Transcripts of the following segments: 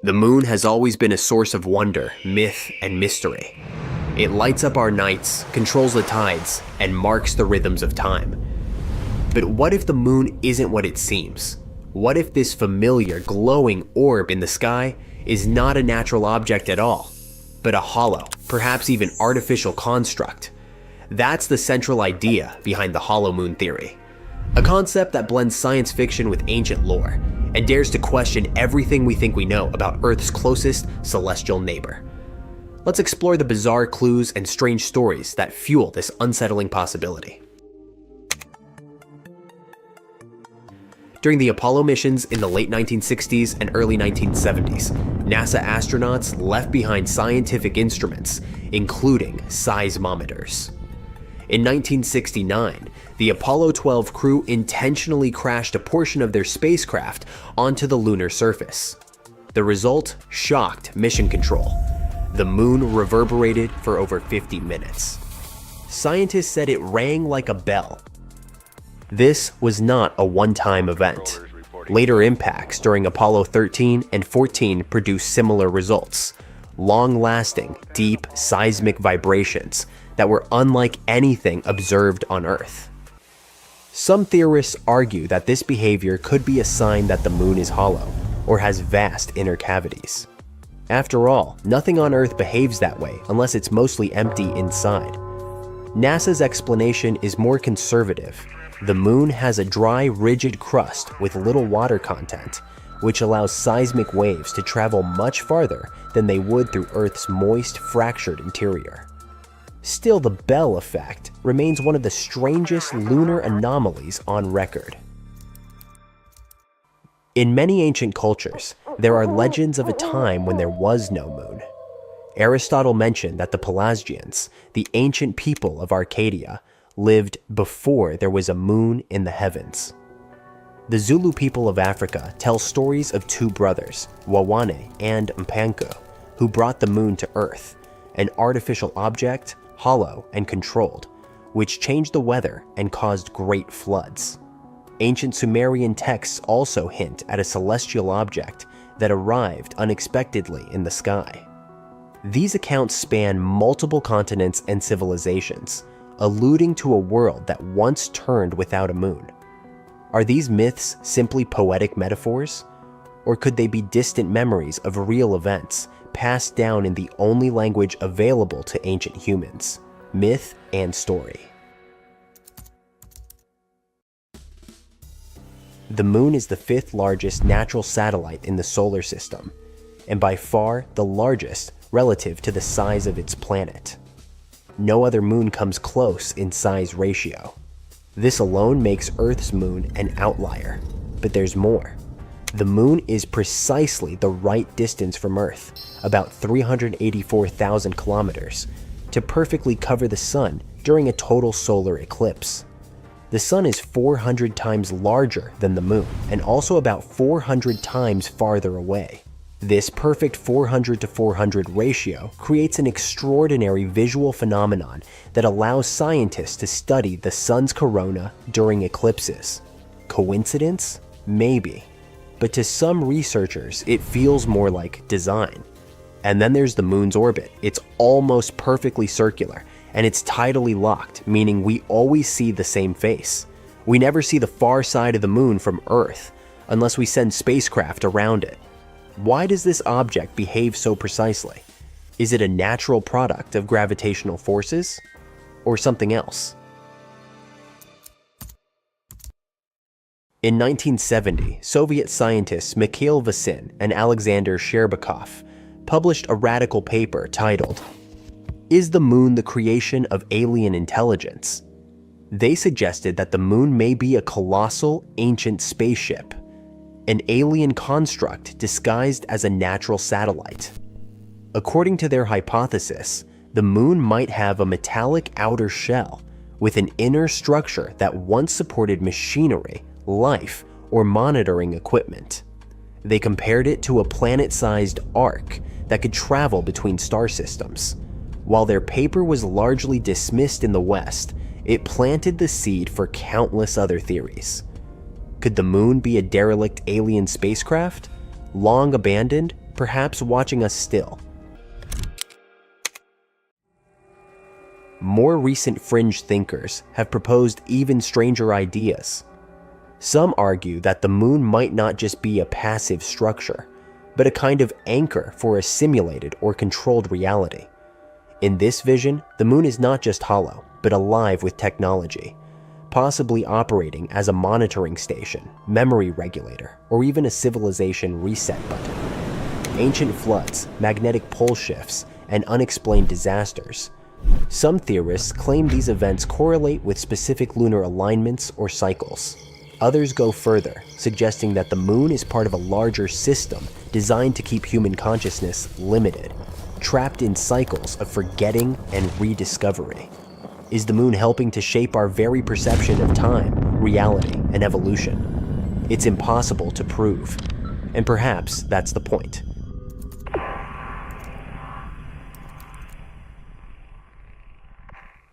The moon has always been a source of wonder, myth, and mystery. It lights up our nights, controls the tides, and marks the rhythms of time. But what if the moon isn't what it seems? What if this familiar, glowing orb in the sky is not a natural object at all, but a hollow, perhaps even artificial construct? That's the central idea behind the hollow moon theory. A concept that blends science fiction with ancient lore, and dares to question everything we think we know about Earth's closest celestial neighbor. Let's explore the bizarre clues and strange stories that fuel this unsettling possibility. During the Apollo missions in the late 1960s and early 1970s, NASA astronauts left behind scientific instruments, including seismometers. In 1969, the Apollo 12 crew intentionally crashed a portion of their spacecraft onto the lunar surface. The result shocked mission control. The moon reverberated for over 50 minutes. Scientists said it rang like a bell. This was not a one-time event. Later impacts during Apollo 13 and 14 produced similar results, long-lasting, deep seismic vibrations that were unlike anything observed on Earth. Some theorists argue that this behavior could be a sign that the moon is hollow or has vast inner cavities. After all, nothing on Earth behaves that way unless it's mostly empty inside. NASA's explanation is more conservative. The moon has a dry, rigid crust with little water content, which allows seismic waves to travel much farther than they would through Earth's moist, fractured interior. Still, the Bell effect remains one of the strangest lunar anomalies on record. In many ancient cultures, there are legends of a time when there was no moon. Aristotle mentioned that the Pelasgians, the ancient people of Arcadia, lived before there was a moon in the heavens. The Zulu people of Africa tell stories of two brothers, Wawane and Mpanku, who brought the moon to Earth, an artificial object, hollow and controlled, which changed the weather and caused great floods. Ancient Sumerian texts also hint at a celestial object that arrived unexpectedly in the sky. These accounts span multiple continents and civilizations, alluding to a world that once turned without a moon. Are these myths simply poetic metaphors? Or could they be distant memories of real events passed down in the only language available to ancient humans, myth and story? The moon is the fifth largest natural satellite in the solar system, and by far the largest relative to the size of its planet. No other moon comes close in size ratio. This alone makes Earth's moon an outlier, but there's more. The moon is precisely the right distance from Earth, about 384,000 kilometers, to perfectly cover the sun during a total solar eclipse. The sun is 400 times larger than the moon, and also about 400 times farther away. This perfect 400 to 400 ratio creates an extraordinary visual phenomenon that allows scientists to study the sun's corona during eclipses. Coincidence? Maybe. But to some researchers, it feels more like design. And then there's the moon's orbit. It's almost perfectly circular, and it's tidally locked, meaning we always see the same face. We never see the far side of the moon from Earth, unless we send spacecraft around it. Why does this object behave so precisely? Is it a natural product of gravitational forces? Or something else? In 1970, Soviet scientists Mikhail Vasin and Alexander Sherbakov published a radical paper titled, "Is the Moon the Creation of Alien Intelligence?" They suggested that the moon may be a colossal, ancient spaceship, an alien construct disguised as a natural satellite. According to their hypothesis, the moon might have a metallic outer shell with an inner structure that once supported machinery, life, or monitoring equipment. They compared it to a planet-sized arc that could travel between star systems. While their paper was largely dismissed in the West, it planted the seed for countless other theories. Could the moon be a derelict alien spacecraft, long abandoned, perhaps watching us still. More recent fringe thinkers have proposed even stranger ideas. Some argue that the moon might not just be a passive structure, but a kind of anchor for a simulated or controlled reality. In this vision, the moon is not just hollow, but alive with technology, possibly operating as a monitoring station, memory regulator, or even a civilization reset button. Ancient floods, magnetic pole shifts, and unexplained disasters. Some theorists claim these events correlate with specific lunar alignments or cycles. Others go further, suggesting that the moon is part of a larger system designed to keep human consciousness limited, trapped in cycles of forgetting and rediscovery. Is the moon helping to shape our very perception of time, reality, and evolution? It's impossible to prove, and perhaps that's the point.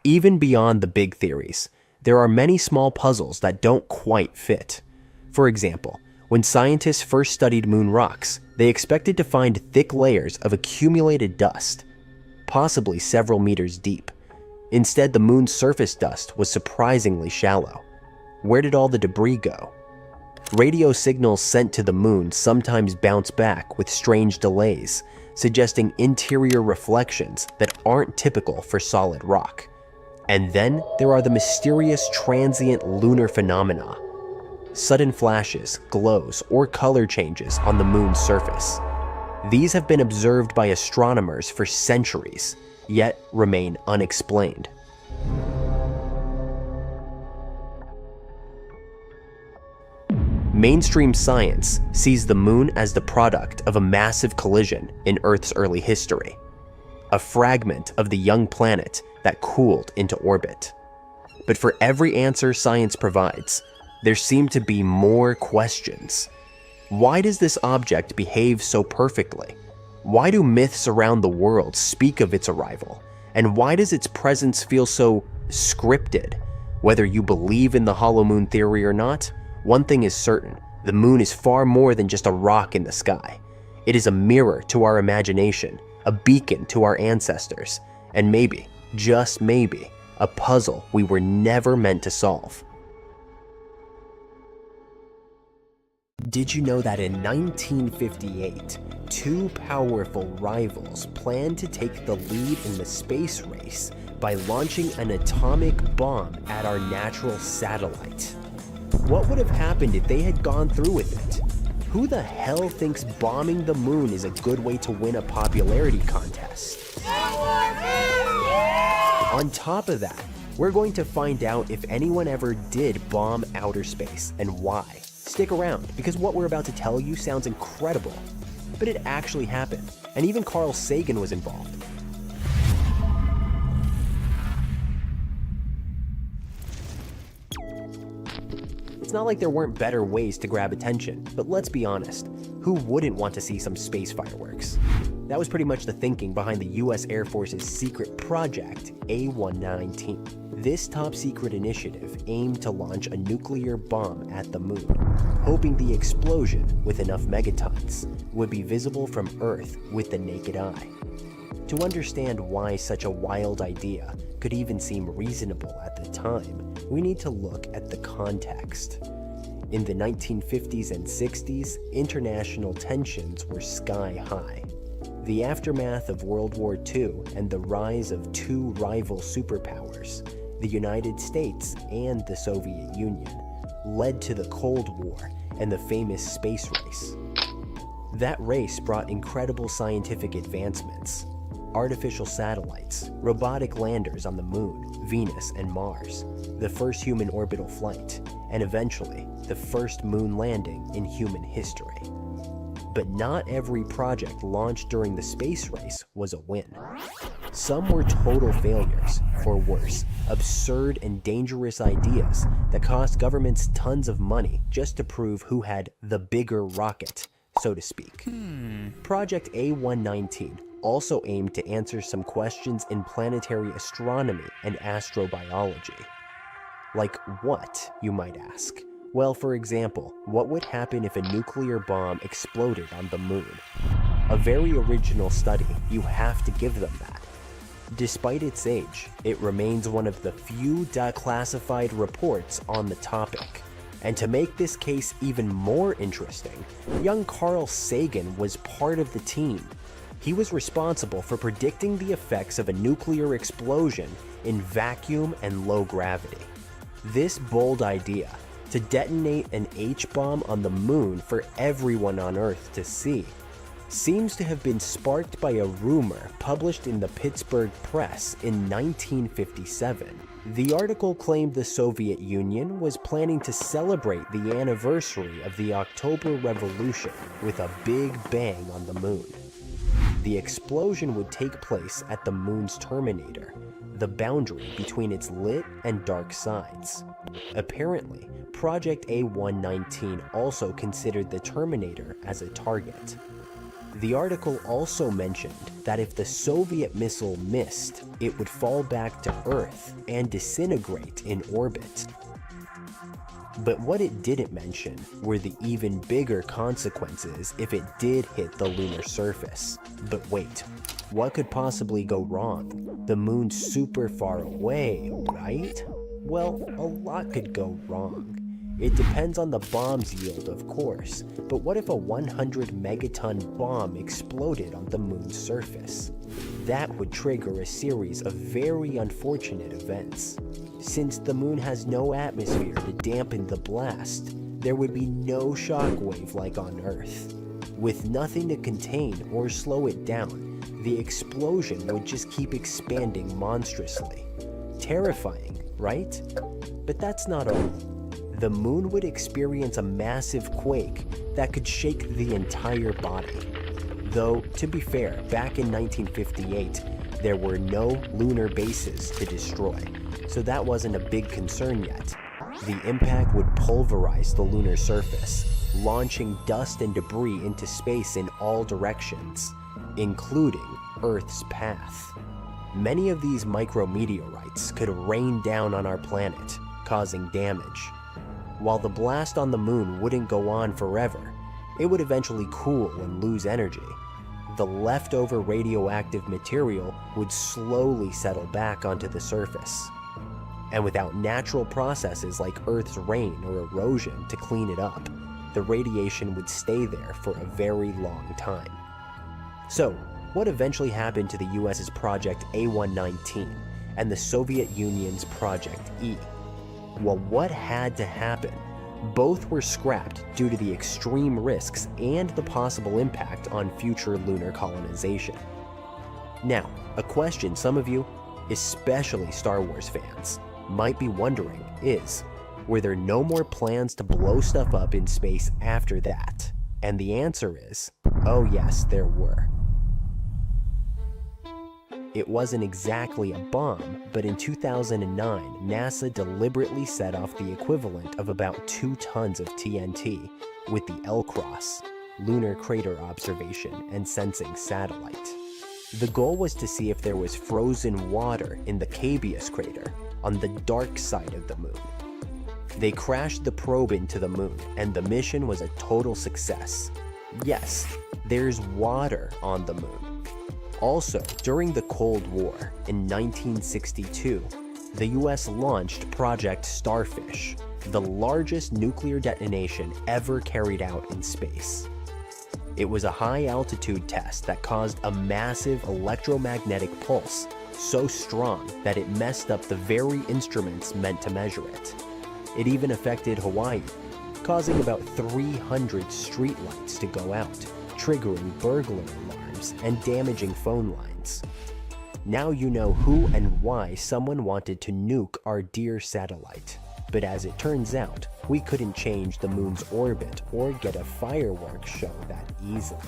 Even beyond the big theories, there are many small puzzles that don't quite fit. For example, when scientists first studied moon rocks, they expected to find thick layers of accumulated dust, possibly several meters deep. Instead, the moon's surface dust was surprisingly shallow. Where did all the debris go? Radio signals sent to the moon sometimes bounce back with strange delays, suggesting interior reflections that aren't typical for solid rock. And then there are the mysterious transient lunar phenomena. Sudden flashes, glows, or color changes on the moon's surface. These have been observed by astronomers for centuries, yet remain unexplained. Mainstream science sees the moon as the product of a massive collision in Earth's early history, a fragment of the young planet that cooled into orbit. But for every answer science provides, there seem to be more questions. Why does this object behave so perfectly? Why do myths around the world speak of its arrival? And why does its presence feel so scripted? Whether you believe in the hollow moon theory or not, one thing is certain: the moon is far more than just a rock in the sky. It is a mirror to our imagination, a beacon to our ancestors, and maybe, just maybe, a puzzle we were never meant to solve. Did you know that in 1958, two powerful rivals planned to take the lead in the space race by launching an atomic bomb at our natural satellite? What would have happened if they had gone through with it? Who the hell thinks bombing the moon is a good way to win a popularity contest? On top of that, we're going to find out if anyone ever did bomb outer space and why. Stick around, because what we're about to tell you sounds incredible, but it actually happened, and even Carl Sagan was involved. It's not like there weren't better ways to grab attention, but let's be honest, who wouldn't want to see some space fireworks? That was pretty much the thinking behind the US Air Force's secret project, A119. This top-secret initiative aimed to launch a nuclear bomb at the moon, hoping the explosion, with enough megatons, would be visible from Earth with the naked eye. To understand why such a wild idea could even seem reasonable at the time, we need to look at the context. In the 1950s and 60s, international tensions were sky high. The aftermath of World War II and the rise of two rival superpowers, the United States and the Soviet Union, led to the Cold War and the famous space race. That race brought incredible scientific advancements: artificial satellites, robotic landers on the Moon, Venus, and Mars, the first human orbital flight, and eventually, the first moon landing in human history. But not every project launched during the space race was a win. Some were total failures, or worse, absurd and dangerous ideas that cost governments tons of money just to prove who had the bigger rocket, so to speak. Project A119 also aimed to answer some questions in planetary astronomy and astrobiology. Like what, you might ask? Well, for example, what would happen if a nuclear bomb exploded on the moon? A very original study, you have to give them that. Despite its age, it remains one of the few declassified reports on the topic. And to make this case even more interesting, young Carl Sagan was part of the team. He was responsible for predicting the effects of a nuclear explosion in vacuum and low gravity. This bold idea, to detonate an H-bomb on the moon for everyone on Earth to see, seems to have been sparked by a rumor published in the Pittsburgh Press in 1957. The article claimed the Soviet Union was planning to celebrate the anniversary of the October Revolution with a big bang on the moon. The explosion would take place at the moon's terminator, the boundary between its lit and dark sides. Apparently, Project A119 also considered the terminator as a target. The article also mentioned that if the Soviet missile missed, it would fall back to Earth and disintegrate in orbit. But what it didn't mention were the even bigger consequences if it did hit the lunar surface. But wait, what could possibly go wrong? The moon's super far away, right? Well, a lot could go wrong. It depends on the bomb's yield, of course, but what if a 100 megaton bomb exploded on the moon's surface? That would trigger a series of very unfortunate events. Since the moon has no atmosphere to dampen the blast, there would be no shockwave like on Earth. With nothing to contain or slow it down, the explosion would just keep expanding monstrously. Terrifying, right? But that's not all. The moon would experience a massive quake that could shake the entire body. Though, to be fair, back in 1958, there were no lunar bases to destroy, so that wasn't a big concern yet. The impact would pulverize the lunar surface, launching dust and debris into space in all directions, including Earth's path. Many of these micrometeorites could rain down on our planet, causing damage. While the blast on the moon wouldn't go on forever, it would eventually cool and lose energy. The leftover radioactive material would slowly settle back onto the surface. And without natural processes like Earth's rain or erosion to clean it up, the radiation would stay there for a very long time. So, what eventually happened to the US's Project A119 and the Soviet Union's Project E? Well, what had to happen? Both were scrapped due to the extreme risks and the possible impact on future lunar colonization. Now, a question some of you, especially Star Wars fans, might be wondering is, were there no more plans to blow stuff up in space after that? And the answer is, oh yes, there were. It wasn't exactly a bomb, but in 2009, NASA deliberately set off the equivalent of about 2 tons of TNT with the LCROSS, Lunar Crater Observation and Sensing Satellite. The goal was to see if there was frozen water in the Cabeus crater on the dark side of the moon. They crashed the probe into the moon, and the mission was a total success. Yes, there's water on the moon. Also, during the Cold War in 1962, the US launched Project Starfish, the largest nuclear detonation ever carried out in space. It was a high-altitude test that caused a massive electromagnetic pulse so strong that it messed up the very instruments meant to measure it. It even affected Hawaii, causing about 300 streetlights to go out, triggering burglar alarms and damaging phone lines. Now you know who and why someone wanted to nuke our dear satellite. But as it turns out, we couldn't change the moon's orbit or get a fireworks show that easily.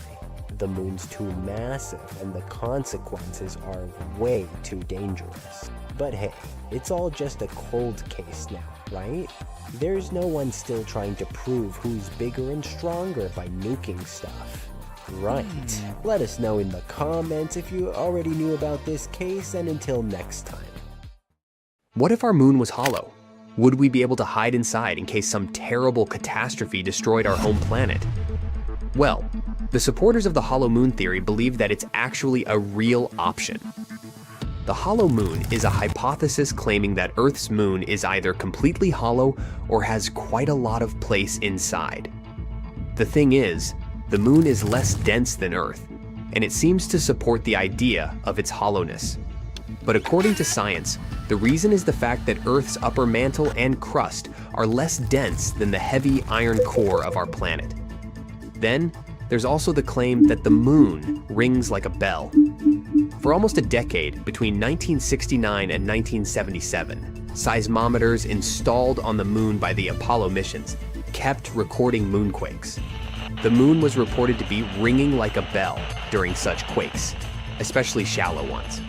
The moon's too massive and the consequences are way too dangerous. But hey, it's all just a cold case now, right? There's no one still trying to prove who's bigger and stronger by nuking stuff. Right. Let us know in the comments if you already knew about this case, and until next time. What if our moon was hollow? Would we be able to hide inside in case some terrible catastrophe destroyed our home planet? Well, The supporters of the hollow moon theory believe that it's actually a real option. The hollow moon is a hypothesis claiming that Earth's moon is either completely hollow or has quite a lot of place inside. The thing is, the moon is less dense than Earth, and it seems to support the idea of its hollowness. But according to science, the reason is the fact that Earth's upper mantle and crust are less dense than the heavy iron core of our planet. Then, there's also the claim that the moon rings like a bell. For almost a decade, between 1969 and 1977, seismometers installed on the moon by the Apollo missions kept recording moonquakes. The moon was reported to be ringing like a bell during such quakes, especially shallow ones.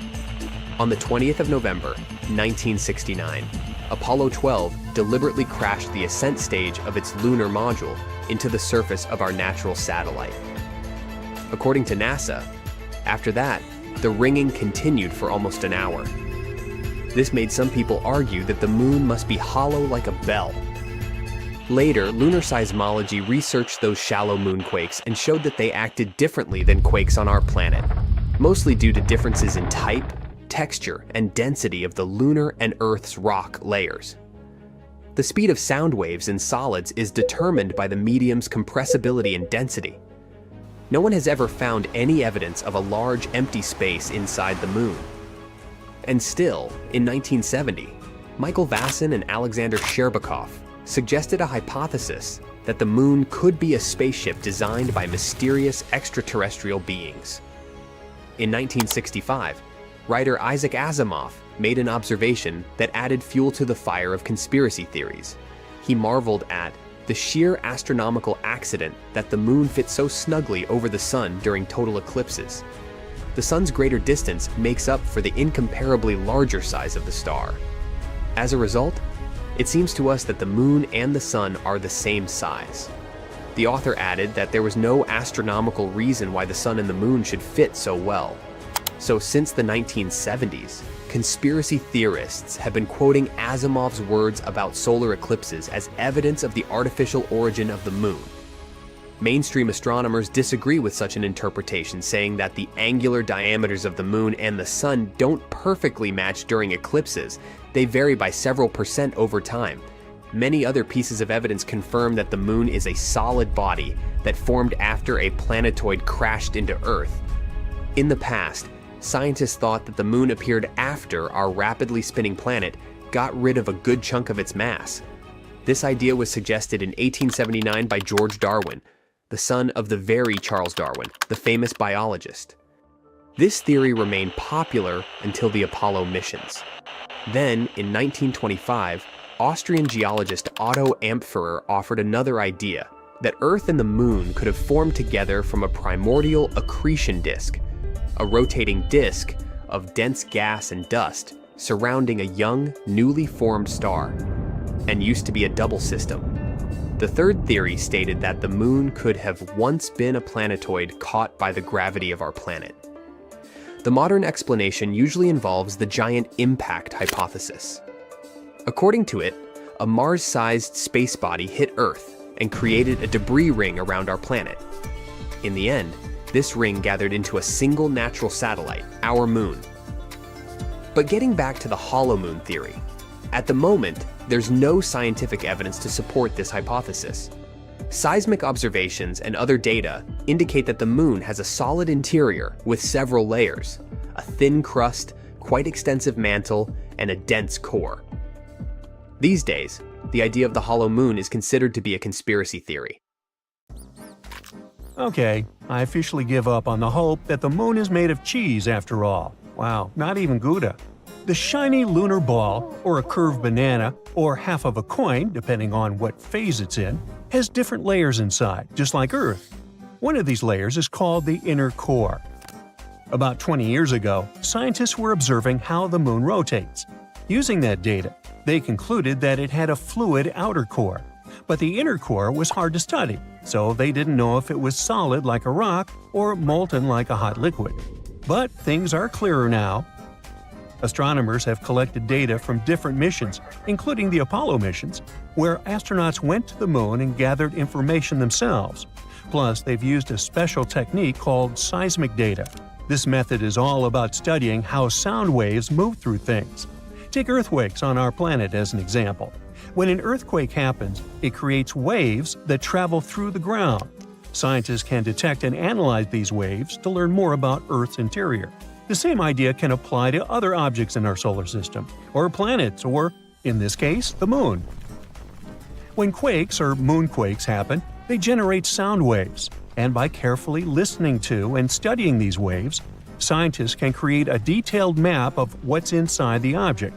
On the 20th of November, 1969, Apollo 12 deliberately crashed the ascent stage of its lunar module into the surface of our natural satellite. According to NASA, after that, the ringing continued for almost an hour. This made some people argue that the moon must be hollow like a bell. Later, lunar seismology researched those shallow moonquakes and showed that they acted differently than quakes on our planet, mostly due to differences in type, texture, and density of the lunar and Earth's rock layers. The speed of sound waves in solids is determined by the medium's compressibility and density. No one has ever found any evidence of a large empty space inside the moon. And still, in 1970, Michael Vasson and Alexander Sherbakov suggested a hypothesis that the moon could be a spaceship designed by mysterious extraterrestrial beings. In 1965, writer Isaac Asimov made an observation that added fuel to the fire of conspiracy theories. He marveled at the sheer astronomical accident that the moon fits so snugly over the sun during total eclipses. The sun's greater distance makes up for the incomparably larger size of the star. As a result, it seems to us that the moon and the sun are the same size. The author added that there was no astronomical reason why the sun and the moon should fit so well. So since the 1970s, conspiracy theorists have been quoting Asimov's words about solar eclipses as evidence of the artificial origin of the moon. Mainstream astronomers disagree with such an interpretation, saying that the angular diameters of the moon and the sun don't perfectly match during eclipses. They vary by several percent over time. Many other pieces of evidence confirm that the moon is a solid body that formed after a planetoid crashed into Earth. In the past, scientists thought that the moon appeared after our rapidly spinning planet got rid of a good chunk of its mass. This idea was suggested in 1879 by George Darwin, the son of the very Charles Darwin, the famous biologist. This theory remained popular until the Apollo missions. Then, in 1925, Austrian geologist Otto Ampferer offered another idea, that Earth and the moon could have formed together from a primordial accretion disk, a rotating disk of dense gas and dust surrounding a young, newly formed star, and used to be a double system. The third theory stated that the moon could have once been a planetoid caught by the gravity of our planet. The modern explanation usually involves the giant impact hypothesis. According to it, a Mars-sized space body hit Earth and created a debris ring around our planet. In the end, this ring gathered into a single natural satellite, our moon. But getting back to the hollow moon theory, at the moment, there's no scientific evidence to support this hypothesis. Seismic observations and other data indicate that the moon has a solid interior with several layers, a thin crust, quite extensive mantle, and a dense core. These days, the idea of the hollow moon is considered to be a conspiracy theory. Okay, I officially give up on the hope that the moon is made of cheese after all. Wow, not even Gouda. The shiny lunar ball, or a curved banana, or half of a coin, depending on what phase it's in, has different layers inside, just like Earth. One of these layers is called the inner core. About 20 years ago, scientists were observing how the moon rotates. Using that data, they concluded that it had a fluid outer core, but the inner core was hard to study, so they didn't know if it was solid like a rock or molten like a hot liquid. But things are clearer now. Astronomers have collected data from different missions, including the Apollo missions, where astronauts went to the moon and gathered information themselves. Plus, they've used a special technique called seismic data. This method is all about studying how sound waves move through things. Take earthquakes on our planet as an example. When an earthquake happens, it creates waves that travel through the ground. Scientists can detect and analyze these waves to learn more about Earth's interior. The same idea can apply to other objects in our solar system, or planets, or, in this case, the Moon. When quakes or moonquakes happen, they generate sound waves, and by carefully listening to and studying these waves, scientists can create a detailed map of what's inside the object.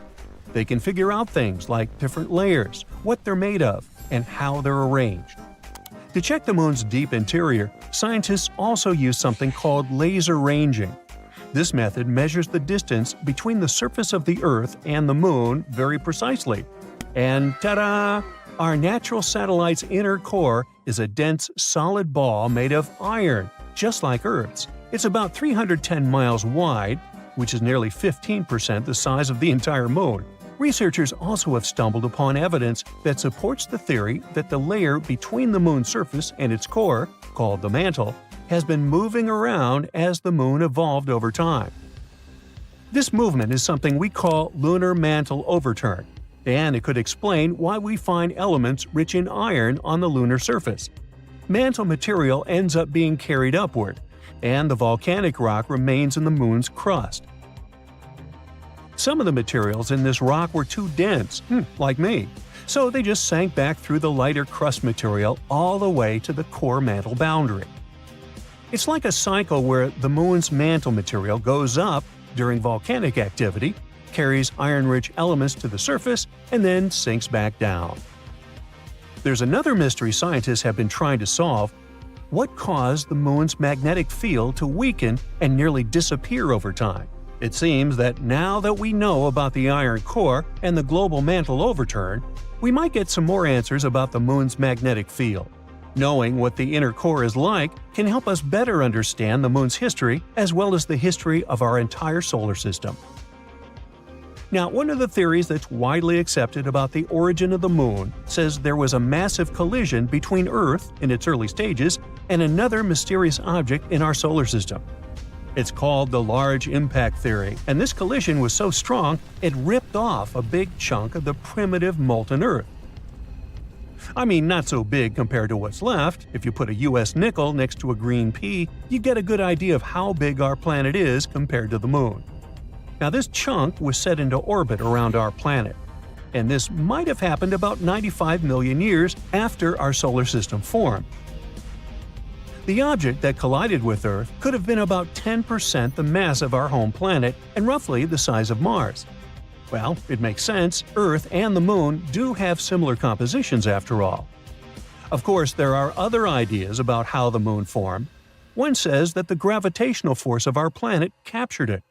They can figure out things like different layers, what they're made of, and how they're arranged. To check the Moon's deep interior, scientists also use something called laser ranging. This method measures the distance between the surface of the Earth and the Moon very precisely. And ta-da! Our natural satellite's inner core is a dense, solid ball made of iron, just like Earth's. It's about 310 miles wide, which is nearly 15% the size of the entire Moon. Researchers also have stumbled upon evidence that supports the theory that the layer between the Moon's surface and its core, called the mantle, has been moving around as the Moon evolved over time. This movement is something we call lunar mantle overturn, and it could explain why we find elements rich in iron on the lunar surface. Mantle material ends up being carried upward, and the volcanic rock remains in the Moon's crust. Some of the materials in this rock were too dense, like me, so they just sank back through the lighter crust material all the way to the core mantle boundary. It's like a cycle where the Moon's mantle material goes up during volcanic activity, carries iron-rich elements to the surface, and then sinks back down. There's another mystery scientists have been trying to solve. What caused the Moon's magnetic field to weaken and nearly disappear over time? It seems that now that we know about the iron core and the global mantle overturn, we might get some more answers about the Moon's magnetic field. Knowing what the inner core is like can help us better understand the Moon's history as well as the history of our entire solar system. Now, one of the theories that's widely accepted about the origin of the Moon says there was a massive collision between Earth, in its early stages, and another mysterious object in our solar system. It's called the Large Impact Theory, and this collision was so strong it ripped off a big chunk of the primitive molten Earth. I mean, not so big compared to what's left. If you put a US nickel next to a green pea, you get a good idea of how big our planet is compared to the Moon. Now, this chunk was set into orbit around our planet, and this might have happened about 95 million years after our solar system formed. The object that collided with Earth could have been about 10% the mass of our home planet and roughly the size of Mars. Well, it makes sense. Earth and the Moon do have similar compositions after all. Of course, there are other ideas about how the Moon formed. One says that the gravitational force of our planet captured it.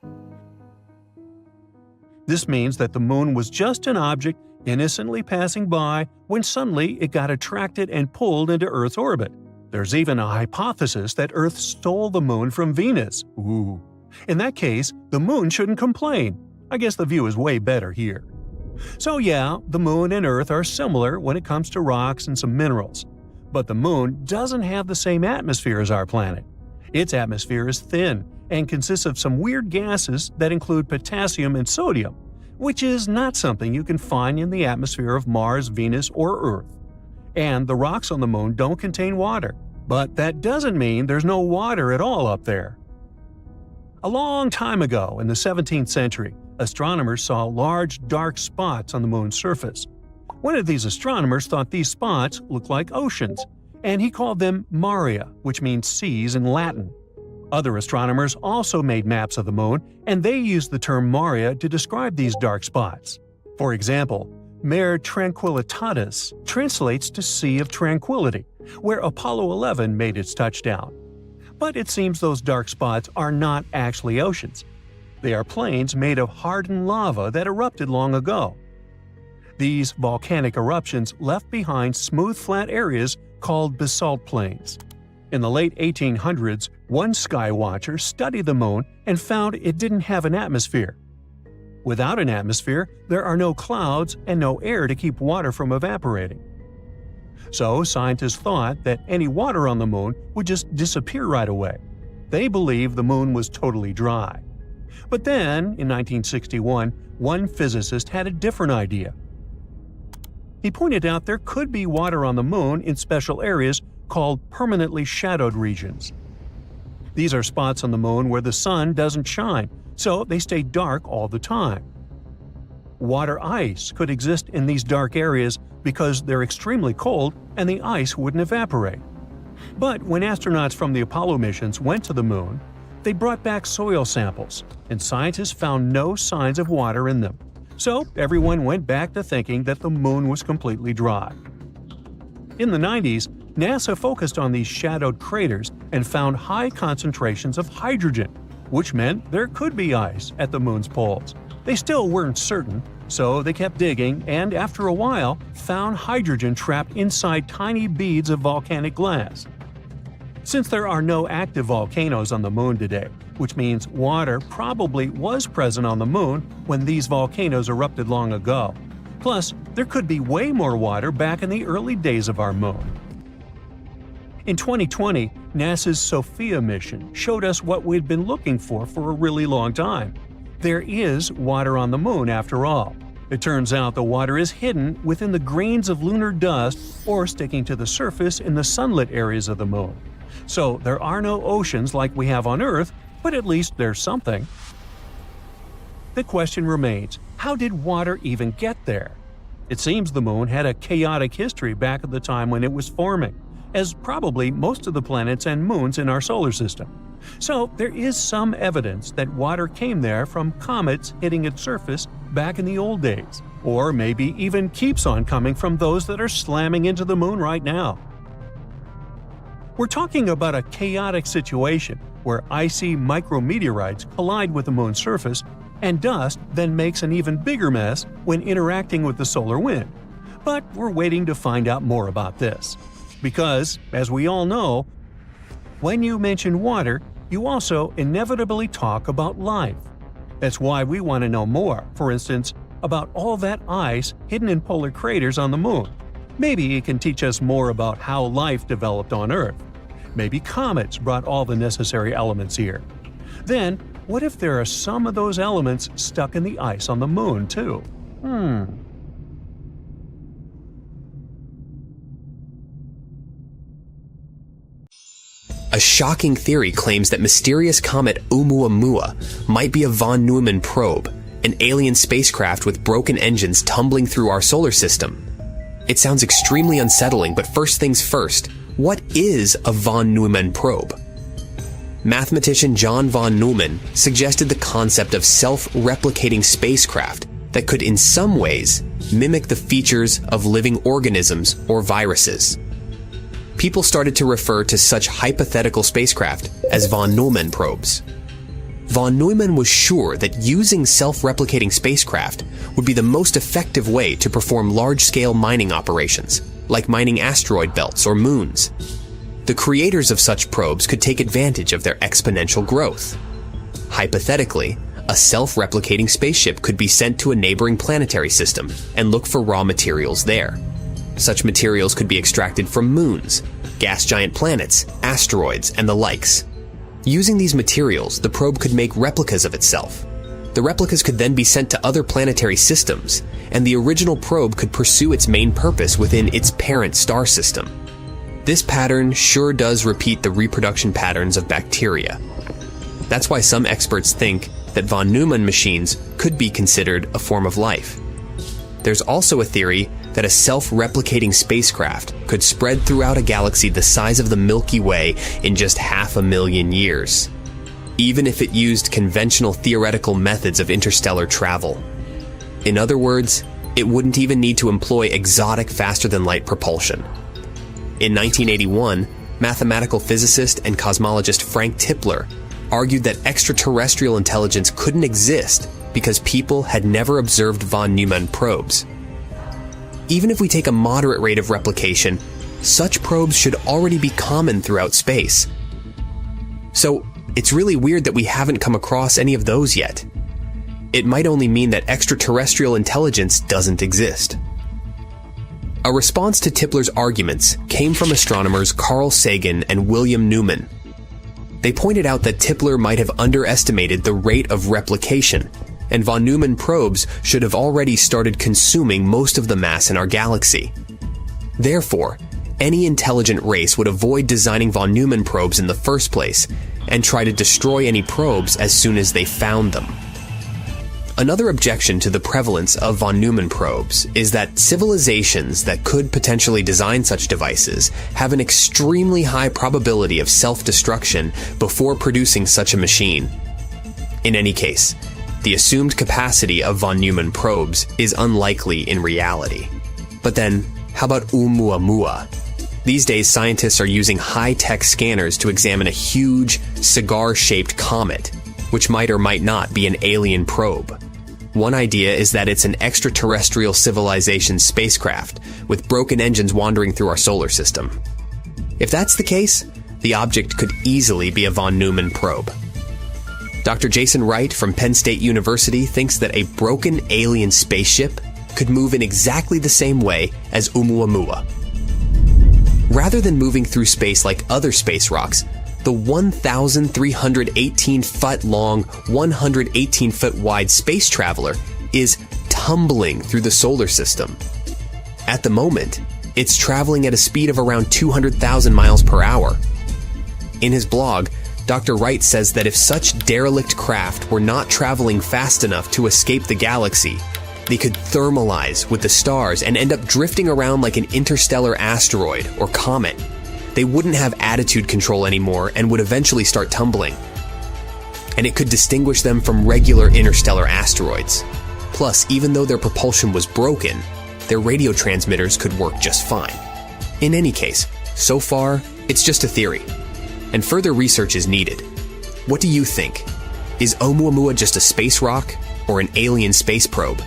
This means that the Moon was just an object innocently passing by when suddenly it got attracted and pulled into Earth's orbit. There's even a hypothesis that Earth stole the Moon from Venus. Ooh. In that case, the Moon shouldn't complain. I guess the view is way better here. So yeah, the Moon and Earth are similar when it comes to rocks and some minerals. But the Moon doesn't have the same atmosphere as our planet. Its atmosphere is thin and consists of some weird gases that include potassium and sodium, which is not something you can find in the atmosphere of Mars, Venus, or Earth. And the rocks on the Moon don't contain water, but that doesn't mean there's no water at all up there. A long time ago, in the 17th century, astronomers saw large dark spots on the Moon's surface. One of these astronomers thought these spots looked like oceans, and he called them maria, which means seas in Latin. Other astronomers also made maps of the Moon, and they used the term maria to describe these dark spots. For example, Mare Tranquillitatis translates to Sea of Tranquility, where Apollo 11 made its touchdown. But it seems those dark spots are not actually oceans. They are plains made of hardened lava that erupted long ago. These volcanic eruptions left behind smooth flat areas called basalt plains. In the late 1800s, one skywatcher studied the Moon and found it didn't have an atmosphere. Without an atmosphere, there are no clouds and no air to keep water from evaporating. So scientists thought that any water on the moon would just disappear right away. They believed the moon was totally dry. But then, in 1961, one physicist had a different idea. He pointed out there could be water on the moon in special areas called permanently shadowed regions. These are spots on the moon where the sun doesn't shine, so they stay dark all the time. Water ice could exist in these dark areas because they're extremely cold and the ice wouldn't evaporate. But when astronauts from the Apollo missions went to the moon, they brought back soil samples, and scientists found no signs of water in them. So everyone went back to thinking that the moon was completely dry. In the 90s, NASA focused on these shadowed craters and found high concentrations of hydrogen, which meant there could be ice at the moon's poles. They still weren't certain, so they kept digging and, after a while, found hydrogen trapped inside tiny beads of volcanic glass. Since there are no active volcanoes on the moon today, which means water probably was present on the moon when these volcanoes erupted long ago. Plus, there could be way more water back in the early days of our moon. In 2020, NASA's SOFIA mission showed us what we'd been looking for a really long time. There is water on the moon after all. It turns out the water is hidden within the grains of lunar dust or sticking to the surface in the sunlit areas of the moon. So there are no oceans like we have on Earth, but at least there's something. The question remains, how did water even get there? It seems the moon had a chaotic history back at the time when it was forming, as probably most of the planets and moons in our solar system. So there is some evidence that water came there from comets hitting its surface back in the old days, or maybe even keeps on coming from those that are slamming into the moon right now. We're talking about a chaotic situation where icy micrometeorites collide with the moon's surface, and dust then makes an even bigger mess when interacting with the solar wind. But we're waiting to find out more about this. Because, as we all know, when you mention water, you also inevitably talk about life. That's why we want to know more, for instance, about all that ice hidden in polar craters on the moon. Maybe it can teach us more about how life developed on Earth. Maybe comets brought all the necessary elements here. Then, what if there are some of those elements stuck in the ice on the moon, too? A shocking theory claims that mysterious comet Oumuamua might be a von Neumann probe, an alien spacecraft with broken engines tumbling through our solar system. It sounds extremely unsettling, but first things first, what is a von Neumann probe? Mathematician John von Neumann suggested the concept of self-replicating spacecraft that could in some ways mimic the features of living organisms or viruses. People started to refer to such hypothetical spacecraft as von Neumann probes. Von Neumann was sure that using self-replicating spacecraft would be the most effective way to perform large-scale mining operations, like mining asteroid belts or moons. The creators of such probes could take advantage of their exponential growth. Hypothetically, a self-replicating spaceship could be sent to a neighboring planetary system and look for raw materials there. Such materials could be extracted from moons, gas giant planets, asteroids, and the likes. Using these materials, the probe could make replicas of itself. The replicas could then be sent to other planetary systems, and the original probe could pursue its main purpose within its parent star system. This pattern sure does repeat the reproduction patterns of bacteria. That's why some experts think that von Neumann machines could be considered a form of life. There's also a theory that a self-replicating spacecraft could spread throughout a galaxy the size of the Milky Way in just 500,000 years, even if it used conventional theoretical methods of interstellar travel. In other words, it wouldn't even need to employ exotic faster-than-light propulsion. In 1981, mathematical physicist and cosmologist Frank Tipler argued that extraterrestrial intelligence couldn't exist because people had never observed von Neumann probes. Even if we take a moderate rate of replication, such probes should already be common throughout space. So, it's really weird that we haven't come across any of those yet. It might only mean that extraterrestrial intelligence doesn't exist. A response to Tipler's arguments came from astronomers Carl Sagan and William Newman. They pointed out that Tipler might have underestimated the rate of replication, and von Neumann probes should have already started consuming most of the mass in our galaxy. Therefore, any intelligent race would avoid designing von Neumann probes in the first place and try to destroy any probes as soon as they found them. Another objection to the prevalence of von Neumann probes is that civilizations that could potentially design such devices have an extremely high probability of self-destruction before producing such a machine. In any case, the assumed capacity of von Neumann probes is unlikely in reality. But then, how about Oumuamua? These days, scientists are using high-tech scanners to examine a huge, cigar-shaped comet, which might or might not be an alien probe. One idea is that it's an extraterrestrial civilization spacecraft with broken engines wandering through our solar system. If that's the case, the object could easily be a von Neumann probe. Dr. Jason Wright from Penn State University thinks that a broken alien spaceship could move in exactly the same way as Oumuamua. Rather than moving through space like other space rocks, the 1,318-foot-long, 118-foot-wide space traveler is tumbling through the solar system. At the moment, it's traveling at a speed of around 200,000 miles per hour. In his blog, Dr. Wright says that if such derelict craft were not traveling fast enough to escape the galaxy, they could thermalize with the stars and end up drifting around like an interstellar asteroid or comet. They wouldn't have attitude control anymore and would eventually start tumbling. And it could distinguish them from regular interstellar asteroids. Plus, even though their propulsion was broken, their radio transmitters could work just fine. In any case, so far, it's just a theory, and further research is needed. What do you think? Is Oumuamua just a space rock or an alien space probe?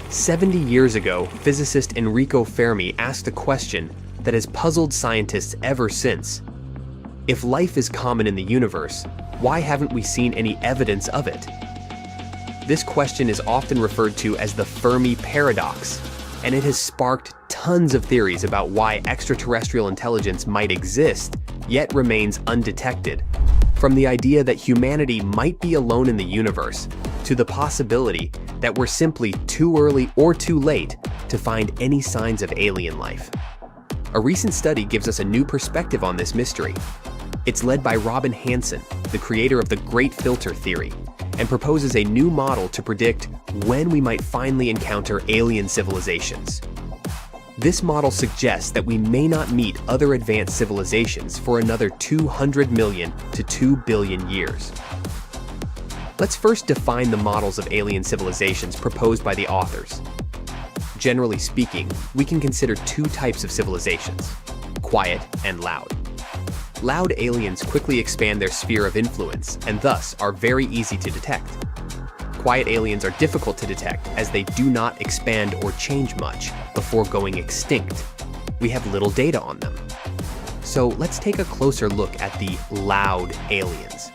70 years ago, physicist Enrico Fermi asked a question that has puzzled scientists ever since. If life is common in the universe, why haven't we seen any evidence of it? This question is often referred to as the Fermi paradox, and it has sparked tons of theories about why extraterrestrial intelligence might exist, yet remains undetected. From the idea that humanity might be alone in the universe, to the possibility that we're simply too early or too late to find any signs of alien life. A recent study gives us a new perspective on this mystery. It's led by Robin Hanson, the creator of the Great Filter Theory, and proposes a new model to predict when we might finally encounter alien civilizations. This model suggests that we may not meet other advanced civilizations for another 200 million to 2 billion years. Let's first define the models of alien civilizations proposed by the authors. Generally speaking, we can consider two types of civilizations: quiet and loud. Loud aliens quickly expand their sphere of influence and thus are very easy to detect. Quiet aliens are difficult to detect as they do not expand or change much before going extinct. We have little data on them. So let's take a closer look at the loud aliens.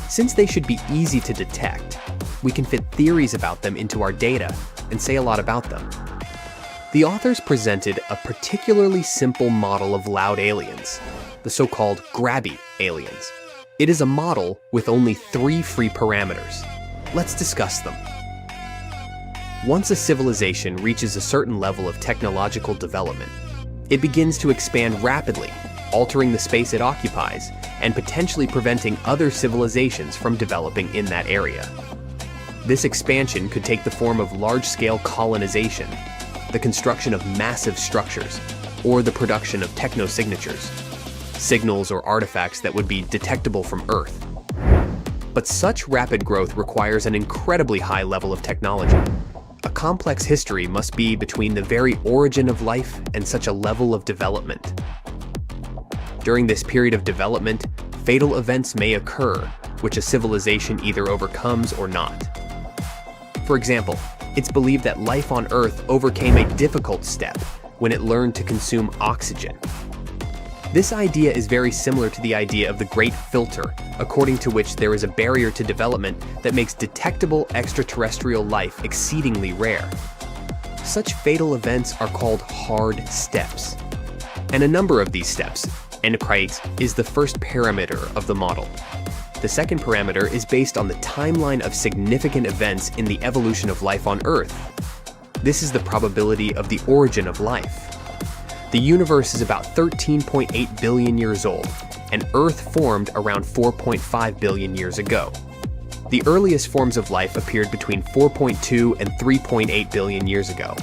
Since they should be easy to detect, we can fit theories about them into our data and say a lot about them. The authors presented a particularly simple model of loud aliens, the so-called grabby aliens. It is a model with only 3 free parameters. Let's discuss them. Once a civilization reaches a certain level of technological development, it begins to expand rapidly, altering the space it occupies and potentially preventing other civilizations from developing in that area. This expansion could take the form of large-scale colonization, the construction of massive structures, or the production of technosignatures, signals or artifacts that would be detectable from Earth. But such rapid growth requires an incredibly high level of technology. A complex history must be between the very origin of life and such a level of development. During this period of development, fatal events may occur, which a civilization either overcomes or not. For example, it's believed that life on Earth overcame a difficult step when it learned to consume oxygen. This idea is very similar to the idea of the Great Filter, according to which there is a barrier to development that makes detectable extraterrestrial life exceedingly rare. Such fatal events are called hard steps. And a number of these steps, Encrite, is the first parameter of the model. The second parameter is based on the timeline of significant events in the evolution of life on Earth. This is the probability of the origin of life. The universe is about 13.8 billion years old, and Earth formed around 4.5 billion years ago. The earliest forms of life appeared between 4.2 and 3.8 billion years ago,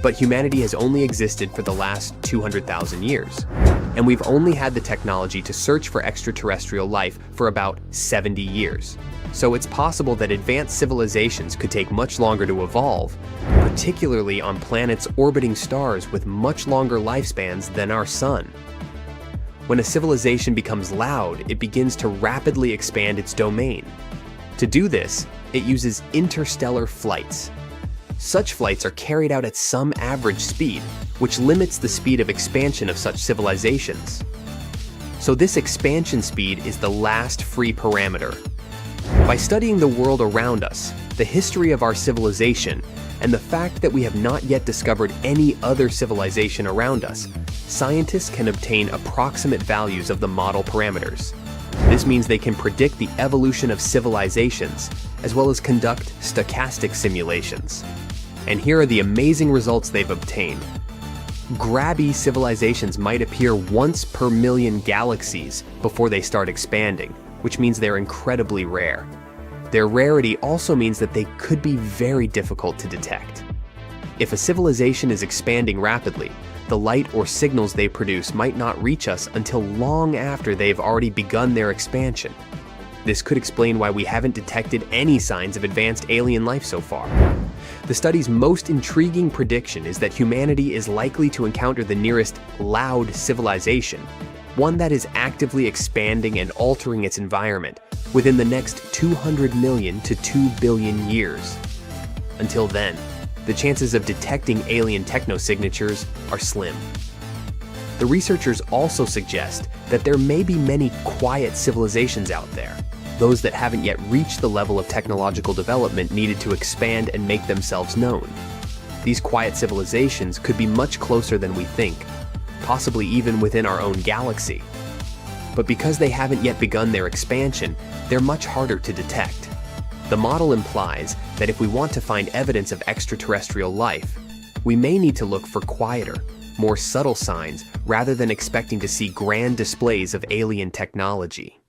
but humanity has only existed for the last 200,000 years, and we've only had the technology to search for extraterrestrial life for about 70 years. So it's possible that advanced civilizations could take much longer to evolve, particularly on planets orbiting stars with much longer lifespans than our sun. When a civilization becomes loud, it begins to rapidly expand its domain. To do this, it uses interstellar flights. Such flights are carried out at some average speed, which limits the speed of expansion of such civilizations. So this expansion speed is the last free parameter. By studying the world around us, the history of our civilization, and the fact that we have not yet discovered any other civilization around us, scientists can obtain approximate values of the model parameters. This means they can predict the evolution of civilizations, as well as conduct stochastic simulations. And here are the amazing results they've obtained. Grabby civilizations might appear once per million galaxies before they start expanding, which means they're incredibly rare. Their rarity also means that they could be very difficult to detect. If a civilization is expanding rapidly, the light or signals they produce might not reach us until long after they've already begun their expansion. This could explain why we haven't detected any signs of advanced alien life so far. The study's most intriguing prediction is that humanity is likely to encounter the nearest loud civilization, one that is actively expanding and altering its environment within the next 200 million to 2 billion years. Until then, the chances of detecting alien technosignatures are slim. The researchers also suggest that there may be many quiet civilizations out there, those that haven't yet reached the level of technological development needed to expand and make themselves known. These quiet civilizations could be much closer than we think, possibly even within our own galaxy. But because they haven't yet begun their expansion, they're much harder to detect. The model implies that if we want to find evidence of extraterrestrial life, we may need to look for quieter, more subtle signs rather than expecting to see grand displays of alien technology.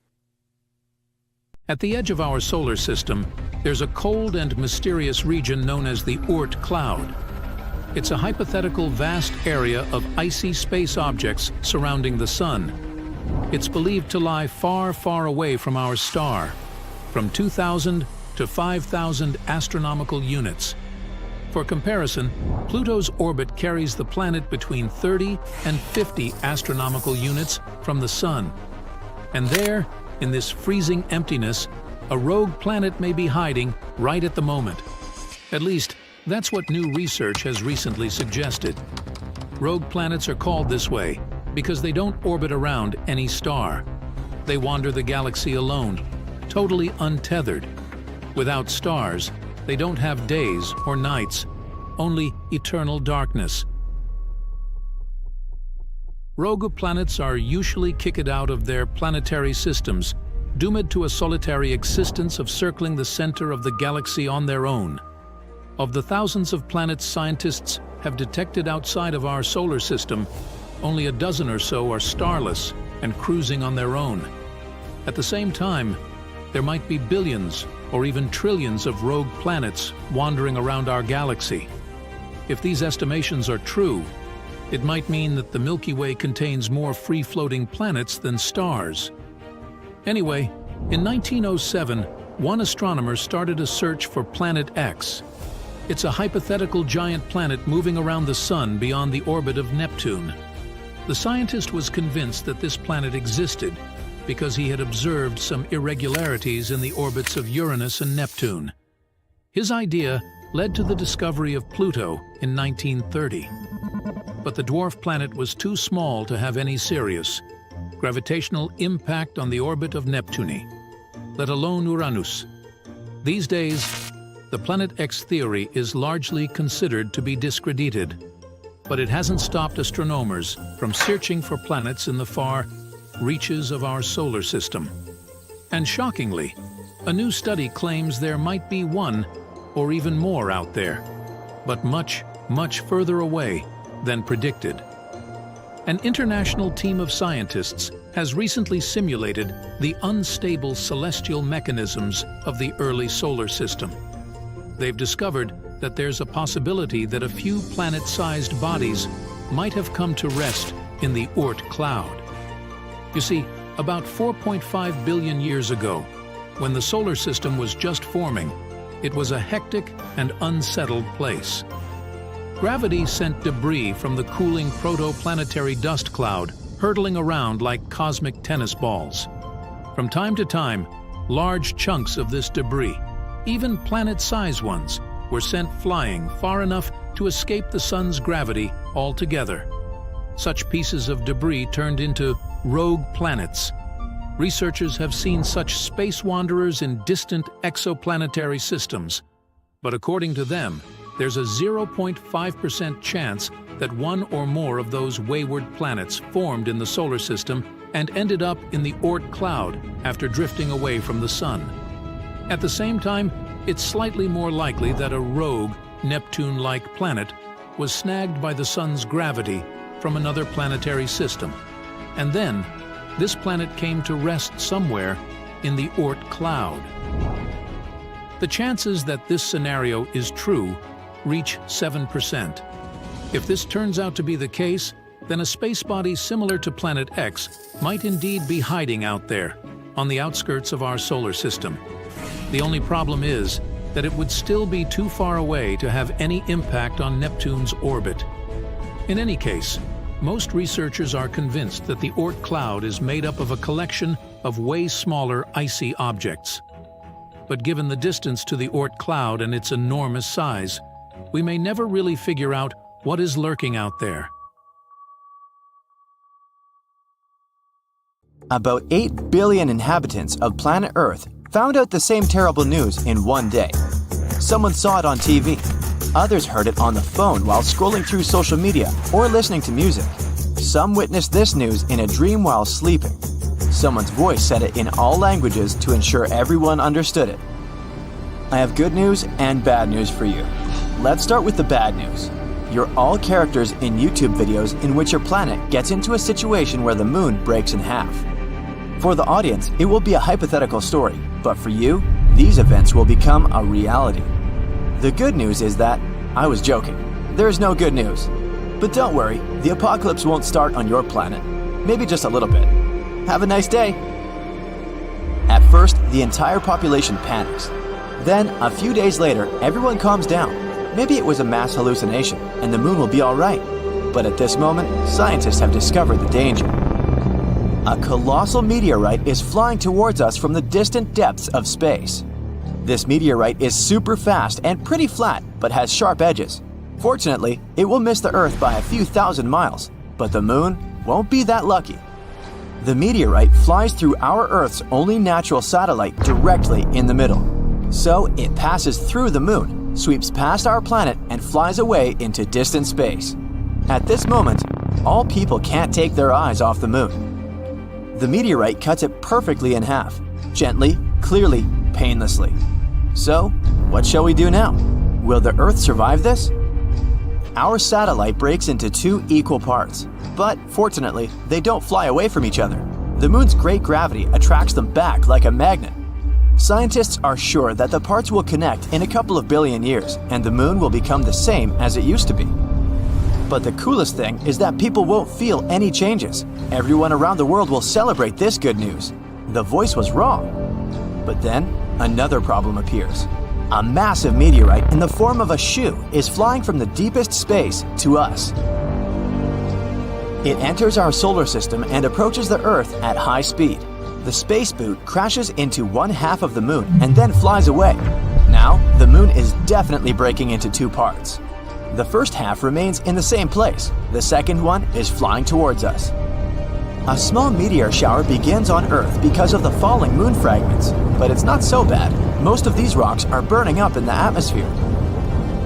At the edge of our solar system, there's a cold and mysterious region known as the Oort cloud. It's a hypothetical vast area of icy space objects surrounding the Sun. It's believed to lie far, far away from our star, from 2,000 to 5,000 astronomical units. For comparison, Pluto's orbit carries the planet between 30 and 50 astronomical units from the Sun. And there, in this freezing emptiness, a rogue planet may be hiding right at the moment. At least, that's what new research has recently suggested. Rogue planets are called this way because they don't orbit around any star. They wander the galaxy alone, totally untethered. Without stars, they don't have days or nights, only eternal darkness. Rogue planets are usually kicked out of their planetary systems, doomed to a solitary existence of circling the center of the galaxy on their own. Of the thousands of planets scientists have detected outside of our solar system, only a dozen or so are starless and cruising on their own. At the same time, there might be billions or even trillions of rogue planets wandering around our galaxy. If these estimations are true, it might mean that the Milky Way contains more free-floating planets than stars. Anyway, in 1907, one astronomer started a search for Planet X. It's a hypothetical giant planet moving around the Sun beyond the orbit of Neptune. The scientist was convinced that this planet existed because he had observed some irregularities in the orbits of Uranus and Neptune. His idea led to the discovery of Pluto in 1930. But the dwarf planet was too small to have any serious gravitational impact on the orbit of Neptune, let alone Uranus. These days, the Planet X theory is largely considered to be discredited, but it hasn't stopped astronomers from searching for planets in the far reaches of our solar system. And shockingly, a new study claims there might be one or even more out there, but much, much further away than predicted. An international team of scientists has recently simulated the unstable celestial mechanisms of the early solar system. They've discovered that there's a possibility that a few planet-sized bodies might have come to rest in the Oort cloud. You see, about 4.5 billion years ago, when the solar system was just forming, it was a hectic and unsettled place. Gravity sent debris from the cooling protoplanetary dust cloud hurtling around like cosmic tennis balls. From time to time, large chunks of this debris, even planet-sized ones, were sent flying far enough to escape the sun's gravity altogether. Such pieces of debris turned into rogue planets. Researchers have seen such space wanderers in distant exoplanetary systems, but according to them, there's a 0.5% chance that one or more of those wayward planets formed in the solar system and ended up in the Oort cloud after drifting away from the sun. At the same time, it's slightly more likely that a rogue, Neptune-like planet was snagged by the sun's gravity from another planetary system, and then this planet came to rest somewhere in the Oort cloud. The chances that this scenario is true reach 7%. If this turns out to be the case, then a space body similar to Planet X might indeed be hiding out there, on the outskirts of our solar system. The only problem is that it would still be too far away to have any impact on Neptune's orbit. In any case, most researchers are convinced that the Oort cloud is made up of a collection of way smaller icy objects. But given the distance to the Oort cloud and its enormous size, we may never really figure out what is lurking out there. About 8 billion inhabitants of planet Earth found out the same terrible news in one day. Someone saw it on TV. Others heard it on the phone while scrolling through social media or listening to music. Some witnessed this news in a dream while sleeping. Someone's voice said it in all languages to ensure everyone understood it. I have good news and bad news for you. Let's start with the bad news. You're all characters in YouTube videos in which your planet gets into a situation where the moon breaks in half. For the audience, it will be a hypothetical story, but for you, these events will become a reality. The good news is that I was joking. There's no good news. But don't worry, the apocalypse won't start on your planet. Maybe just a little bit. Have a nice day. At first, the entire population panics. Then, a few days later, everyone calms down. Maybe it was a mass hallucination, and the moon will be all right. But at this moment, scientists have discovered the danger. A colossal meteorite is flying towards us from the distant depths of space. This meteorite is super fast and pretty flat, but has sharp edges. Fortunately, it will miss the Earth by a few thousand miles, but the moon won't be that lucky. The meteorite flies through our Earth's only natural satellite directly in the middle. So it passes through the moon, sweeps past our planet, and flies away into distant space. At this moment, all people can't take their eyes off the moon. The meteorite cuts it perfectly in half, gently, clearly, painlessly. So, what shall we do now? Will the Earth survive this? Our satellite breaks into two equal parts, but fortunately, they don't fly away from each other. The moon's great gravity attracts them back like a magnet. Scientists are sure that the parts will connect in a couple of billion years, and the moon will become the same as it used to be. But the coolest thing is that people won't feel any changes. Everyone around the world will celebrate this good news. The voice was wrong. But then, another problem appears. A massive meteorite in the form of a shoe is flying from the deepest space to us. It enters our solar system and approaches the Earth at high speed. The space boot crashes into one half of the moon and then flies away. Now, the moon is definitely breaking into two parts. The first half remains in the same place. The second one is flying towards us. A small meteor shower begins on Earth because of the falling moon fragments, but it's not so bad. Most of these rocks are burning up in the atmosphere.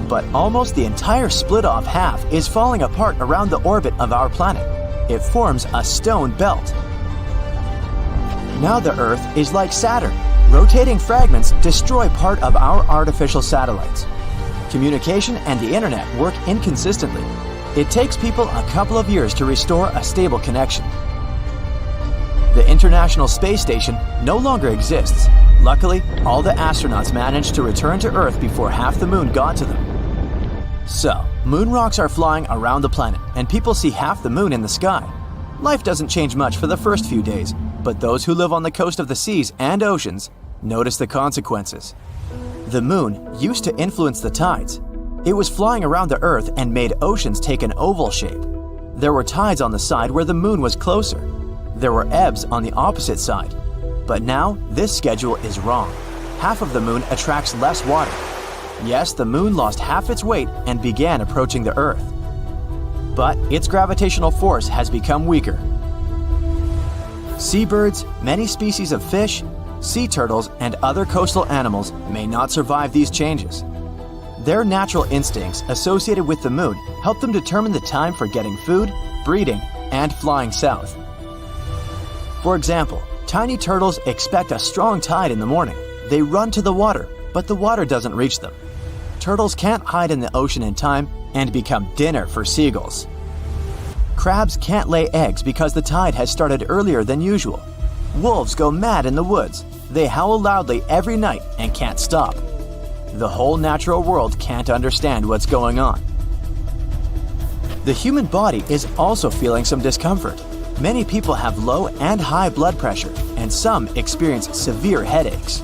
But almost the entire split-off half is falling apart around the orbit of our planet. It forms a stone belt. Now the Earth is like Saturn. Rotating fragments destroy part of our artificial satellites. Communication and the internet work inconsistently. It takes people a couple of years to restore a stable connection. The International Space Station no longer exists. Luckily, all the astronauts managed to return to Earth before half the moon got to them. So, moon rocks are flying around the planet, and people see half the moon in the sky. Life doesn't change much for the first few days, but those who live on the coast of the seas and oceans notice the consequences. The moon used to influence the tides. It was flying around the Earth and made oceans take an oval shape. There were tides on the side where the moon was closer. There were ebbs on the opposite side. But now, this schedule is wrong. Half of the moon attracts less water. Yes, the moon lost half its weight and began approaching the Earth. But its gravitational force has become weaker. Seabirds, many species of fish, sea turtles, and other coastal animals may not survive these changes. Their natural instincts associated with the moon help them determine the time for getting food, breeding, and flying south. For example, tiny turtles expect a strong tide in the morning. They run to the water, but the water doesn't reach them. Turtles can't hide in the ocean in time and become dinner for seagulls. Crabs can't lay eggs because the tide has started earlier than usual. Wolves go mad in the woods. They howl loudly every night and can't stop. The whole natural world can't understand what's going on. The human body is also feeling some discomfort. Many people have low and high blood pressure, and some experience severe headaches.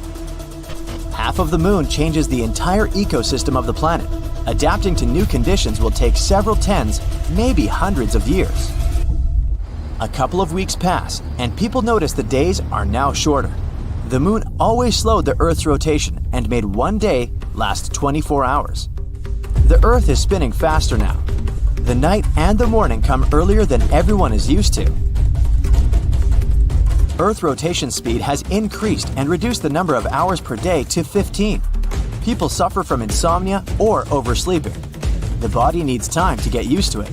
Half of the moon changes the entire ecosystem of the planet. Adapting to new conditions will take several tens, maybe hundreds of years. A couple of weeks pass, and people notice the days are now shorter. The moon always slowed the Earth's rotation and made one day last 24 hours. The Earth is spinning faster now. The night and the morning come earlier than everyone is used to. Earth rotation speed has increased and reduced the number of hours per day to 15. People suffer from insomnia or oversleeping. The body needs time to get used to it.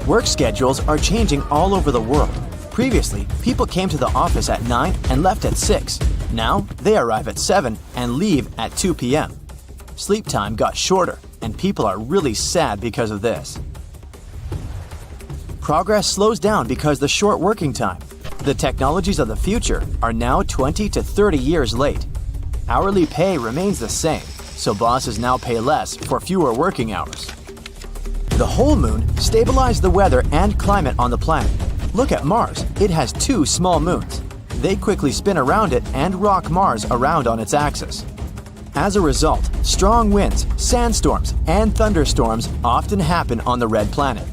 Work schedules are changing all over the world. Previously, people came to the office at 9 and left at 6. Now, they arrive at 7 and leave at 2 p.m. Sleep time got shorter, and people are really sad because of this. Progress slows down because the short working time. The technologies of the future are now 20 to 30 years late. Hourly pay remains the same, so bosses now pay less for fewer working hours. The whole moon stabilized the weather and climate on the planet. Look at Mars. It has 2 small moons. They quickly spin around it and rock Mars around on its axis. As a result, strong winds, sandstorms, and thunderstorms often happen on the red planet.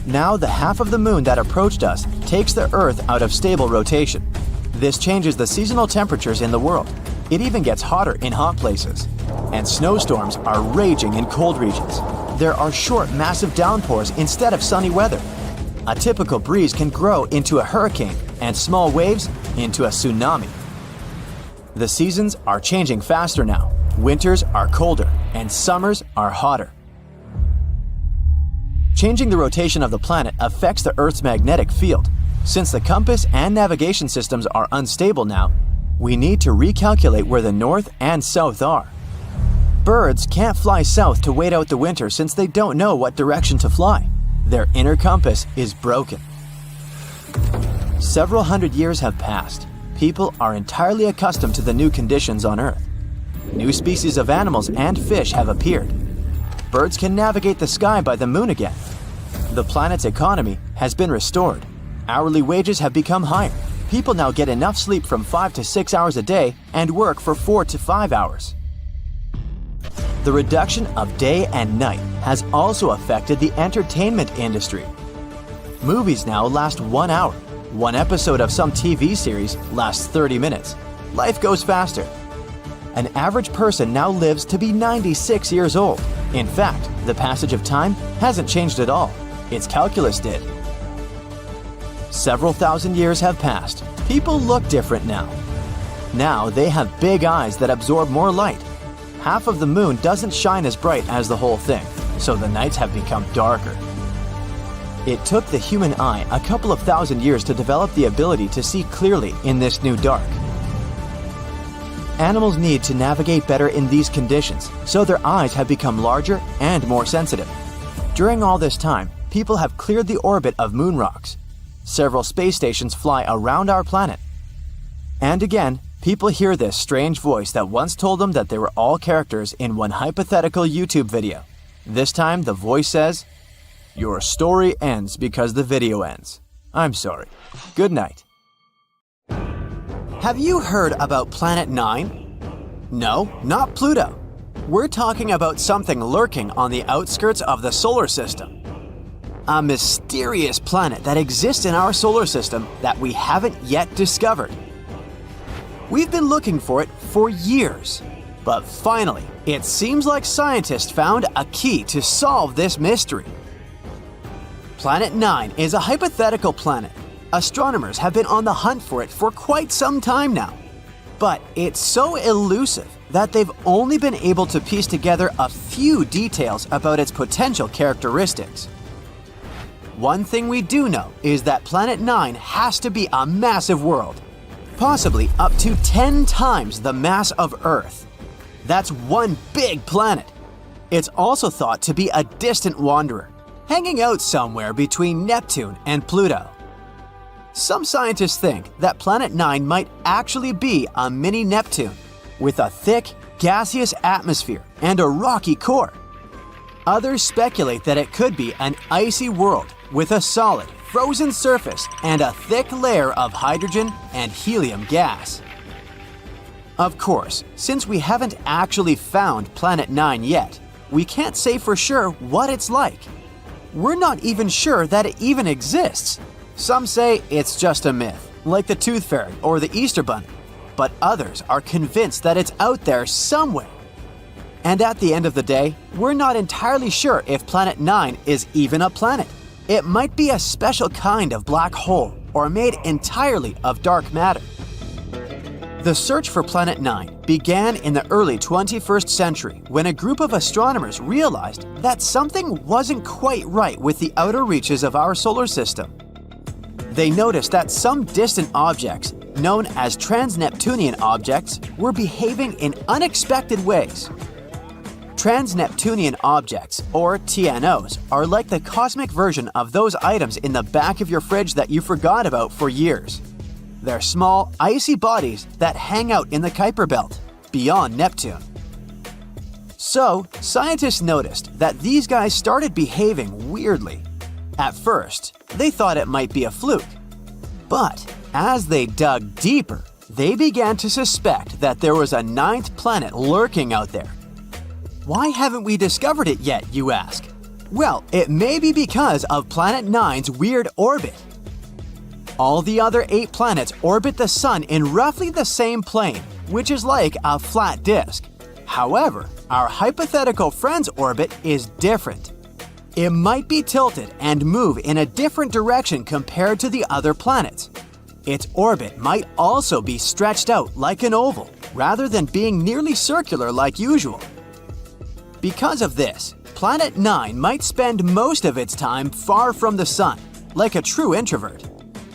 Now the half of the moon that approached us takes the Earth out of stable rotation. This changes the seasonal temperatures in the world. It even gets hotter in hot places. And snowstorms are raging in cold regions. There are short, massive downpours instead of sunny weather. A typical breeze can grow into a hurricane and small waves into a tsunami. The seasons are changing faster now. Winters are colder and summers are hotter. Changing the rotation of the planet affects the Earth's magnetic field. Since the compass and navigation systems are unstable now, we need to recalculate where the north and south are. Birds can't fly south to wait out the winter since they don't know what direction to fly. Their inner compass is broken. Several hundred years have passed. People are entirely accustomed to the new conditions on Earth. New species of animals and fish have appeared. Birds can navigate the sky by the moon again. The planet's economy has been restored. Hourly wages have become higher. People now get enough sleep from 5 to 6 hours a day and work for 4 to 5 hours. The reduction of day and night has also affected the entertainment industry. Movies now last 1 hour. One episode of some TV series lasts 30 minutes. Life goes faster. An average person now lives to be 96 years old. In fact, the passage of time hasn't changed at all. Its calculus did. Several thousand years have passed. People look different now. Now they have big eyes that absorb more light. Half of the moon doesn't shine as bright as the whole thing, so the nights have become darker. It took the human eye a couple of thousand years to develop the ability to see clearly in this new dark. Animals need to navigate better in these conditions, so their eyes have become larger and more sensitive. During all this time, people have cleared the orbit of moon rocks. Several space stations fly around our planet. And again, people hear this strange voice that once told them that they were all characters in one hypothetical YouTube video. This time, the voice says, "Your story ends because the video ends. I'm sorry. Good night." Have you heard about Planet 9? No, not Pluto. We're talking about something lurking on the outskirts of the solar system. A mysterious planet that exists in our solar system that we haven't yet discovered. We've been looking for it for years, but finally, it seems like scientists found a key to solve this mystery. Planet 9 is a hypothetical planet. Astronomers have been on the hunt for it for quite some time now. But it's so elusive that they've only been able to piece together a few details about its potential characteristics. One thing we do know is that Planet 9 has to be a massive world, possibly up to 10 times the mass of Earth. That's one big planet. It's also thought to be a distant wanderer, hanging out somewhere between Neptune and Pluto. Some scientists think that Planet 9 might actually be a mini Neptune, with a thick, gaseous atmosphere and a rocky core. Others speculate that it could be an icy world with a solid, frozen surface and a thick layer of hydrogen and helium gas. Of course, since we haven't actually found Planet 9 yet, we can't say for sure what it's like. We're not even sure that it even exists. Some say it's just a myth, like the Tooth Fairy or the Easter Bunny, but others are convinced that it's out there somewhere. And at the end of the day, we're not entirely sure if Planet 9 is even a planet. It might be a special kind of black hole or made entirely of dark matter. The search for Planet 9 began in the early 21st century when a group of astronomers realized that something wasn't quite right with the outer reaches of our solar system. They noticed that some distant objects, known as trans-Neptunian objects, were behaving in unexpected ways. Trans-Neptunian objects, or TNOs, are like the cosmic version of those items in the back of your fridge that you forgot about for years. They're small, icy bodies that hang out in the Kuiper Belt, beyond Neptune. So, scientists noticed that these guys started behaving weirdly. At first, they thought it might be a fluke. But as they dug deeper, they began to suspect that there was a ninth planet lurking out there. Why haven't we discovered it yet, you ask? Well, it may be because of Planet 9's weird orbit. All the other 8 planets orbit the Sun in roughly the same plane, which is like a flat disk. However, our hypothetical friend's orbit is different. It might be tilted and move in a different direction compared to the other planets. Its orbit might also be stretched out like an oval, rather than being nearly circular like usual. Because of this, Planet 9 might spend most of its time far from the Sun, like a true introvert.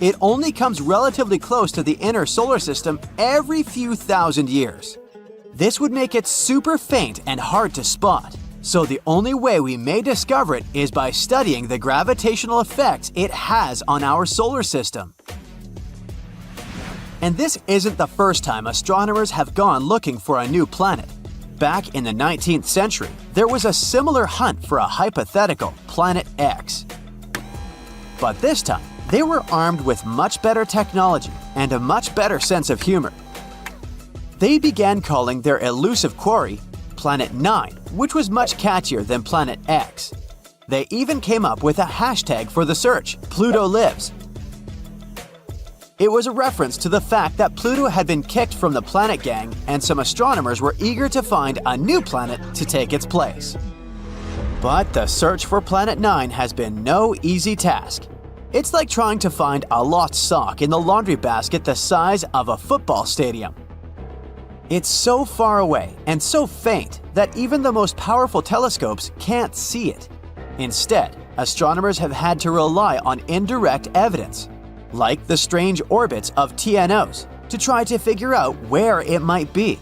It only comes relatively close to the inner solar system every few thousand years. This would make it super faint and hard to spot. So the only way we may discover it is by studying the gravitational effects it has on our solar system. And this isn't the first time astronomers have gone looking for a new planet. Back in the 19th century, there was a similar hunt for a hypothetical Planet X. But this time, they were armed with much better technology and a much better sense of humor. They began calling their elusive quarry Planet 9, which was much catchier than Planet X. They even came up with a hashtag for the search, Pluto Lives. It was a reference to the fact that Pluto had been kicked from the planet gang and some astronomers were eager to find a new planet to take its place. But the search for Planet 9 has been no easy task. It's like trying to find a lost sock in the laundry basket the size of a football stadium. It's so far away and so faint that even the most powerful telescopes can't see it. Instead, astronomers have had to rely on indirect evidence, like the strange orbits of TNOs, to try to figure out where it might be.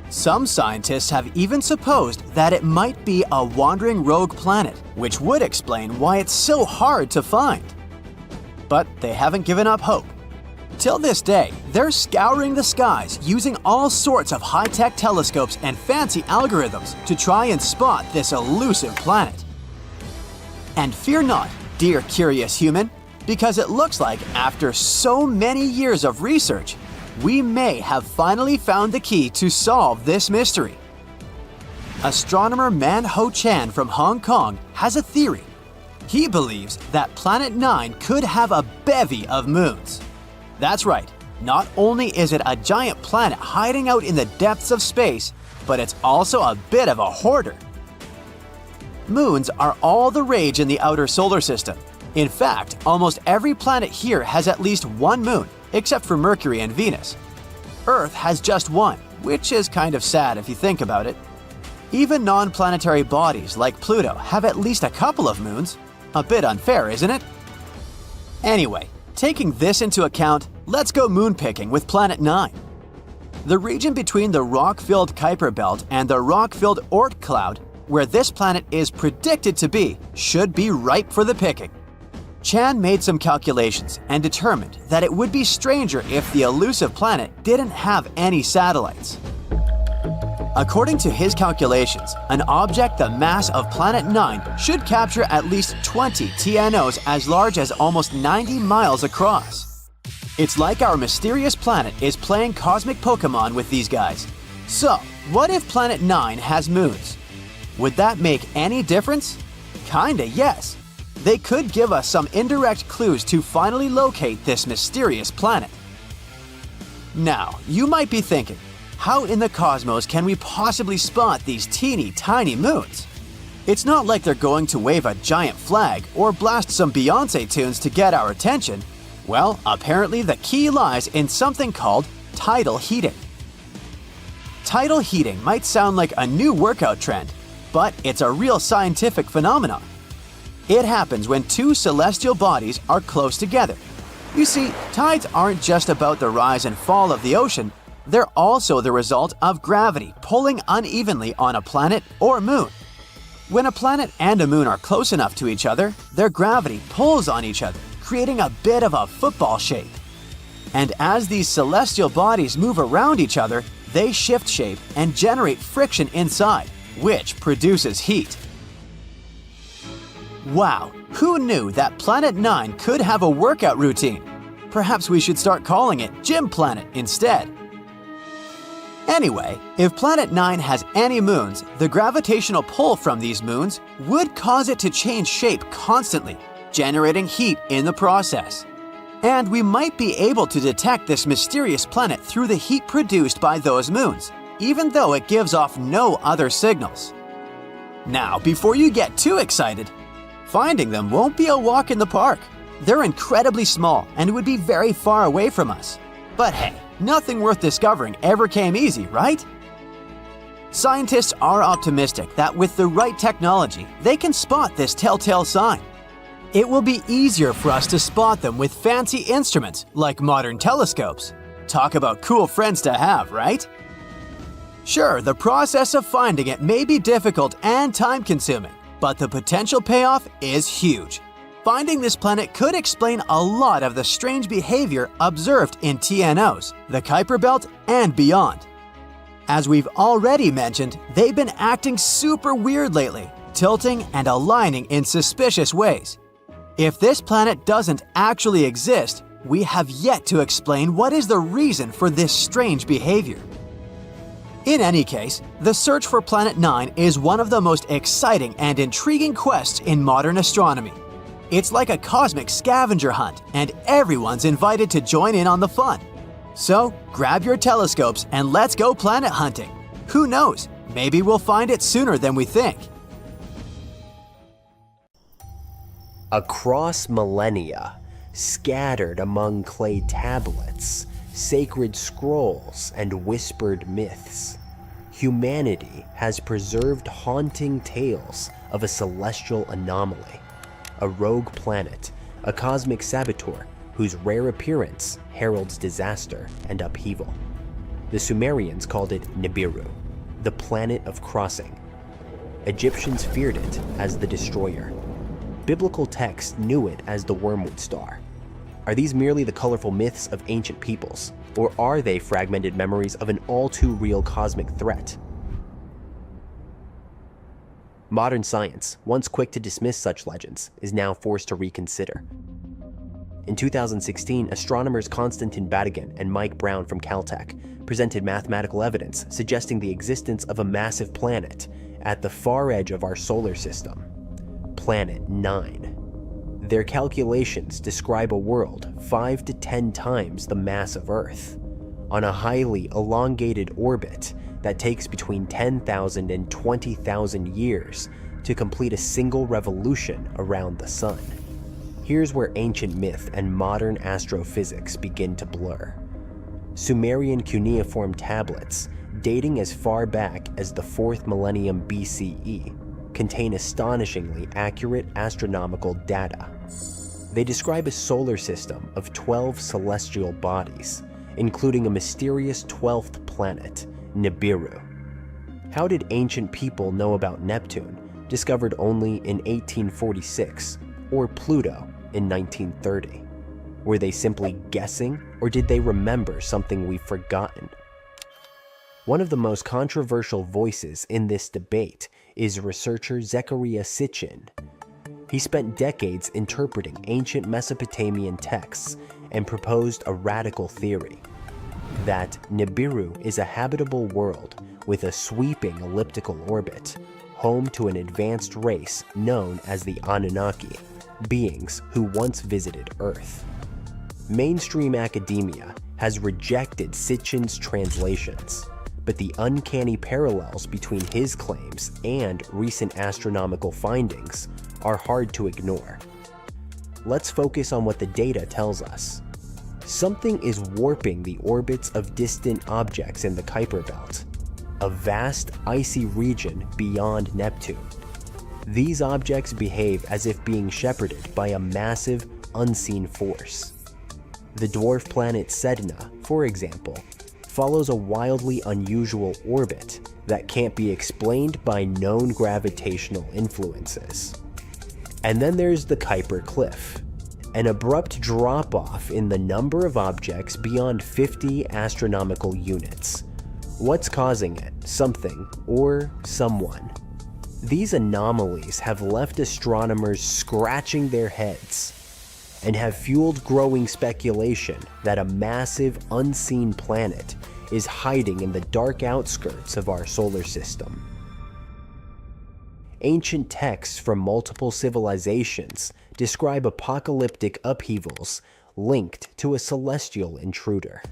Some scientists have even supposed that it might be a wandering rogue planet, which would explain why it's so hard to find. But they haven't given up hope. Till this day, they're scouring the skies using all sorts of high-tech telescopes and fancy algorithms to try and spot this elusive planet. And fear not, dear curious human, because it looks like after so many years of research, we may have finally found the key to solve this mystery. Astronomer Man Ho Chan from Hong Kong has a theory. He believes that Planet 9 could have a bevy of moons. That's right, not only is it a giant planet hiding out in the depths of space, but it's also a bit of a hoarder. Moons are all the rage in the outer solar system. In fact, almost every planet here has at least one moon, except for Mercury and Venus. Earth has just one, which is kind of sad if you think about it. Even non-planetary bodies like Pluto have at least a couple of moons. A bit unfair, isn't it? Anyway, taking this into account, let's go moon picking with Planet 9. The region between the rock-filled Kuiper Belt and the rock-filled Oort cloud, where this planet is predicted to be, should be ripe for the picking. Chan made some calculations and determined that it would be stranger if the elusive planet didn't have any satellites. According to his calculations, an object the mass of Planet 9 should capture at least 20 TNOs as large as almost 90 miles across. It's like our mysterious planet is playing cosmic Pokemon with these guys. So, what if Planet 9 has moons? Would that make any difference? Kinda, yes. They could give us some indirect clues to finally locate this mysterious planet. Now, you might be thinking, how in the cosmos can we possibly spot these teeny tiny moons? It's not like they're going to wave a giant flag or blast some Beyoncé tunes to get our attention. Well, apparently the key lies in something called tidal heating. Tidal heating might sound like a new workout trend, but it's a real scientific phenomenon. It happens when two celestial bodies are close together. You see, tides aren't just about the rise and fall of the ocean, they're also the result of gravity pulling unevenly on a planet or moon. When a planet and a moon are close enough to each other, their gravity pulls on each other, creating a bit of a football shape. And as these celestial bodies move around each other, they shift shape and generate friction inside, which produces heat. Wow, who knew that Planet 9 could have a workout routine? Perhaps we should start calling it Gym Planet instead. Anyway, if Planet 9 has any moons, the gravitational pull from these moons would cause it to change shape constantly, generating heat in the process. And we might be able to detect this mysterious planet through the heat produced by those moons, even though it gives off no other signals. Now, before you get too excited, finding them won't be a walk in the park. They're incredibly small and would be very far away from us. But hey, nothing worth discovering ever came easy, right? Scientists are optimistic that with the right technology, they can spot this telltale sign. It will be easier for us to spot them with fancy instruments like modern telescopes. Talk about cool friends to have, right? Sure, the process of finding it may be difficult and time-consuming, but the potential payoff is huge. Finding this planet could explain a lot of the strange behavior observed in TNOs, the Kuiper Belt, and beyond. As we've already mentioned, they've been acting super weird lately, tilting and aligning in suspicious ways. If this planet doesn't actually exist, we have yet to explain what is the reason for this strange behavior. In any case, the search for Planet 9 is one of the most exciting and intriguing quests in modern astronomy. It's like a cosmic scavenger hunt, and everyone's invited to join in on the fun. So, grab your telescopes and let's go planet hunting. Who knows, maybe we'll find it sooner than we think. Across millennia, scattered among clay tablets, sacred scrolls, and whispered myths. Humanity has preserved haunting tales of a celestial anomaly, a rogue planet, a cosmic saboteur whose rare appearance heralds disaster and upheaval. The Sumerians called it Nibiru, the planet of crossing. Egyptians feared it as the destroyer. Biblical texts knew it as the wormwood star. Are these merely the colorful myths of ancient peoples, or are they fragmented memories of an all-too-real cosmic threat? Modern science, once quick to dismiss such legends, is now forced to reconsider. In 2016, astronomers Konstantin Batygin and Mike Brown from Caltech presented mathematical evidence suggesting the existence of a massive planet at the far edge of our solar system, Planet 9. Their calculations describe a world 5 to 10 times the mass of Earth, on a highly elongated orbit that takes between 10,000 and 20,000 years to complete a single revolution around the Sun. Here's where ancient myth and modern astrophysics begin to blur. Sumerian cuneiform tablets, dating as far back as the 4th millennium BCE, contain astonishingly accurate astronomical data. They describe a solar system of 12 celestial bodies, including a mysterious 12th planet, Nibiru. How did ancient people know about Neptune, discovered only in 1846, or Pluto in 1930? Were they simply guessing, or did they remember something we've forgotten? One of the most controversial voices in this debate is researcher Zecharia Sitchin. He spent decades interpreting ancient Mesopotamian texts and proposed a radical theory that Nibiru is a habitable world with a sweeping elliptical orbit, home to an advanced race known as the Anunnaki, beings who once visited Earth. Mainstream academia has rejected Sitchin's translations, but the uncanny parallels between his claims and recent astronomical findings are hard to ignore. Let's focus on what the data tells us. Something is warping the orbits of distant objects in the Kuiper Belt, a vast icy region beyond Neptune. These objects behave as if being shepherded by a massive, unseen force. The dwarf planet Sedna, for example, follows a wildly unusual orbit that can't be explained by known gravitational influences. And then there's the Kuiper Cliff, an abrupt drop-off in the number of objects beyond 50 astronomical units. What's causing it? Something or someone. These anomalies have left astronomers scratching their heads and have fueled growing speculation that a massive, unseen planet is hiding in the dark outskirts of our solar system. Ancient texts from multiple civilizations describe apocalyptic upheavals linked to a celestial intruder.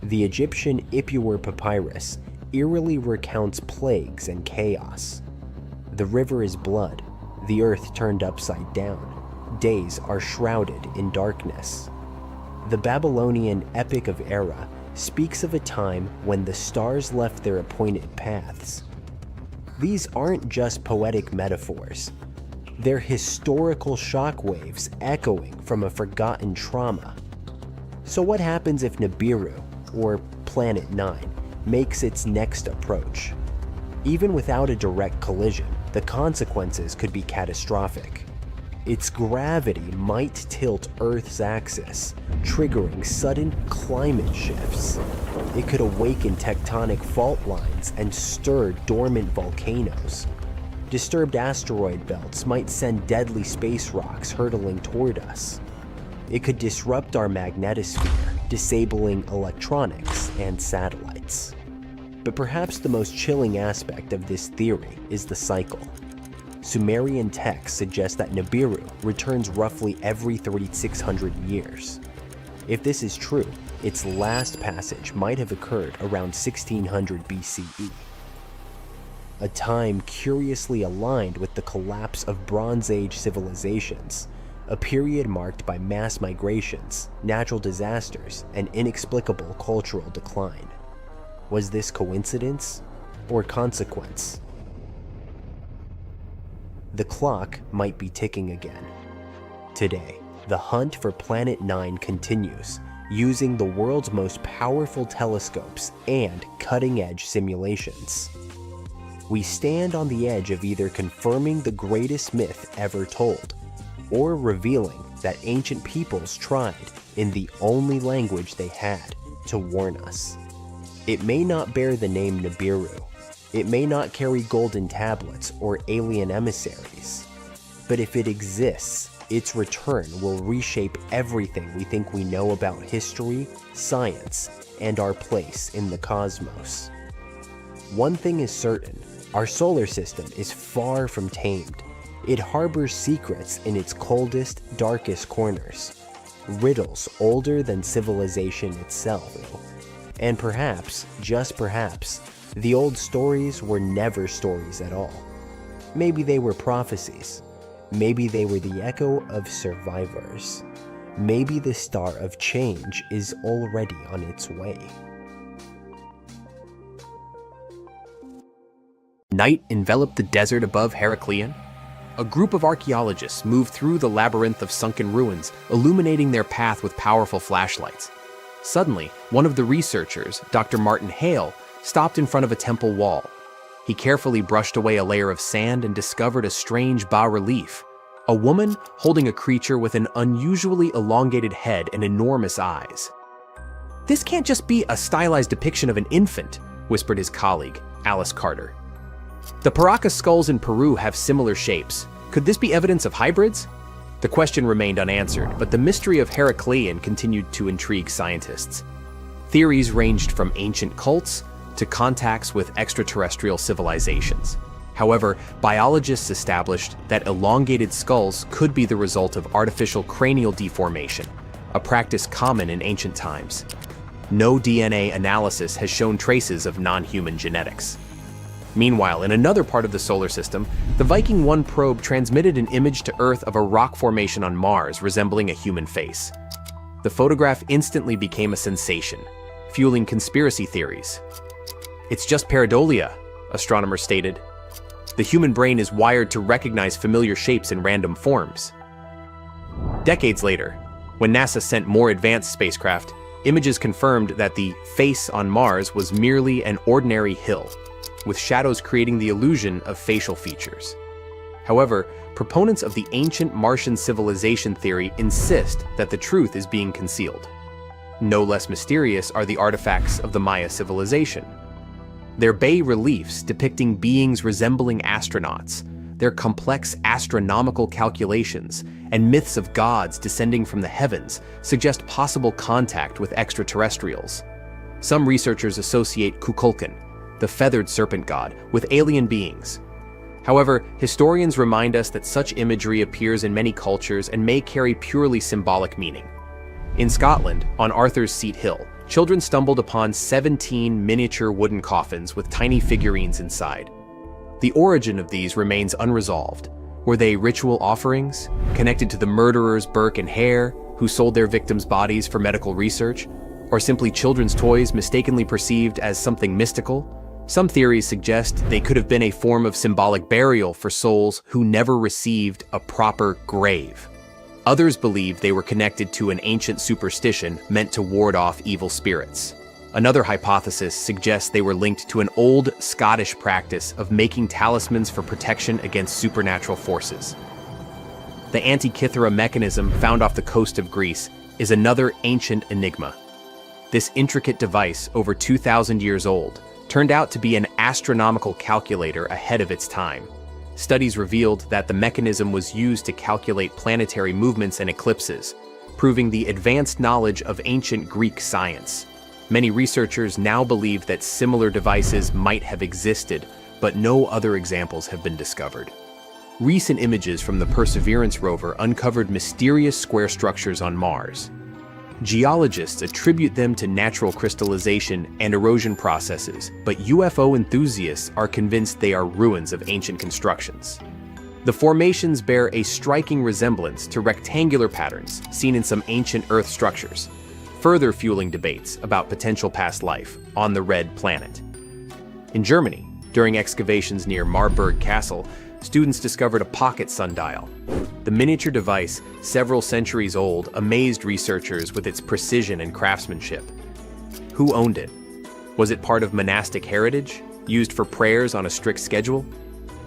The Egyptian Ipuwer papyrus eerily recounts plagues and chaos. The river is blood, the earth turned upside down, days are shrouded in darkness. The Babylonian Epic of Era speaks of a time when the stars left their appointed paths. These aren't just poetic metaphors. They're historical shockwaves echoing from a forgotten trauma. So what happens if Nibiru, or Planet 9, makes its next approach? Even without a direct collision, the consequences could be catastrophic. Its gravity might tilt Earth's axis, triggering sudden climate shifts. It could awaken tectonic fault lines and stir dormant volcanoes. Disturbed asteroid belts might send deadly space rocks hurtling toward us. It could disrupt our magnetosphere, disabling electronics and satellites. But perhaps the most chilling aspect of this theory is the cycle. Sumerian texts suggest that Nibiru returns roughly every 3,600 years. If this is true, its last passage might have occurred around 1600 BCE, a time curiously aligned with the collapse of Bronze Age civilizations, a period marked by mass migrations, natural disasters, and inexplicable cultural decline. Was this coincidence or consequence? The clock might be ticking again. Today, the hunt for Planet 9 continues, using the world's most powerful telescopes and cutting-edge simulations. We stand on the edge of either confirming the greatest myth ever told, or revealing that ancient peoples tried, in the only language they had, to warn us. It may not bear the name Nibiru, it may not carry golden tablets or alien emissaries, but if it exists, its return will reshape everything we think we know about history, science, and our place in the cosmos. One thing is certain, our solar system is far from tamed. It harbors secrets in its coldest, darkest corners, riddles older than civilization itself. And perhaps, just perhaps, the old stories were never stories at all. Maybe they were prophecies. Maybe they were the echo of survivors. Maybe the star of change is already on its way. Night enveloped the desert above Heraklion. A group of archaeologists moved through the labyrinth of sunken ruins, illuminating their path with powerful flashlights. Suddenly, one of the researchers, Dr. Martin Hale, stopped in front of a temple wall. He carefully brushed away a layer of sand and discovered a strange bas-relief. A woman holding a creature with an unusually elongated head and enormous eyes. "This can't just be a stylized depiction of an infant," whispered his colleague, Alice Carter. "The Paracas skulls in Peru have similar shapes. Could this be evidence of hybrids?" The question remained unanswered, but the mystery of Heraklion continued to intrigue scientists. Theories ranged from ancient cults to contacts with extraterrestrial civilizations. However, biologists established that elongated skulls could be the result of artificial cranial deformation, a practice common in ancient times. No DNA analysis has shown traces of non-human genetics. Meanwhile, in another part of the solar system, the Viking 1 probe transmitted an image to Earth of a rock formation on Mars resembling a human face. The photograph instantly became a sensation, fueling conspiracy theories. "It's just pareidolia," astronomers stated. "The human brain is wired to recognize familiar shapes in random forms." Decades later, when NASA sent more advanced spacecraft, images confirmed that the face on Mars was merely an ordinary hill, with shadows creating the illusion of facial features. However, proponents of the ancient Martian civilization theory insist that the truth is being concealed. No less mysterious are the artifacts of the Maya civilization. Their bas-reliefs depicting beings resembling astronauts, their complex astronomical calculations, and myths of gods descending from the heavens suggest possible contact with extraterrestrials. Some researchers associate Kukulkan, the feathered serpent god, with alien beings. However, historians remind us that such imagery appears in many cultures and may carry purely symbolic meaning. In Scotland, on Arthur's Seat Hill, children stumbled upon 17 miniature wooden coffins with tiny figurines inside. The origin of these remains unresolved. Were they ritual offerings, connected to the murderers Burke and Hare, who sold their victims' bodies for medical research, or simply children's toys mistakenly perceived as something mystical? Some theories suggest they could have been a form of symbolic burial for souls who never received a proper grave. Others believe they were connected to an ancient superstition meant to ward off evil spirits. Another hypothesis suggests they were linked to an old Scottish practice of making talismans for protection against supernatural forces. The Antikythera mechanism found off the coast of Greece is another ancient enigma. This intricate device, over 2,000 years old, turned out to be an astronomical calculator ahead of its time. Studies revealed that the mechanism was used to calculate planetary movements and eclipses, proving the advanced knowledge of ancient Greek science. Many researchers now believe that similar devices might have existed, but no other examples have been discovered. Recent images from the Perseverance rover uncovered mysterious square structures on Mars. Geologists attribute them to natural crystallization and erosion processes, but UFO enthusiasts are convinced they are ruins of ancient constructions. The formations bear a striking resemblance to rectangular patterns seen in some ancient Earth structures, further fueling debates about potential past life on the Red Planet. In Germany, during excavations near Marburg Castle, students discovered a pocket sundial. The miniature device, several centuries old, amazed researchers with its precision and craftsmanship. Who owned it? Was it part of monastic heritage, used for prayers on a strict schedule?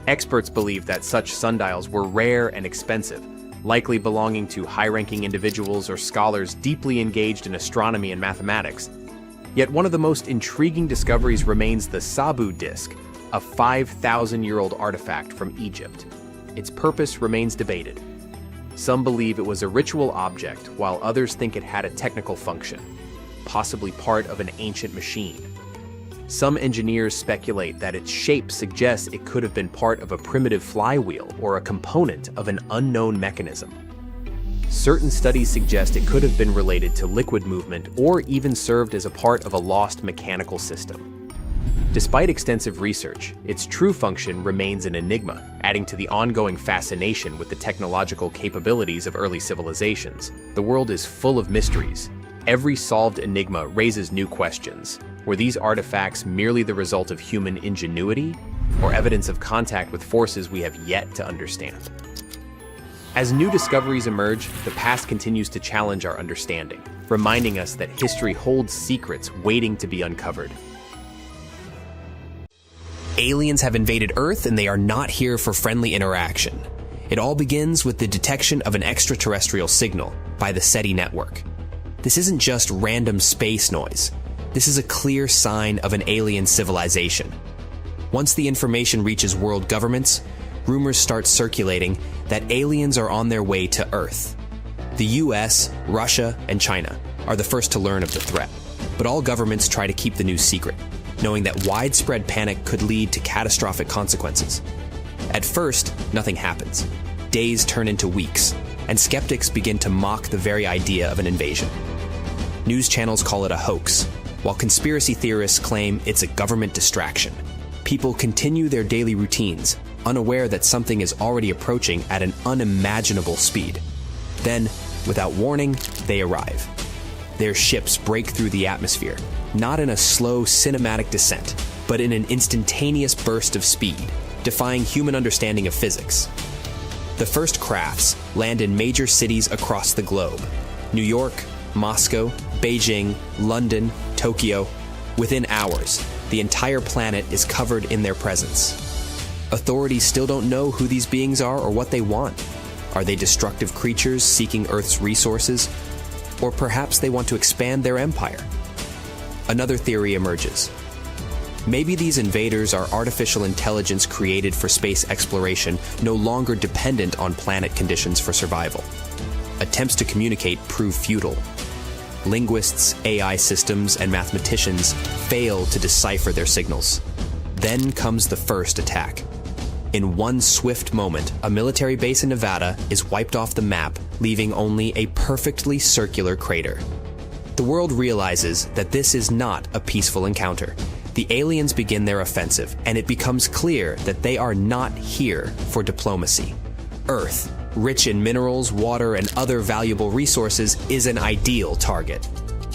Experts believe that such sundials were rare and expensive, likely belonging to high-ranking individuals or scholars deeply engaged in astronomy and mathematics. Yet one of the most intriguing discoveries remains the Sabu disk, a 5,000-year-old artifact from Egypt. Its purpose remains debated. Some believe it was a ritual object, while others think it had a technical function, possibly part of an ancient machine. Some engineers speculate that its shape suggests it could have been part of a primitive flywheel or a component of an unknown mechanism. Certain studies suggest it could have been related to liquid movement or even served as a part of a lost mechanical system. Despite extensive research, its true function remains an enigma, adding to the ongoing fascination with the technological capabilities of early civilizations. The world is full of mysteries. Every solved enigma raises new questions. Were these artifacts merely the result of human ingenuity, or evidence of contact with forces we have yet to understand? As new discoveries emerge, the past continues to challenge our understanding, reminding us that history holds secrets waiting to be uncovered. Aliens have invaded Earth and they are not here for friendly interaction. It all begins with the detection of an extraterrestrial signal by the SETI network. This isn't just random space noise. This is a clear sign of an alien civilization. Once the information reaches world governments, rumors start circulating that aliens are on their way to Earth. The US, Russia, and China are the first to learn of the threat, but all governments try to keep the news secret, knowing that widespread panic could lead to catastrophic consequences. At first, nothing happens. Days turn into weeks, and skeptics begin to mock the very idea of an invasion. News channels call it a hoax, while conspiracy theorists claim it's a government distraction. People continue their daily routines, unaware that something is already approaching at an unimaginable speed. Then, without warning, they arrive. Their ships break through the atmosphere, not in a slow cinematic descent, but in an instantaneous burst of speed, defying human understanding of physics. The first crafts land in major cities across the globe: New York, Moscow, Beijing, London, Tokyo. Within hours, the entire planet is covered in their presence. Authorities still don't know who these beings are or what they want. Are they destructive creatures seeking Earth's resources? Or perhaps they want to expand their empire? Another theory emerges. Maybe these invaders are artificial intelligence created for space exploration, no longer dependent on planet conditions for survival. Attempts to communicate prove futile. Linguists, AI systems, and mathematicians fail to decipher their signals. Then comes the first attack. In one swift moment, a military base in Nevada is wiped off the map, leaving only a perfectly circular crater. The world realizes that this is not a peaceful encounter. The aliens begin their offensive, and it becomes clear that they are not here for diplomacy. Earth, rich in minerals, water, and other valuable resources, is an ideal target.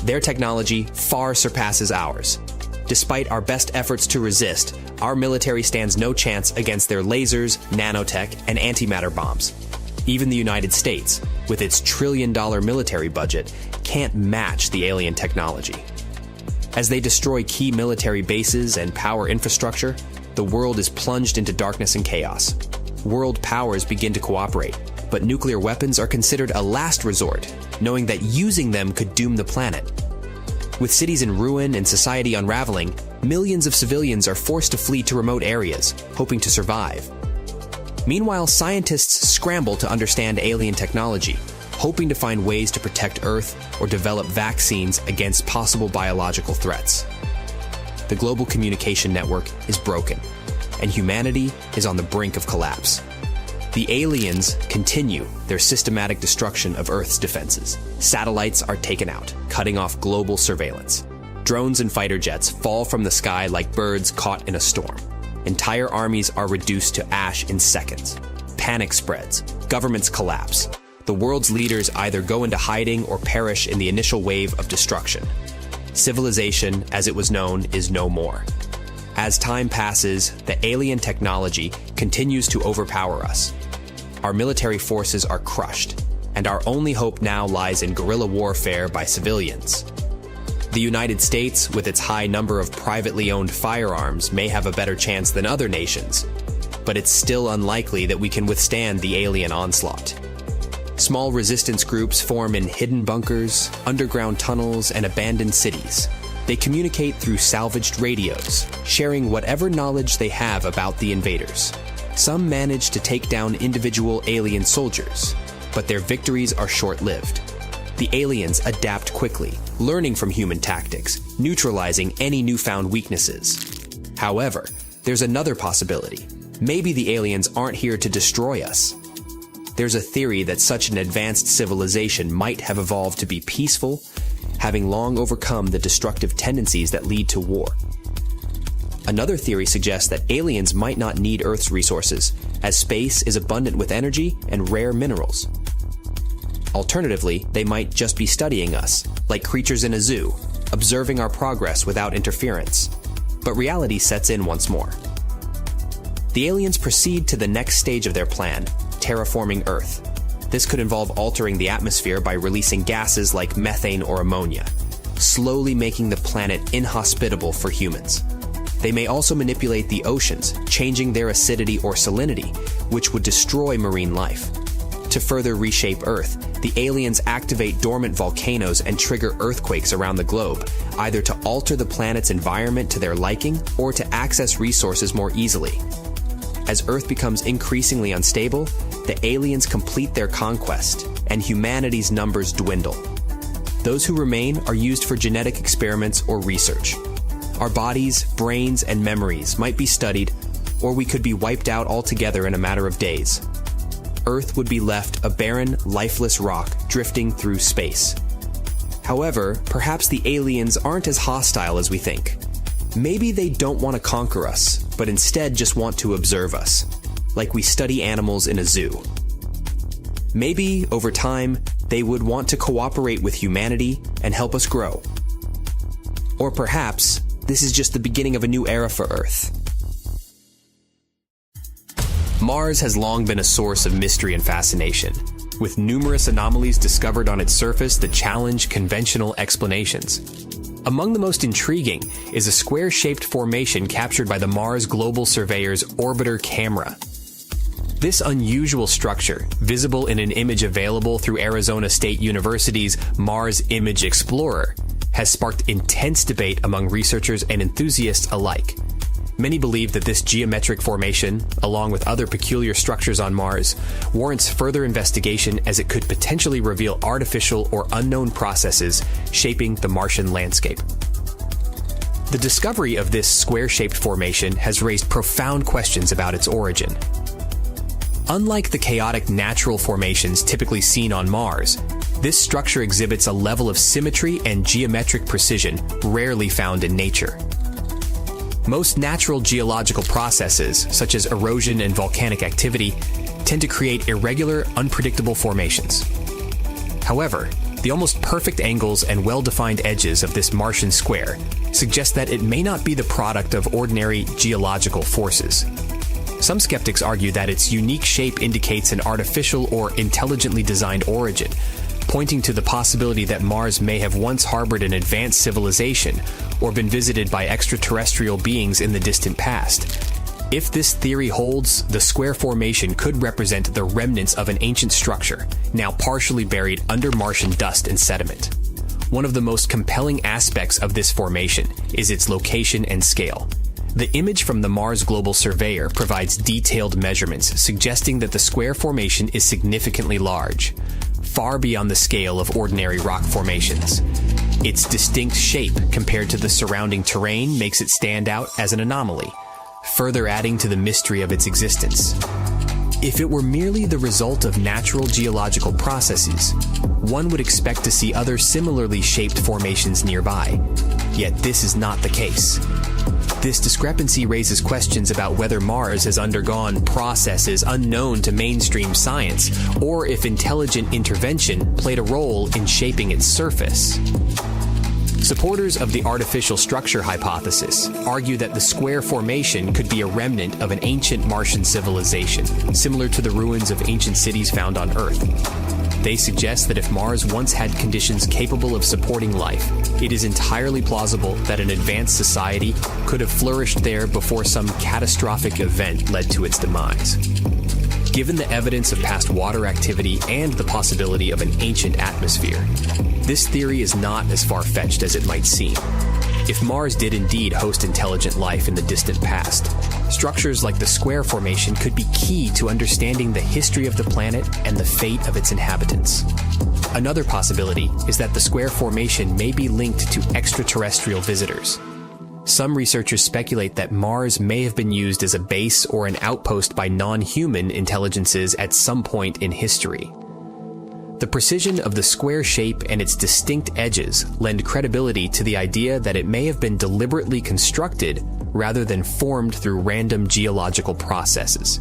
Their technology far surpasses ours. Despite our best efforts to resist, our military stands no chance against their lasers, nanotech, and antimatter bombs. Even the United States, with its trillion-dollar military budget, can't match the alien technology. As they destroy key military bases and power infrastructure, the world is plunged into darkness and chaos. World powers begin to cooperate, but nuclear weapons are considered a last resort, knowing that using them could doom the planet. With cities in ruin and society unraveling, millions of civilians are forced to flee to remote areas, hoping to survive. Meanwhile, scientists scramble to understand alien technology, hoping to find ways to protect Earth or develop vaccines against possible biological threats. The global communication network is broken, and humanity is on the brink of collapse. The aliens continue their systematic destruction of Earth's defenses. Satellites are taken out, cutting off global surveillance. Drones and fighter jets fall from the sky like birds caught in a storm. Entire armies are reduced to ash in seconds. panic spreads, governments collapse. The world's leaders either go into hiding or perish in the initial wave of destruction. Civilization, as it was known, is no more. As time passes, the alien technology continues to overpower us. Our military forces are crushed, and our only hope now lies in guerrilla warfare by civilians. The United States, with its high number of privately owned firearms, may have a better chance than other nations, but it's still unlikely that we can withstand the alien onslaught. Small resistance groups form in hidden bunkers, underground tunnels, and abandoned cities. They communicate through salvaged radios, sharing whatever knowledge they have about the invaders. Some manage to take down individual alien soldiers, but their victories are short-lived. The aliens adapt quickly, learning from human tactics, neutralizing any newfound weaknesses. However, there's another possibility. Maybe the aliens aren't here to destroy us. There's a theory that such an advanced civilization might have evolved to be peaceful, having long overcome the destructive tendencies that lead to war. Another theory suggests that aliens might not need Earth's resources, as space is abundant with energy and rare minerals. Alternatively, they might just be studying us, like creatures in a zoo, observing our progress without interference. But reality sets in once more. The aliens proceed to the next stage of their plan, terraforming Earth. This could involve altering the atmosphere by releasing gases like methane or ammonia, slowly making the planet inhospitable for humans. They may also manipulate the oceans, changing their acidity or salinity, which would destroy marine life. To further reshape Earth, the aliens activate dormant volcanoes and trigger earthquakes around the globe, either to alter the planet's environment to their liking or to access resources more easily. As Earth becomes increasingly unstable, the aliens complete their conquest, and humanity's numbers dwindle. Those who remain are used for genetic experiments or research. Our bodies, brains, and memories might be studied, or we could be wiped out altogether in a matter of days. Earth would be left a barren, lifeless rock drifting through space. However, perhaps the aliens aren't as hostile as we think. Maybe they don't want to conquer us, but instead just want to observe us, like we study animals in a zoo. Maybe, over time, they would want to cooperate with humanity and help us grow. Or perhaps, this is just the beginning of a new era for Earth. Mars has long been a source of mystery and fascination, with numerous anomalies discovered on its surface that challenge conventional explanations. Among the most intriguing is a square-shaped formation captured by the Mars Global Surveyor's orbiter camera. This unusual structure, visible in an image available through Arizona State University's Mars Image Explorer, has sparked intense debate among researchers and enthusiasts alike. Many believe that this geometric formation, along with other peculiar structures on Mars, warrants further investigation as it could potentially reveal artificial or unknown processes shaping the Martian landscape. The discovery of this square-shaped formation has raised profound questions about its origin. Unlike the chaotic natural formations typically seen on Mars, this structure exhibits a level of symmetry and geometric precision rarely found in nature. Most natural geological processes, such as erosion and volcanic activity, tend to create irregular, unpredictable formations. However, the almost perfect angles and well-defined edges of this Martian square suggest that it may not be the product of ordinary geological forces. Some skeptics argue that its unique shape indicates an artificial or intelligently designed origin, pointing to the possibility that Mars may have once harbored an advanced civilization or been visited by extraterrestrial beings in the distant past. If this theory holds, the square formation could represent the remnants of an ancient structure, now partially buried under Martian dust and sediment. One of the most compelling aspects of this formation is its location and scale. The image from the Mars Global Surveyor provides detailed measurements suggesting that the square formation is significantly large, far beyond the scale of ordinary rock formations. Its distinct shape compared to the surrounding terrain makes it stand out as an anomaly, further adding to the mystery of its existence. If it were merely the result of natural geological processes, one would expect to see other similarly shaped formations nearby. Yet this is not the case. This discrepancy raises questions about whether Mars has undergone processes unknown to mainstream science, or if intelligent intervention played a role in shaping its surface. Supporters of the artificial structure hypothesis argue that the square formation could be a remnant of an ancient Martian civilization, similar to the ruins of ancient cities found on Earth. They suggest that if Mars once had conditions capable of supporting life, it is entirely plausible that an advanced society could have flourished there before some catastrophic event led to its demise. Given the evidence of past water activity and the possibility of an ancient atmosphere, this theory is not as far-fetched as it might seem. If Mars did indeed host intelligent life in the distant past, structures like the square formation could be key to understanding the history of the planet and the fate of its inhabitants. Another possibility is that the square formation may be linked to extraterrestrial visitors. Some researchers speculate that Mars may have been used as a base or an outpost by non-human intelligences at some point in history. The precision of the square shape and its distinct edges lend credibility to the idea that it may have been deliberately constructed rather than formed through random geological processes.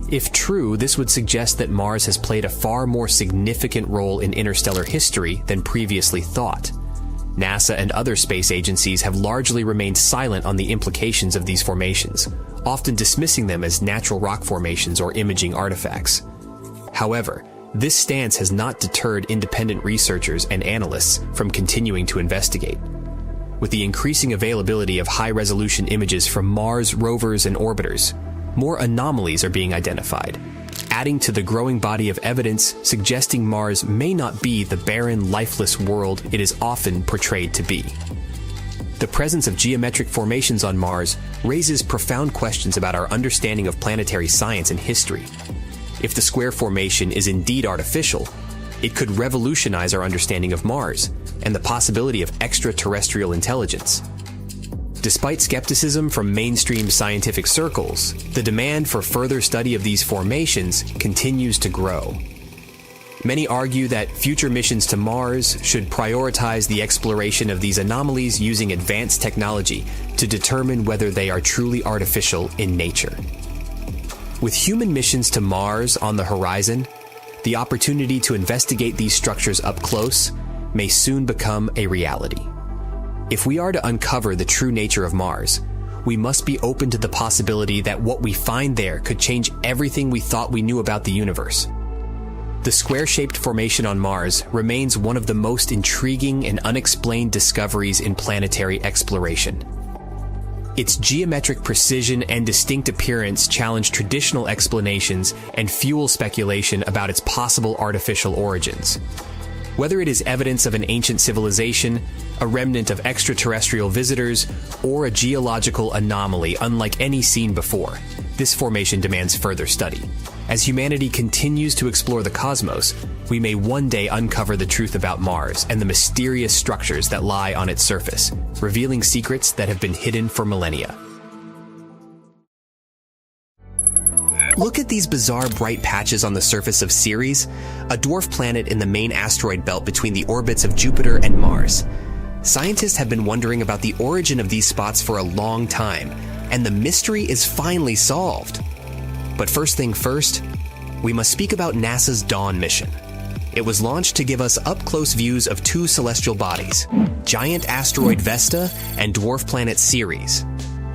If true, this would suggest that Mars has played a far more significant role in interstellar history than previously thought. NASA and other space agencies have largely remained silent on the implications of these formations, often dismissing them as natural rock formations or imaging artifacts. However, this stance has not deterred independent researchers and analysts from continuing to investigate. With the increasing availability of high-resolution images from Mars rovers and orbiters, more anomalies are being identified, adding to the growing body of evidence suggesting Mars may not be the barren, lifeless world it is often portrayed to be. The presence of geometric formations on Mars raises profound questions about our understanding of planetary science and history. If the square formation is indeed artificial, it could revolutionize our understanding of Mars and the possibility of extraterrestrial intelligence. Despite skepticism from mainstream scientific circles, the demand for further study of these formations continues to grow. Many argue that future missions to Mars should prioritize the exploration of these anomalies using advanced technology to determine whether they are truly artificial in nature. With human missions to Mars on the horizon, the opportunity to investigate these structures up close may soon become a reality. If we are to uncover the true nature of Mars, we must be open to the possibility that what we find there could change everything we thought we knew about the universe. The square-shaped formation on Mars remains one of the most intriguing and unexplained discoveries in planetary exploration. Its geometric precision and distinct appearance challenge traditional explanations and fuel speculation about its possible artificial origins. Whether it is evidence of an ancient civilization, a remnant of extraterrestrial visitors, or a geological anomaly unlike any seen before, this formation demands further study. As humanity continues to explore the cosmos, we may one day uncover the truth about Mars and the mysterious structures that lie on its surface, revealing secrets that have been hidden for millennia. Look at these bizarre bright patches on the surface of Ceres, a dwarf planet in the main asteroid belt between the orbits of Jupiter and Mars. Scientists have been wondering about the origin of these spots for a long time, and the mystery is finally solved. But first thing first, we must speak about NASA's Dawn mission. It was launched to give us up-close views of two celestial bodies, giant asteroid Vesta and dwarf planet Ceres.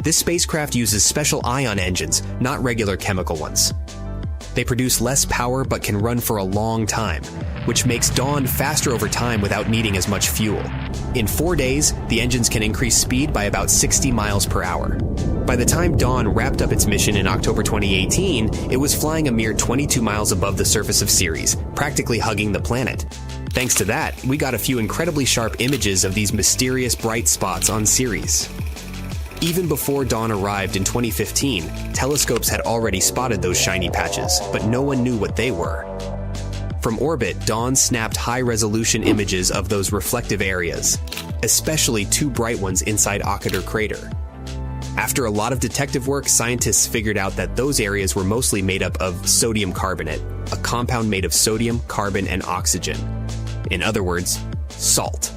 This spacecraft uses special ion engines, not regular chemical ones. They produce less power but can run for a long time, which makes Dawn faster over time without needing as much fuel. In 4 days, the engines can increase speed by about 60 miles per hour. By the time Dawn wrapped up its mission in October 2018, it was flying a mere 22 miles above the surface of Ceres, practically hugging the planet. Thanks to that, we got a few incredibly sharp images of these mysterious bright spots on Ceres. Even before Dawn arrived in 2015, telescopes had already spotted those shiny patches, but no one knew what they were. From orbit, Dawn snapped high-resolution images of those reflective areas, especially two bright ones inside Ocketer crater. After a lot of detective work, scientists figured out that those areas were mostly made up of sodium carbonate, a compound made of sodium, carbon, and oxygen. In other words, salt.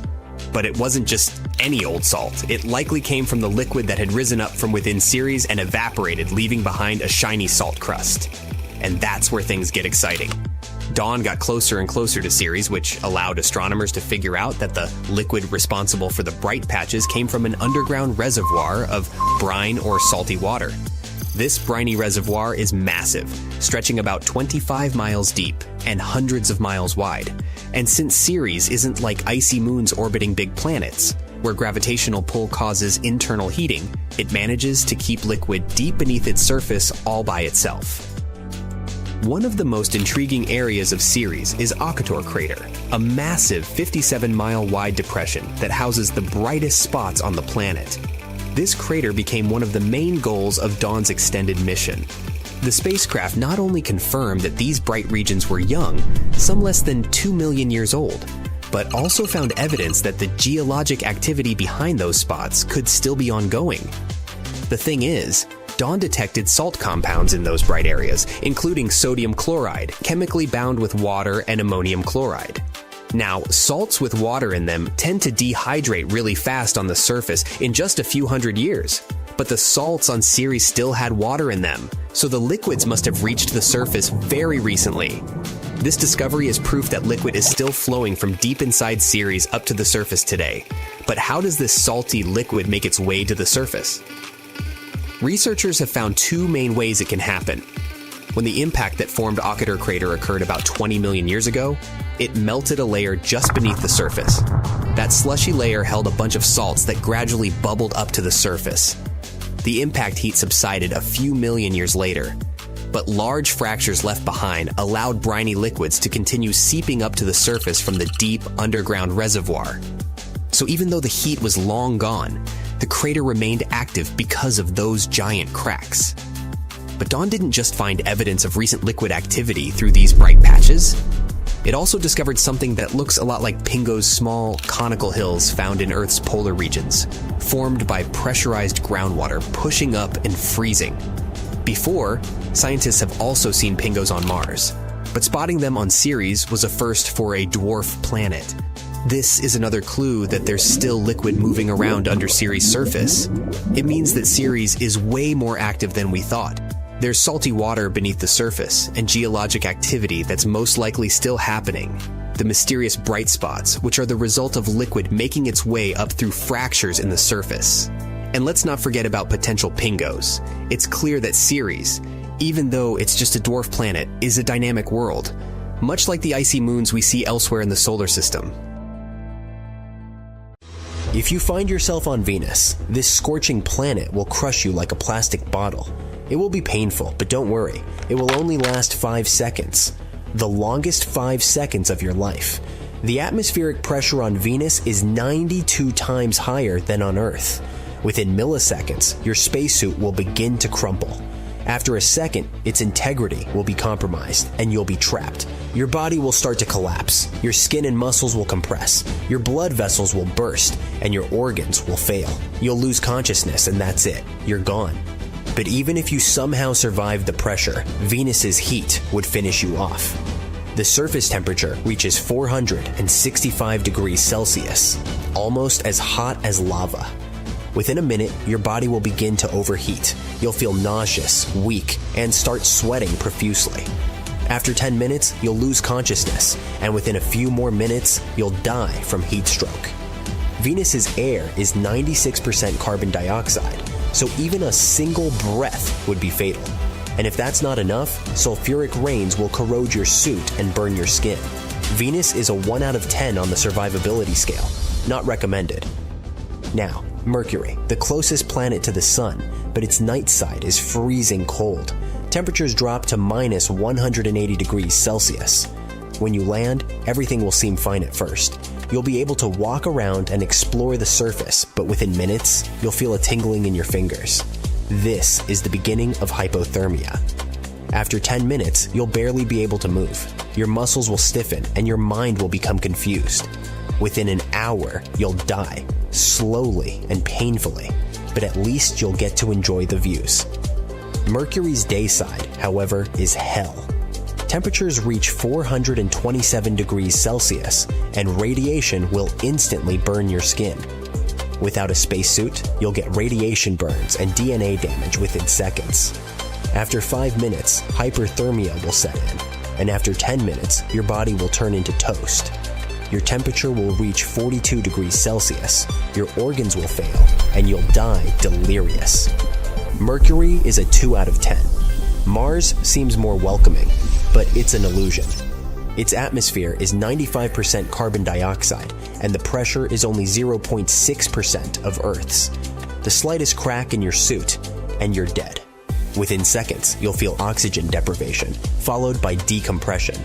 But it wasn't just any old salt. It likely came from the liquid that had risen up from within Ceres and evaporated, leaving behind a shiny salt crust. And that's where things get exciting. Dawn got closer and closer to Ceres, which allowed astronomers to figure out that the liquid responsible for the bright patches came from an underground reservoir of brine or salty water. This briny reservoir is massive, stretching about 25 miles deep and hundreds of miles wide. And since Ceres isn't like icy moons orbiting big planets, where gravitational pull causes internal heating, it manages to keep liquid deep beneath its surface all by itself. One of the most intriguing areas of Ceres is Okator Crater, a massive 57-mile wide depression that houses the brightest spots on the planet. This crater became one of the main goals of Dawn's extended mission. The spacecraft not only confirmed that these bright regions were young, some less than 2 million years old, but also found evidence that the geologic activity behind those spots could still be ongoing. The thing is, Dawn detected salt compounds in those bright areas, including sodium chloride, chemically bound with water and ammonium chloride. Now, salts with water in them tend to dehydrate really fast on the surface in just a few hundred years. But the salts on Ceres still had water in them, so the liquids must have reached the surface very recently. This discovery is proof that liquid is still flowing from deep inside Ceres up to the surface today. But how does this salty liquid make its way to the surface? Researchers have found two main ways it can happen. When the impact that formed Okator Crater occurred about 20 million years ago, it melted a layer just beneath the surface. That slushy layer held a bunch of salts that gradually bubbled up to the surface. The impact heat subsided a few million years later, but large fractures left behind allowed briny liquids to continue seeping up to the surface from the deep underground reservoir. So even though the heat was long gone, the crater remained active because of those giant cracks. But Dawn didn't just find evidence of recent liquid activity through these bright patches. It also discovered something that looks a lot like Pingo's small, conical hills found in Earth's polar regions, formed by pressurized groundwater pushing up and freezing. Before, scientists have also seen Pingos on Mars, but spotting them on Ceres was a first for a dwarf planet. This is another clue that there's still liquid moving around under Ceres' surface. It means that Ceres is way more active than we thought. There's salty water beneath the surface and geologic activity that's most likely still happening. The mysterious bright spots, which are the result of liquid making its way up through fractures in the surface. And let's not forget about potential Pingos. It's clear that Ceres, even though it's just a dwarf planet, is a dynamic world, much like the icy moons we see elsewhere in the solar system. If you find yourself on Venus, this scorching planet will crush you like a plastic bottle. It will be painful, but don't worry, it will only last 5 seconds. The longest 5 seconds of your life. The atmospheric pressure on Venus is 92 times higher than on Earth. Within milliseconds, your spacesuit will begin to crumple. After a second, its integrity will be compromised, and you'll be trapped. Your body will start to collapse, your skin and muscles will compress, your blood vessels will burst, and your organs will fail. You'll lose consciousness, and that's it. You're gone. But even if you somehow survived the pressure, Venus's heat would finish you off. The surface temperature reaches 465 degrees Celsius, almost as hot as lava. Within a minute, your body will begin to overheat. You'll feel nauseous, weak, and start sweating profusely. After 10 minutes, you'll lose consciousness, and within a few more minutes, you'll die from heat stroke. Venus's air is 96% carbon dioxide, so even a single breath would be fatal. And if that's not enough, sulfuric rains will corrode your suit and burn your skin. Venus is a 1 out of 10 on the survivability scale. Not recommended. Now, Mercury, the closest planet to the sun, but its night side is freezing cold. Temperatures drop to minus 180 degrees Celsius. When you land, everything will seem fine at first. You'll be able to walk around and explore the surface, but within minutes, you'll feel a tingling in your fingers. This is the beginning of hypothermia. After 10 minutes, you'll barely be able to move. Your muscles will stiffen and your mind will become confused. Within an hour, you'll die, slowly and painfully, but at least you'll get to enjoy the views. Mercury's day side, however, is hell. Temperatures reach 427 degrees Celsius, and radiation will instantly burn your skin. Without a spacesuit, you'll get radiation burns and DNA damage within seconds. After 5 minutes, hyperthermia will set in, and after 10 minutes, your body will turn into toast. Your temperature will reach 42 degrees Celsius, your organs will fail, and you'll die delirious. Mercury is a 2 out of 10. Mars seems more welcoming, but it's an illusion. Its atmosphere is 95% carbon dioxide, and the pressure is only 0.6% of Earth's. The slightest crack in your suit, and you're dead. Within seconds, you'll feel oxygen deprivation, followed by decompression.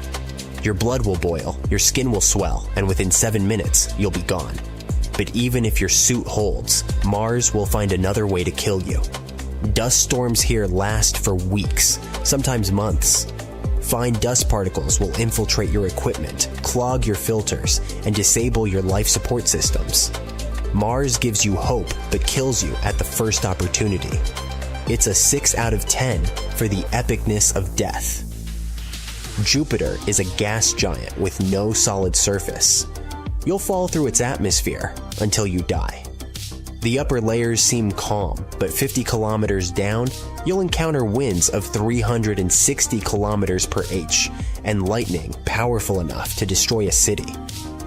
Your blood will boil, your skin will swell, and within 7 minutes, you'll be gone. But even if your suit holds, Mars will find another way to kill you. Dust storms here last for weeks, sometimes months. Fine dust particles will infiltrate your equipment, clog your filters, and disable your life support systems. Mars gives you hope, but kills you at the first opportunity. It's a 6 out of 10 for the epicness of death. Jupiter is a gas giant with no solid surface. You'll fall through its atmosphere until you die. The upper layers seem calm, but 50 kilometers down, you'll encounter winds of 360 kilometers per h and lightning powerful enough to destroy a city.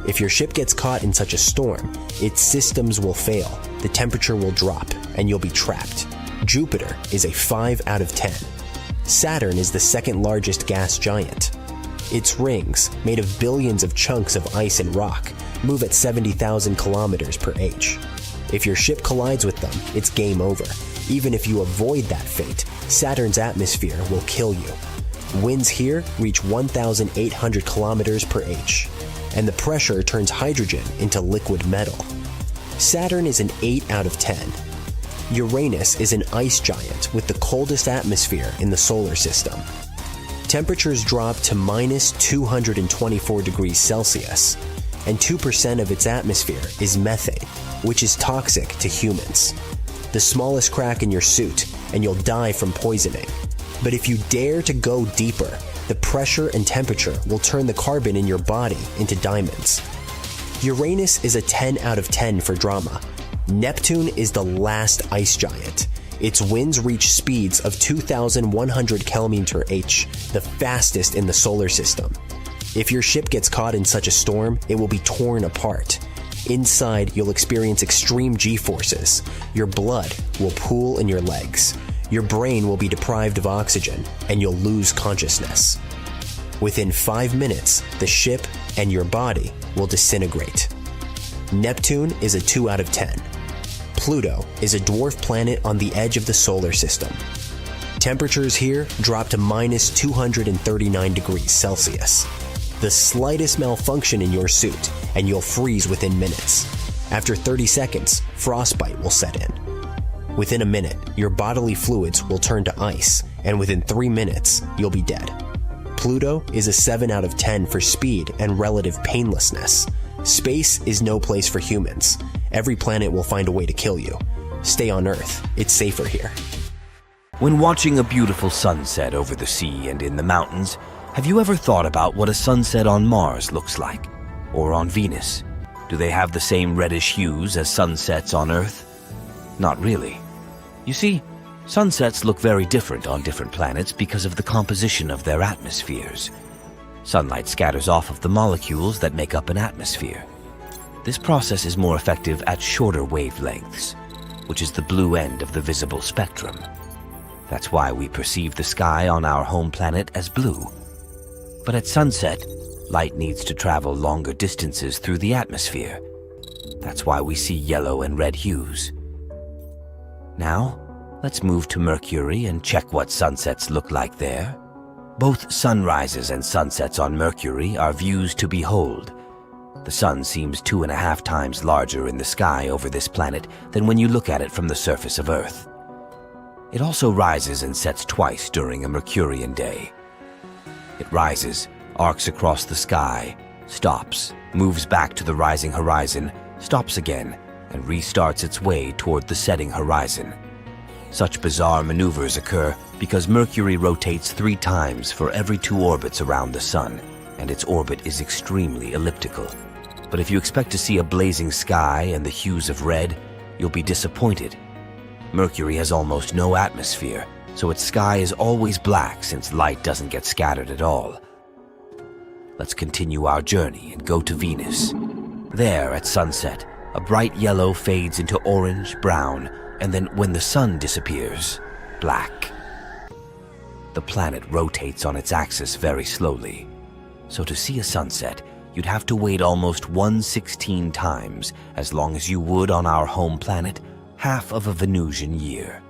If your ship gets caught in such a storm, its systems will fail, the temperature will drop, and you'll be trapped. Jupiter is a 5 out of 10. Saturn is the second largest gas giant. Its rings, made of billions of chunks of ice and rock, move at 70,000 kilometers per h. If your ship collides with them, it's game over. Even if you avoid that fate, Saturn's atmosphere will kill you. Winds here reach 1,800 kilometers per h, and the pressure turns hydrogen into liquid metal. Saturn is an 8 out of 10. Uranus is an ice giant with the coldest atmosphere in the solar system. Temperatures drop to minus 224 degrees Celsius, and 2% of its atmosphere is methane, which is toxic to humans. The smallest crack in your suit, and you'll die from poisoning. But if you dare to go deeper, the pressure and temperature will turn the carbon in your body into diamonds. Uranus is a 10 out of 10 for drama. Neptune is the last ice giant. Its winds reach speeds of 2,100 km/h, the fastest in the solar system. If your ship gets caught in such a storm, it will be torn apart. Inside, you'll experience extreme G-forces. Your blood will pool in your legs. Your brain will be deprived of oxygen, and you'll lose consciousness. Within 5 minutes, the ship and your body will disintegrate. Neptune is a 2 out of 10. Pluto is a dwarf planet on the edge of the solar system. Temperatures here drop to minus 239 degrees Celsius. The slightest malfunction in your suit, and you'll freeze within minutes. After 30 seconds, frostbite will set in. Within a minute, your bodily fluids will turn to ice, and within 3 minutes, you'll be dead. Pluto is a 7 out of 10 for speed and relative painlessness. Space is no place for humans. Every planet will find a way to kill you. Stay on Earth. It's safer here. When watching a beautiful sunset over the sea and in the mountains, have you ever thought about what a sunset on Mars looks like? Or on Venus? Do they have the same reddish hues as sunsets on Earth? Not really. You see, sunsets look very different on different planets because of the composition of their atmospheres. Sunlight scatters off of the molecules that make up an atmosphere. This process is more effective at shorter wavelengths, which is the blue end of the visible spectrum. That's why we perceive the sky on our home planet as blue. But at sunset, light needs to travel longer distances through the atmosphere. That's why we see yellow and red hues. Now, let's move to Mercury and check what sunsets look like there. Both sunrises and sunsets on Mercury are views to behold. The sun seems 2.5 times larger in the sky over this planet than when you look at it from the surface of Earth. It also rises and sets twice during a Mercurian day. It rises, arcs across the sky, stops, moves back to the rising horizon, stops again, and restarts its way toward the setting horizon. Such bizarre maneuvers occur because Mercury rotates 3 times for every 2 orbits around the Sun, and its orbit is extremely elliptical. But if you expect to see a blazing sky and the hues of red, you'll be disappointed. Mercury has almost no atmosphere, so its sky is always black since light doesn't get scattered at all. Let's continue our journey and go to Venus. There, at sunset, a bright yellow fades into orange, brown, and then when the sun disappears, black. The planet rotates on its axis very slowly, so to see a sunset, you'd have to wait almost 1/16 times as long as you would on our home planet, half of a Venusian year.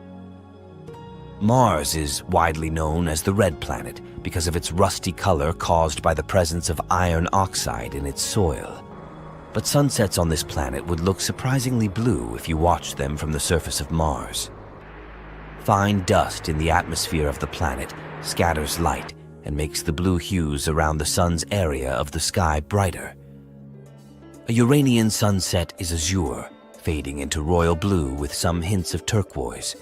Mars is widely known as the red planet because of its rusty color caused by the presence of iron oxide in its soil. But sunsets on this planet would look surprisingly blue if you watched them from the surface of Mars. Fine dust in the atmosphere of the planet scatters light and makes the blue hues around the sun's area of the sky brighter. A Uranian sunset is azure, fading into royal blue with some hints of turquoise.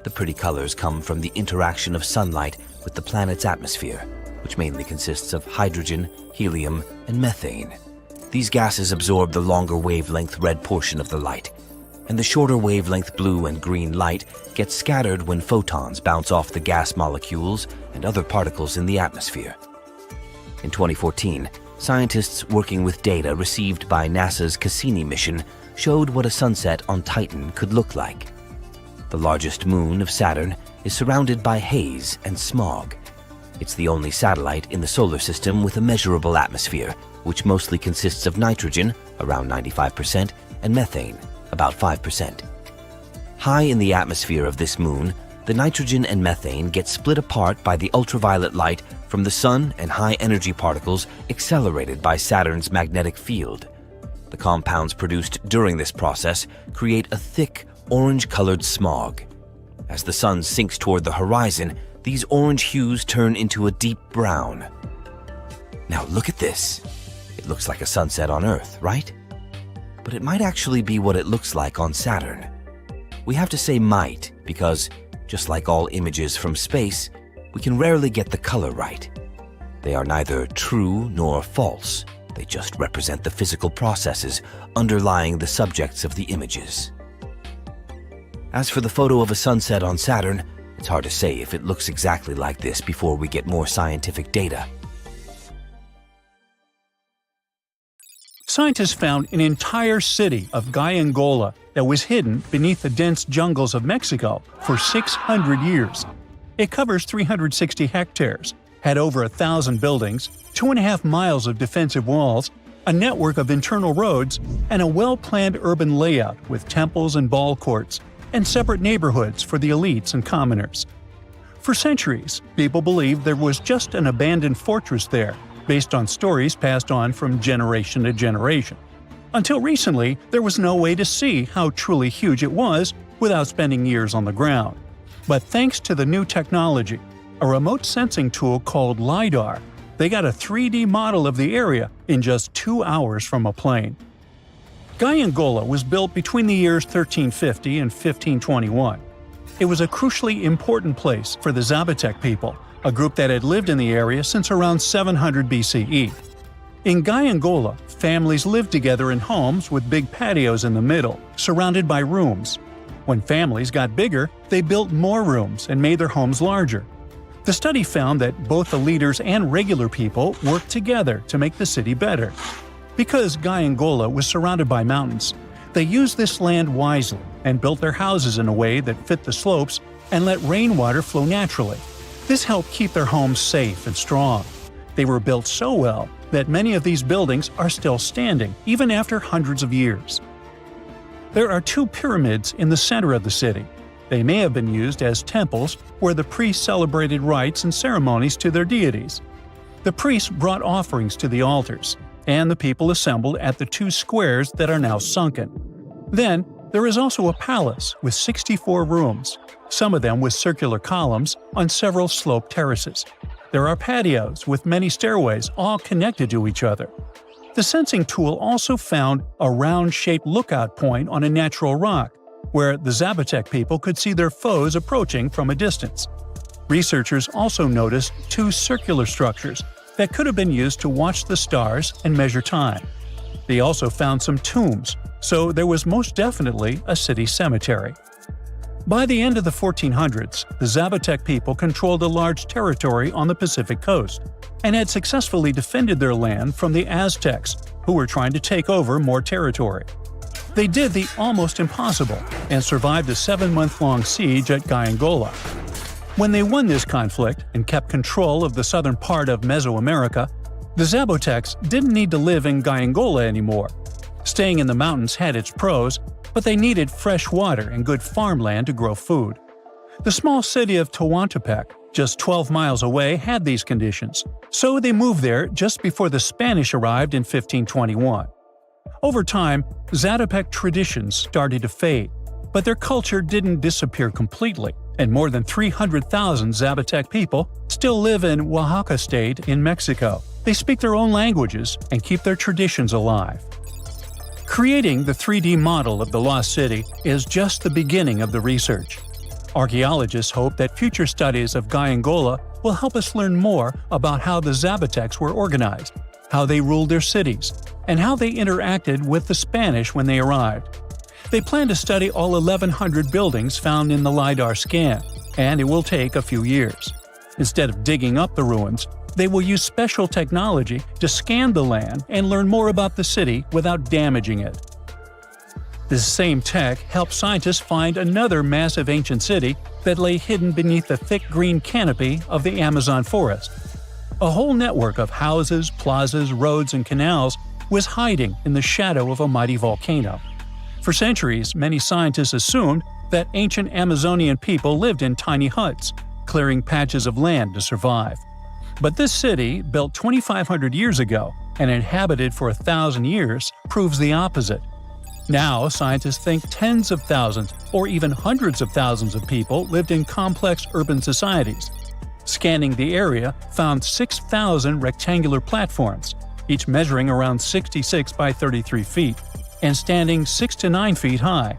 The pretty colors come from the interaction of sunlight with the planet's atmosphere, which mainly consists of hydrogen, helium, and methane. These gases absorb the longer wavelength red portion of the light, and the shorter wavelength blue and green light gets scattered when photons bounce off the gas molecules and other particles in the atmosphere. In 2014, scientists working with data received by NASA's Cassini mission showed what a sunset on Titan could look like. The largest moon of Saturn is surrounded by haze and smog. It's the only satellite in the solar system with a measurable atmosphere, which mostly consists of nitrogen, around 95%, and methane, about 5%. High in the atmosphere of this moon, the nitrogen and methane get split apart by the ultraviolet light from the sun and high-energy particles accelerated by Saturn's magnetic field. The compounds produced during this process create a thick, orange-colored smog. As the sun sinks toward the horizon, these orange hues turn into a deep brown. Now look at this. It looks like a sunset on Earth, right? But it might actually be what it looks like on Saturn. We have to say might because, just like all images from space, we can rarely get the color right. They are neither true nor false. They just represent the physical processes underlying the subjects of the images. As for the photo of a sunset on Saturn, it's hard to say if it looks exactly like this before we get more scientific data. Scientists found an entire city of Gaiangola that was hidden beneath the dense jungles of Mexico for 600 years. It covers 360 hectares, had over 1,000 buildings, 2.5 miles of defensive walls, a network of internal roads, and a well-planned urban layout with temples and ball courts, and separate neighborhoods for the elites and commoners. For centuries, people believed there was just an abandoned fortress there, based on stories passed on from generation to generation. Until recently, there was no way to see how truly huge it was without spending years on the ground. But thanks to the new technology, a remote sensing tool called LiDAR, they got a 3D model of the area in just 2 hours from a plane. Gaiangola was built between the years 1350 and 1521. It was a crucially important place for the Zapotec people, a group that had lived in the area since around 700 BCE. In Gaiangola, families lived together in homes with big patios in the middle, surrounded by rooms. When families got bigger, they built more rooms and made their homes larger. The study found that both the leaders and regular people worked together to make the city better. Because Gaiangola was surrounded by mountains, they used this land wisely and built their houses in a way that fit the slopes and let rainwater flow naturally. This helped keep their homes safe and strong. They were built so well that many of these buildings are still standing, even after hundreds of years. There are 2 pyramids in the center of the city. They may have been used as temples where the priests celebrated rites and ceremonies to their deities. The priests brought offerings to the altars, and the people assembled at the 2 squares that are now sunken. Then, there is also a palace with 64 rooms, some of them with circular columns on several sloped terraces. There are patios with many stairways all connected to each other. The sensing tool also found a round-shaped lookout point on a natural rock, where the Zapotec people could see their foes approaching from a distance. Researchers also noticed 2 circular structures that could have been used to watch the stars and measure time. They also found some tombs, so there was most definitely a city cemetery. By the end of the 1400s, the Zapotec people controlled a large territory on the Pacific coast and had successfully defended their land from the Aztecs, who were trying to take over more territory. They did the almost impossible and survived a 7-month-long siege at Gyangola. When they won this conflict and kept control of the southern part of Mesoamerica, the Zapotecs didn't need to live in Gyangola anymore. Staying in the mountains had its pros, but they needed fresh water and good farmland to grow food. The small city of Tehuantepec, just 12 miles away, had these conditions, so they moved there just before the Spanish arrived in 1521. Over time, Zapotec traditions started to fade, but their culture didn't disappear completely, and more than 300,000 Zapotec people still live in Oaxaca state in Mexico. They speak their own languages and keep their traditions alive. Creating the 3D model of the lost city is just the beginning of the research. Archaeologists hope that future studies of Gyangola will help us learn more about how the Zapotecs were organized, how they ruled their cities, and how they interacted with the Spanish when they arrived. They plan to study all 1,100 buildings found in the LiDAR scan, and it will take a few years. Instead of digging up the ruins, they will use special technology to scan the land and learn more about the city without damaging it. This same tech helped scientists find another massive ancient city that lay hidden beneath the thick green canopy of the Amazon forest. A whole network of houses, plazas, roads, and canals was hiding in the shadow of a mighty volcano. For centuries, many scientists assumed that ancient Amazonian people lived in tiny huts, clearing patches of land to survive. But this city, built 2,500 years ago and inhabited for 1,000 years, proves the opposite. Now, scientists think tens of thousands or even hundreds of thousands of people lived in complex urban societies. Scanning the area found 6,000 rectangular platforms, each measuring around 66 by 33 feet, and standing 6 to 9 feet high.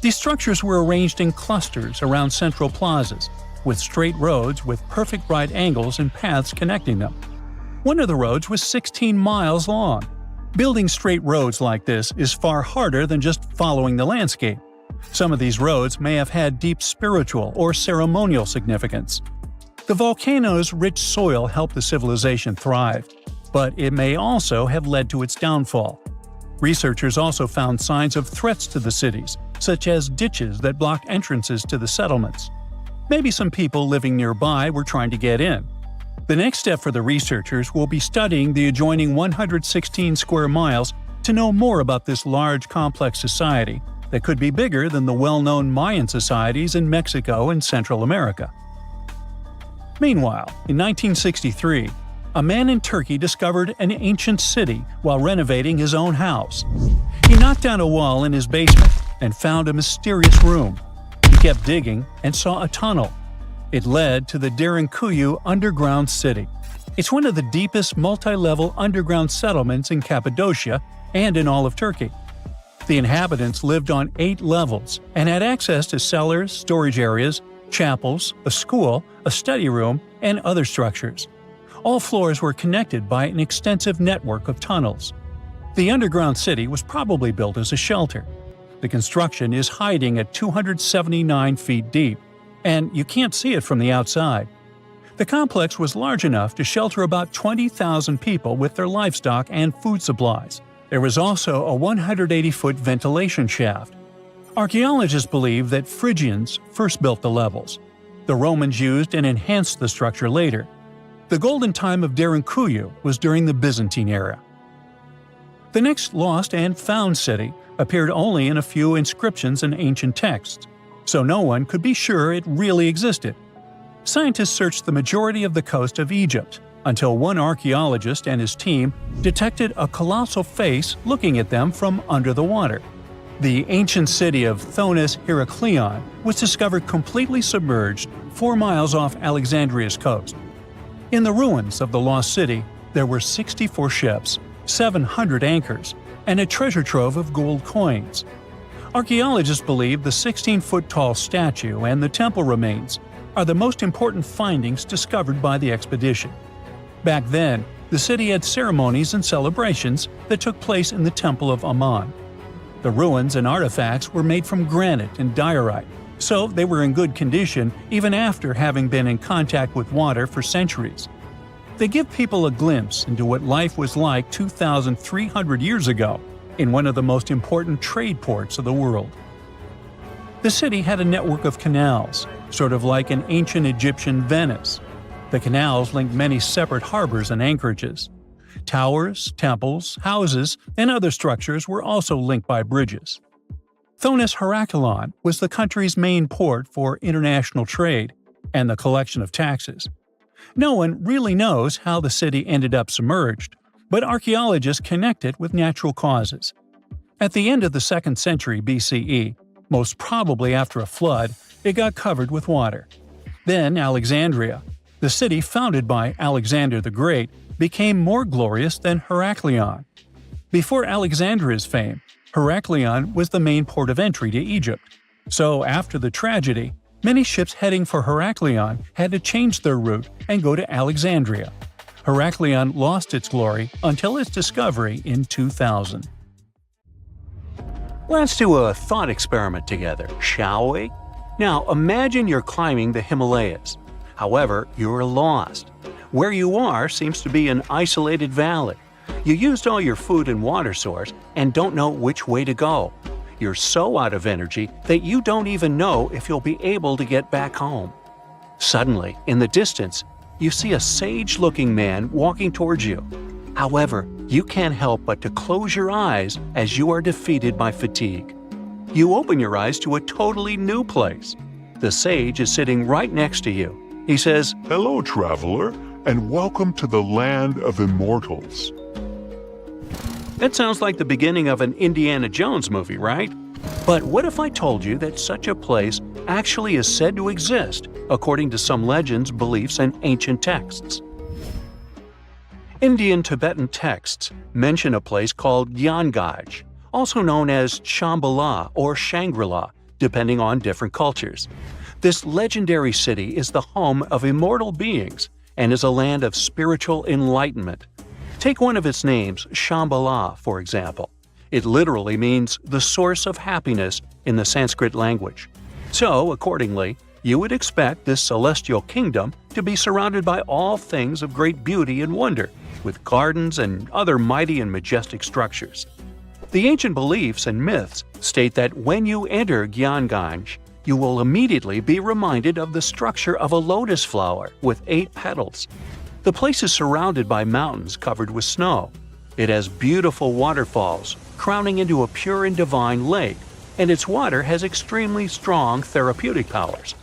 These structures were arranged in clusters around central plazas, with straight roads with perfect right angles and paths connecting them. One of the roads was 16 miles long. Building straight roads like this is far harder than just following the landscape. Some of these roads may have had deep spiritual or ceremonial significance. The volcano's rich soil helped the civilization thrive, but it may also have led to its downfall. Researchers also found signs of threats to the cities, such as ditches that blocked entrances to the settlements. Maybe some people living nearby were trying to get in. The next step for the researchers will be studying the adjoining 116 square miles to know more about this large, complex society that could be bigger than the well-known Mayan societies in Mexico and Central America. Meanwhile, in 1963, a man in Turkey discovered an ancient city while renovating his own house. He knocked down a wall in his basement and found a mysterious room. He kept digging and saw a tunnel. It led to the Derinkuyu underground city. It's one of the deepest multi-level underground settlements in Cappadocia and in all of Turkey. The inhabitants lived on 8 levels and had access to cellars, storage areas, chapels, a school, a study room, and other structures. All floors were connected by an extensive network of tunnels. The underground city was probably built as a shelter. The construction is hiding at 279 feet deep, and you can't see it from the outside. The complex was large enough to shelter about 20,000 people with their livestock and food supplies. There was also a 180-foot ventilation shaft. Archaeologists believe that Phrygians first built the levels. The Romans used and enhanced the structure later. The golden time of Derinkuyu was during the Byzantine era. The next lost and found city appeared only in a few inscriptions and ancient texts, so no one could be sure it really existed. Scientists searched the majority of the coast of Egypt until one archaeologist and his team detected a colossal face looking at them from under the water. The ancient city of Thonis Heraklion was discovered completely submerged 4 miles off Alexandria's coast. In the ruins of the lost city, there were 64 ships, 700 anchors, and a treasure trove of gold coins. Archaeologists believe the 16-foot-tall statue and the temple remains are the most important findings discovered by the expedition. Back then, The city had ceremonies and celebrations that took place in the Temple of Amun. The ruins and artifacts were made from granite and diorite, so they were in good condition even after having been in contact with water for centuries. They give people a glimpse into what life was like 2,300 years ago in one of the most important trade ports of the world. The city had a network of canals, sort of like an ancient Egyptian Venice. The canals linked many separate harbors and anchorages. Towers, temples, houses, and other structures were also linked by bridges. Thonis Heraclon was the country's main port for international trade and the collection of taxes. No one really knows how the city ended up submerged, but archaeologists connect it with natural causes. At the end of the 2nd century BCE, most probably after a flood, it got covered with water. Then Alexandria, the city founded by Alexander the Great, became more glorious than Heraklion. Before Alexandria's fame, Heraklion was the main port of entry to Egypt. So after the tragedy, many ships heading for Heraklion had to change their route and go to Alexandria. Heraklion lost its glory until its discovery in 2000. Let's do a thought experiment together, shall we? Now imagine you're climbing the Himalayas. However, you're lost. Where you are seems to be an isolated valley. You used all your food and water source and don't know which way to go. You're so out of energy that you don't even know if you'll be able to get back home. Suddenly, in the distance, you see a sage-looking man walking towards you. However, you can't help but to close your eyes as you are defeated by fatigue. You open your eyes to a totally new place. The sage is sitting right next to you. He says, "Hello, traveler, and welcome to the land of immortals." That sounds like the beginning of an Indiana Jones movie, right? But what if I told you that such a place actually is said to exist, according to some legends, beliefs, and ancient texts? Indian Tibetan texts mention a place called Gyangaj, also known as Shambala or Shangri-La, depending on different cultures. This legendary city is the home of immortal beings and is a land of spiritual enlightenment. Take one of its names, Shambhala, for example. It literally means the source of happiness in the Sanskrit language. So, accordingly, you would expect this celestial kingdom to be surrounded by all things of great beauty and wonder, with gardens and other mighty and majestic structures. The ancient beliefs and myths state that when you enter Gyangaj, you will immediately be reminded of the structure of a lotus flower with 8 petals. The place is surrounded by mountains covered with snow. It has beautiful waterfalls, crowning into a pure and divine lake, and its water has extremely strong therapeutic powers.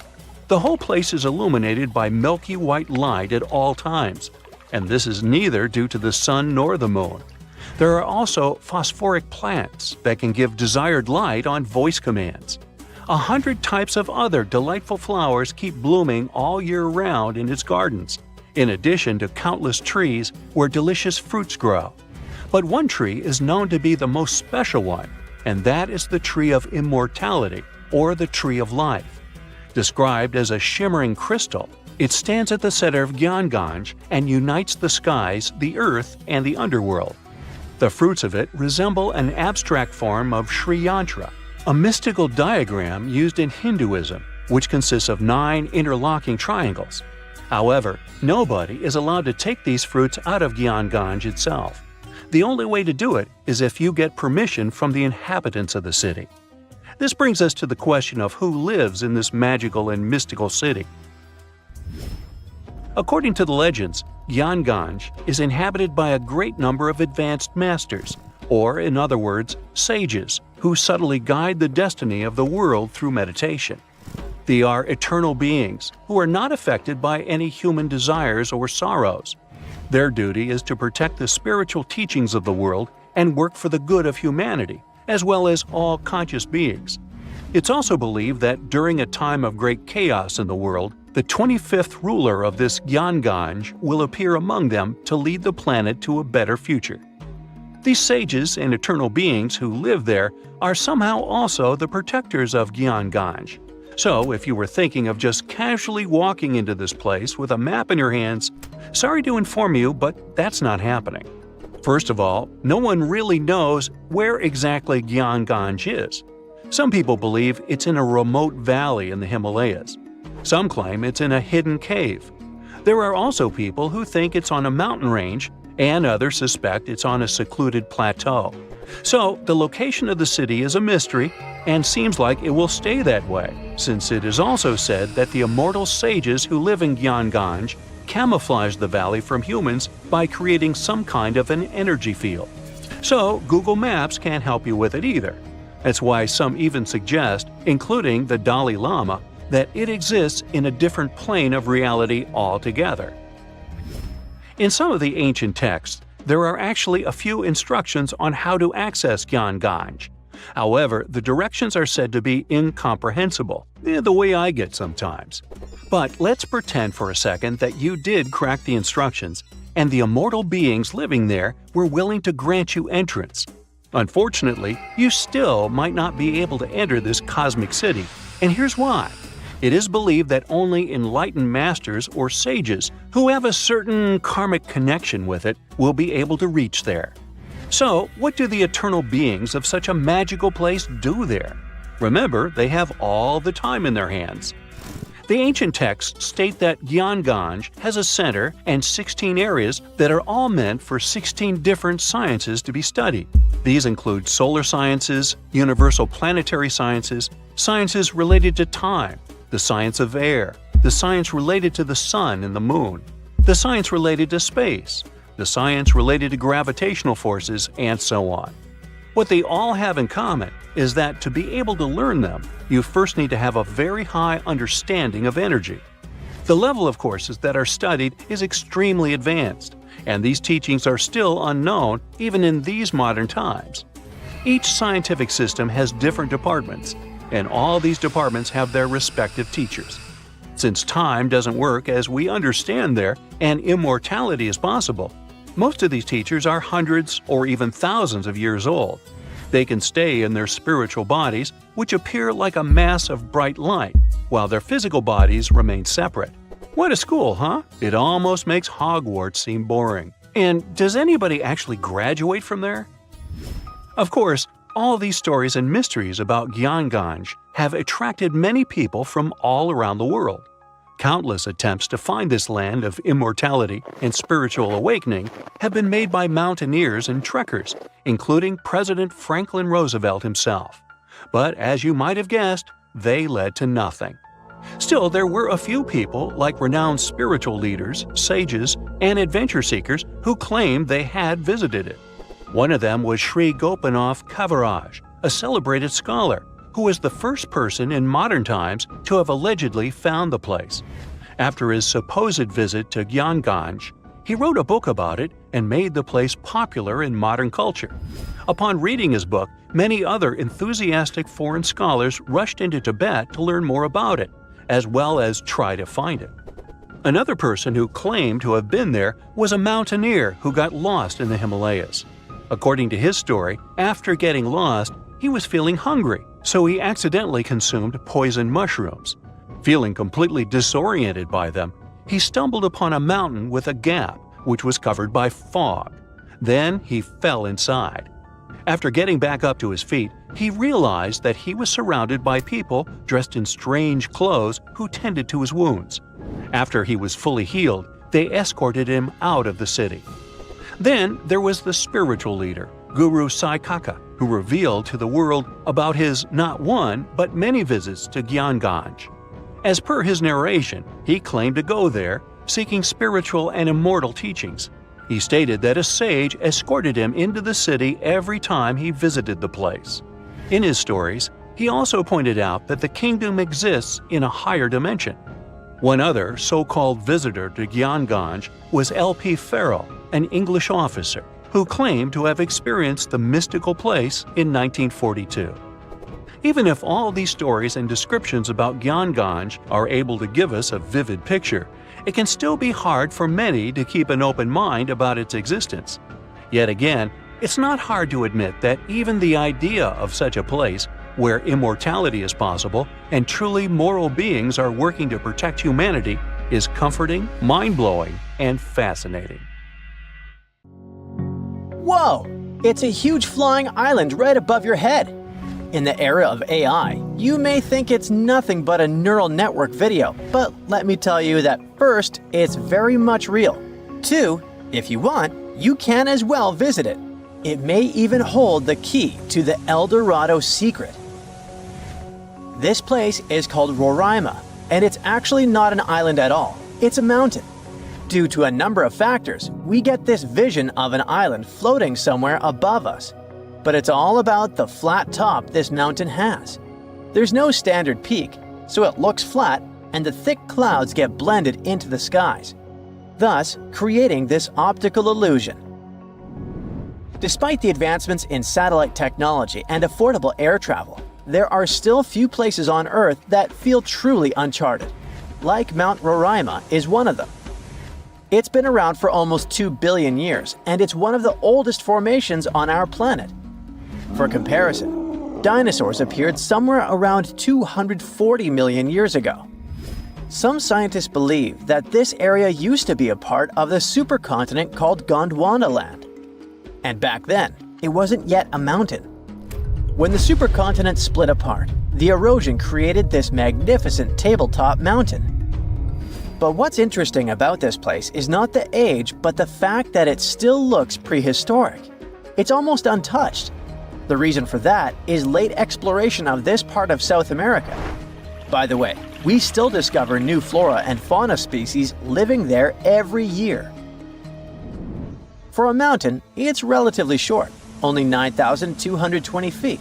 The whole place is illuminated by milky white light at all times, and this is neither due to the sun nor the moon. There are also phosphoric plants that can give desired light on voice commands. 100 types of other delightful flowers keep blooming all year round in its gardens, in addition to countless trees where delicious fruits grow. But one tree is known to be the most special one, and that is the tree of immortality, or the tree of life. Described as a shimmering crystal, it stands at the center of Gyangaj and unites the skies, the earth, and the underworld. The fruits of it resemble an abstract form of Sri Yantra, a mystical diagram used in Hinduism, which consists of 9 interlocking triangles. However, nobody is allowed to take these fruits out of Gyangaj itself. The only way to do it is if you get permission from the inhabitants of the city. This brings us to the question of who lives in this magical and mystical city. According to the legends, Gyangaj is inhabited by a great number of advanced masters, or in other words, sages, who subtly guide the destiny of the world through meditation. They are eternal beings who are not affected by any human desires or sorrows. Their duty is to protect the spiritual teachings of the world and work for the good of humanity, as well as all conscious beings. It's also believed that during a time of great chaos in the world, the 25th ruler of this Gyangaj will appear among them to lead the planet to a better future. These sages and eternal beings who live there are somehow also the protectors of Gyangaj. So, if you were thinking of just casually walking into this place with a map in your hands, sorry to inform you, but that's not happening. First of all, no one really knows where exactly Gyanganj is. Some people believe it's in a remote valley in the Himalayas. Some claim it's in a hidden cave. There are also people who think it's on a mountain range, and others suspect it's on a secluded plateau. So, the location of the city is a mystery and seems like it will stay that way, since it is also said that the immortal sages who live in Gyanganj camouflage the valley from humans by creating some kind of an energy field. So, Google Maps can't help you with it either. That's why some even suggest, including the Dalai Lama, that it exists in a different plane of reality altogether. In some of the ancient texts, there are actually a few instructions on how to access Gyanganj. However, the directions are said to be incomprehensible, the way I get sometimes. But let's pretend for a second that you did crack the instructions, and the immortal beings living there were willing to grant you entrance. Unfortunately, you still might not be able to enter this cosmic city, and here's why. It is believed that only enlightened masters or sages who have a certain karmic connection with it will be able to reach there. So, what do the eternal beings of such a magical place do there? Remember, they have all the time in their hands. The ancient texts state that Gyanganj has a center and 16 areas that are all meant for 16 different sciences to be studied. These include solar sciences, universal planetary sciences, sciences related to time, the science of air, the science related to the sun and the moon, the science related to space, the science related to gravitational forces, and so on. What they all have in common is that to be able to learn them, you first need to have a very high understanding of energy. The level of courses that are studied is extremely advanced, and these teachings are still unknown even in these modern times. Each scientific system has different departments, and all these departments have their respective teachers. Since time doesn't work as we understand there, and immortality is possible, most of these teachers are hundreds or even thousands of years old. They can stay in their spiritual bodies, which appear like a mass of bright light, while their physical bodies remain separate. What a school, huh? It almost makes Hogwarts seem boring. And does anybody actually graduate from there? Of course, all these stories and mysteries about Gyanganj have attracted many people from all around the world. Countless attempts to find this land of immortality and spiritual awakening have been made by mountaineers and trekkers, including President Franklin Roosevelt himself. But as you might have guessed, they led to nothing. Still, there were a few people, like renowned spiritual leaders, sages, and adventure seekers, who claimed they had visited it. One of them was Sri Gopinath Kaviraj, a celebrated scholar, who was the first person in modern times to have allegedly found the place. After his supposed visit to Gyanganj, he wrote a book about it and made the place popular in modern culture. Upon reading his book, many other enthusiastic foreign scholars rushed into Tibet to learn more about it, as well as try to find it. Another person who claimed to have been there was a mountaineer who got lost in the Himalayas. According to his story, after getting lost, he was feeling hungry, so he accidentally consumed poisoned mushrooms. Feeling completely disoriented by them, he stumbled upon a mountain with a gap, which was covered by fog. Then he fell inside. After getting back up to his feet, he realized that he was surrounded by people dressed in strange clothes who tended to his wounds. After he was fully healed, they escorted him out of the city. Then there was the spiritual leader, Guru Sai Kaka, who revealed to the world about his not one, but many visits to Gyanganj. As per his narration, he claimed to go there, seeking spiritual and immortal teachings. He stated that a sage escorted him into the city every time he visited the place. In his stories, he also pointed out that the kingdom exists in a higher dimension. One other so-called visitor to Gyanganj was L.P. Farrell, an English officer, who claimed to have experienced the mystical place in 1942. Even if all these stories and descriptions about Gyanganj are able to give us a vivid picture, it can still be hard for many to keep an open mind about its existence. Yet again, it's not hard to admit that even the idea of such a place where immortality is possible and truly moral beings are working to protect humanity, is comforting, mind-blowing, and fascinating. Whoa! It's a huge flying island right above your head. In the era of AI, you may think it's nothing but a neural network video, but let me tell you that first, it's very much real. Two, if you want, you can as well visit it. It may even hold the key to the El Dorado secret. This place is called Rorima, and it's actually not an island at all. It's a mountain. Due to a number of factors, we get this vision of an island floating somewhere above us. But it's all about the flat top this mountain has. There's no standard peak, so it looks flat and the thick clouds get blended into the skies, thus creating this optical illusion. Despite the advancements in satellite technology and affordable air travel, there are still few places on Earth that feel truly uncharted. Like Mount Rorima is one of them. It's been around for almost 2 billion years, and it's one of the oldest formations on our planet. For comparison, dinosaurs appeared somewhere around 240 million years ago. Some scientists believe that this area used to be a part of the supercontinent called Gondwanaland. And back then, it wasn't yet a mountain. When the supercontinent split apart, the erosion created this magnificent tabletop mountain. But what's interesting about this place is not the age, but the fact that it still looks prehistoric. It's almost untouched. The reason for that is late exploration of this part of South America. By the way, we still discover new flora and fauna species living there every year. For a mountain, it's relatively short, only 9,220 feet.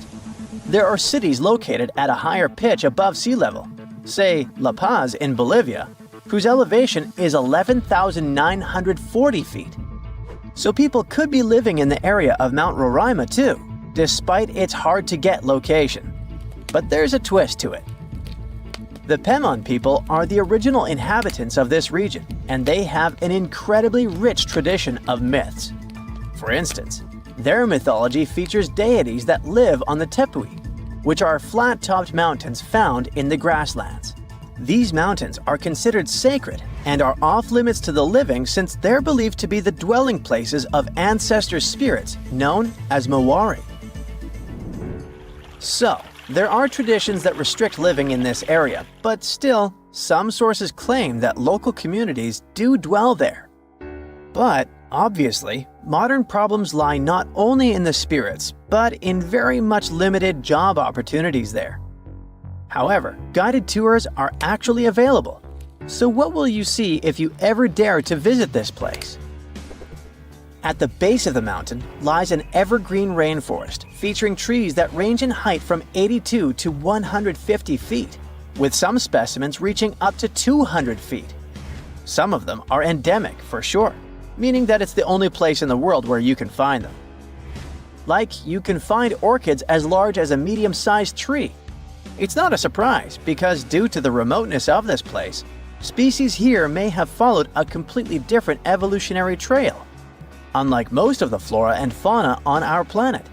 There are cities located at a higher pitch above sea level, say La Paz in Bolivia, whose elevation is 11,940 feet. So people could be living in the area of Mount Rorima too, despite its hard-to-get location. But there's a twist to it. The Pemon people are the original inhabitants of this region, and they have an incredibly rich tradition of myths. For instance, their mythology features deities that live on the Tepui, which are flat-topped mountains found in the grasslands. These mountains are considered sacred and are off-limits to the living since they're believed to be the dwelling places of ancestor spirits known as Mawari. So, there are traditions that restrict living in this area, but still, some sources claim that local communities do dwell there. But, obviously, modern problems lie not only in the spirits, but in very much limited job opportunities there. However, guided tours are actually available. So what will you see if you ever dare to visit this place? At the base of the mountain lies an evergreen rainforest featuring trees that range in height from 82 to 150 feet, with some specimens reaching up to 200 feet. Some of them are endemic for sure, meaning that it's the only place in the world where you can find them. Like, you can find orchids as large as a medium-sized tree. It's not a surprise because due to the remoteness of this place, species here may have followed a completely different evolutionary trail, unlike most of the flora and fauna on our planet.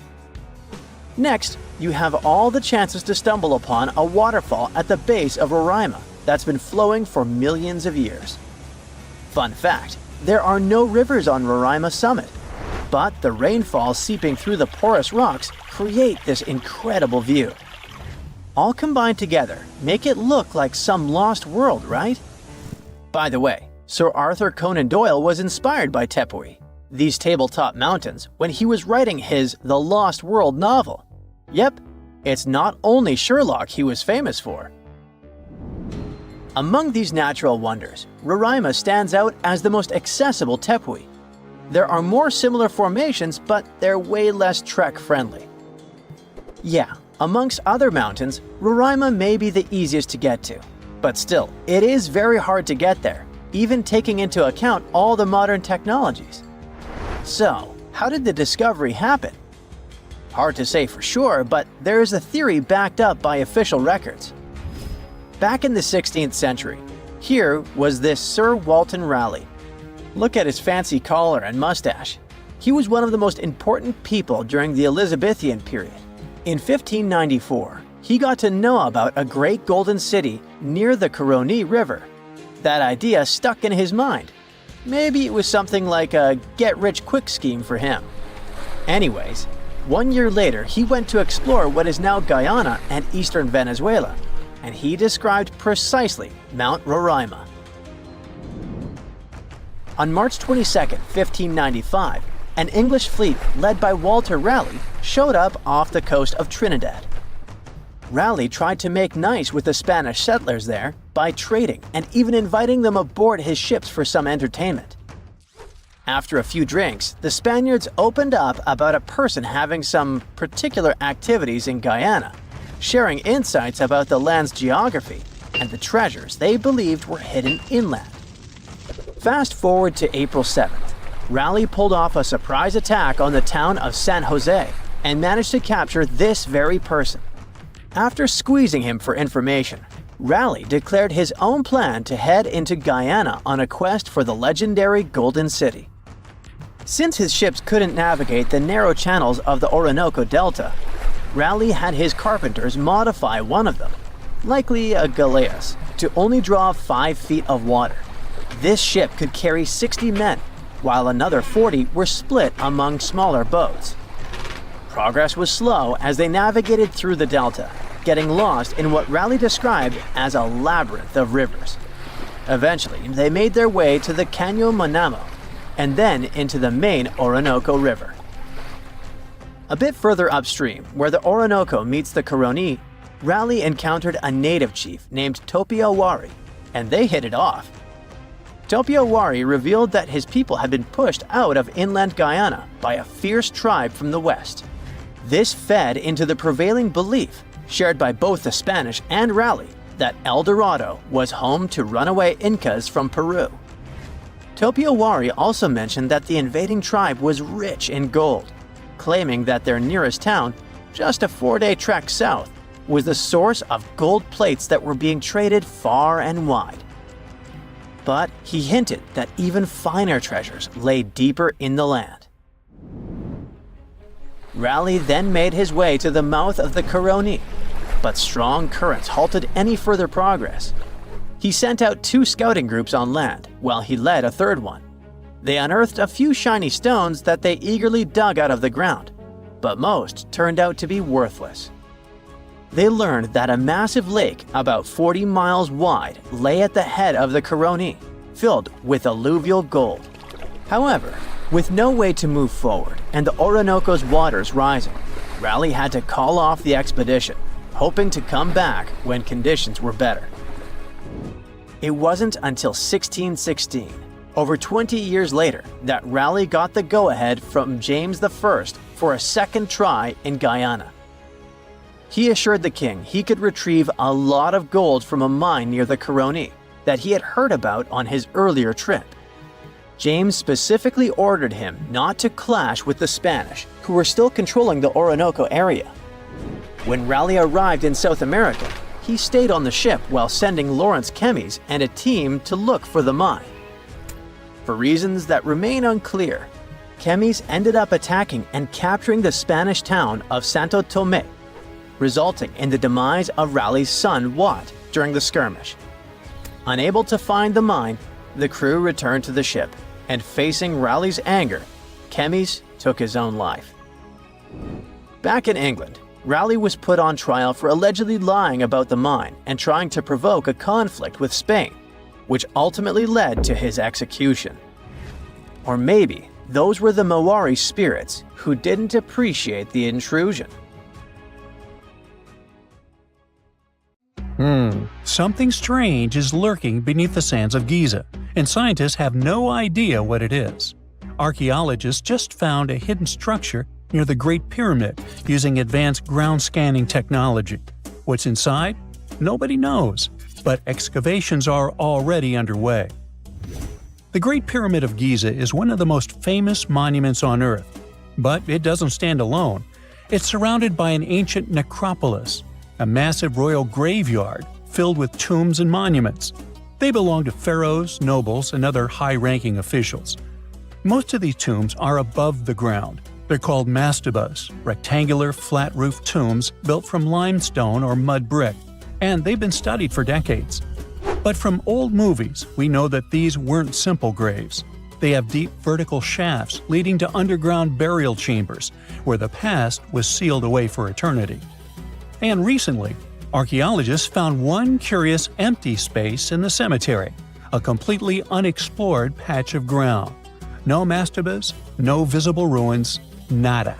Next, you have all the chances to stumble upon a waterfall at the base of Rorima that's been flowing for millions of years. Fun fact, there are no rivers on Rorima summit, but the rainfall seeping through the porous rocks create this incredible view. All combined together make it look like some lost world, right? By the way, Sir Arthur Conan Doyle was inspired by Tepui, these tabletop mountains, when he was writing his The Lost World novel. Yep, it's not only Sherlock he was famous for. Among these natural wonders, Rorima stands out as the most accessible Tepui. There are more similar formations, but they're way less trek-friendly. Yeah, amongst other mountains, Rorima may be the easiest to get to, but still, it is very hard to get there, even taking into account all the modern technologies. So, how did the discovery happen? Hard to say for sure, but there is a theory backed up by official records. Back in the 16th century, here was this Sir Walter Raleigh. Look at his fancy collar and mustache. He was one of the most important people during the Elizabethan period. In 1594, he got to know about a great golden city near the Coroni River. That idea stuck in his mind. Maybe it was something like a get-rich-quick scheme for him. Anyways, 1 year later, he went to explore what is now Guyana and eastern Venezuela, and he described precisely Mount Rorima. On March 22, 1595, an English fleet led by Walter Raleigh showed up off the coast of Trinidad. Raleigh tried to make nice with the Spanish settlers there by trading and even inviting them aboard his ships for some entertainment. After a few drinks, the Spaniards opened up about a person having some particular activities in Guyana, sharing insights about the land's geography and the treasures they believed were hidden inland. Fast forward to April 7th, Raleigh pulled off a surprise attack on the town of San Jose and managed to capture this very person. After squeezing him for information, Raleigh declared his own plan to head into Guyana on a quest for the legendary Golden City. Since his ships couldn't navigate the narrow channels of the Orinoco Delta, Raleigh had his carpenters modify one of them, likely a galleass, to only draw 5 feet of water. This ship could carry 60 men, while another 40 were split among smaller boats. Progress was slow as they navigated through the delta, getting lost in what Raleigh described as a labyrinth of rivers. Eventually, they made their way to the Caño Manamo, and then into the main Orinoco River. A bit further upstream, where the Orinoco meets the Coroni, Raleigh encountered a native chief named Topiawari, and they hit it off. Topiawari revealed that his people had been pushed out of inland Guyana by a fierce tribe from the west. This fed into the prevailing belief, shared by both the Spanish and Raleigh, that El Dorado was home to runaway Incas from Peru. Topiawari also mentioned that the invading tribe was rich in gold, claiming that their nearest town, just a 4-day trek south, was the source of gold plates that were being traded far and wide. But he hinted that even finer treasures lay deeper in the land. Raleigh then made his way to the mouth of the Coroni, but strong currents halted any further progress. He sent out 2 scouting groups on land, while he led a third one. They unearthed a few shiny stones that they eagerly dug out of the ground, but most turned out to be worthless. They learned that a massive lake about 40 miles wide lay at the head of the Coroni, filled with alluvial gold. However, with no way to move forward and the Orinoco's waters rising, Raleigh had to call off the expedition, hoping to come back when conditions were better. It wasn't until 1616, over 20 years later, that Raleigh got the go-ahead from James I for a second try in Guyana. He assured the king he could retrieve a lot of gold from a mine near the Coroni that he had heard about on his earlier trip. James specifically ordered him not to clash with the Spanish, who were still controlling the Orinoco area. When Raleigh arrived in South America, he stayed on the ship while sending Lawrence Kemmys and a team to look for the mine. For reasons that remain unclear, Kemmys ended up attacking and capturing the Spanish town of Santo Tomé, resulting in the demise of Raleigh's son Watt during the skirmish. Unable to find the mine, the crew returned to the ship, and facing Raleigh's anger, Kemmys took his own life. Back in England, Raleigh was put on trial for allegedly lying about the mine and trying to provoke a conflict with Spain, which ultimately led to his execution. Or maybe those were the Maori spirits who didn't appreciate the intrusion. Something strange is lurking beneath the sands of Giza, and scientists have no idea what it is. Archaeologists just found a hidden structure near the Great Pyramid using advanced ground scanning technology. What's inside? Nobody knows, but excavations are already underway. The Great Pyramid of Giza is one of the most famous monuments on Earth, but it doesn't stand alone. It's surrounded by an ancient necropolis, a massive royal graveyard filled with tombs and monuments. They belong to pharaohs, nobles, and other high-ranking officials. Most of these tombs are above the ground, They're called mastabas, rectangular, flat-roofed tombs built from limestone or mud brick, and they've been studied for decades. But from old movies, we know that these weren't simple graves. They have deep vertical shafts leading to underground burial chambers, where the past was sealed away for eternity. And recently, archaeologists found one curious empty space in the cemetery, a completely unexplored patch of ground. No mastabas, no visible ruins, nada.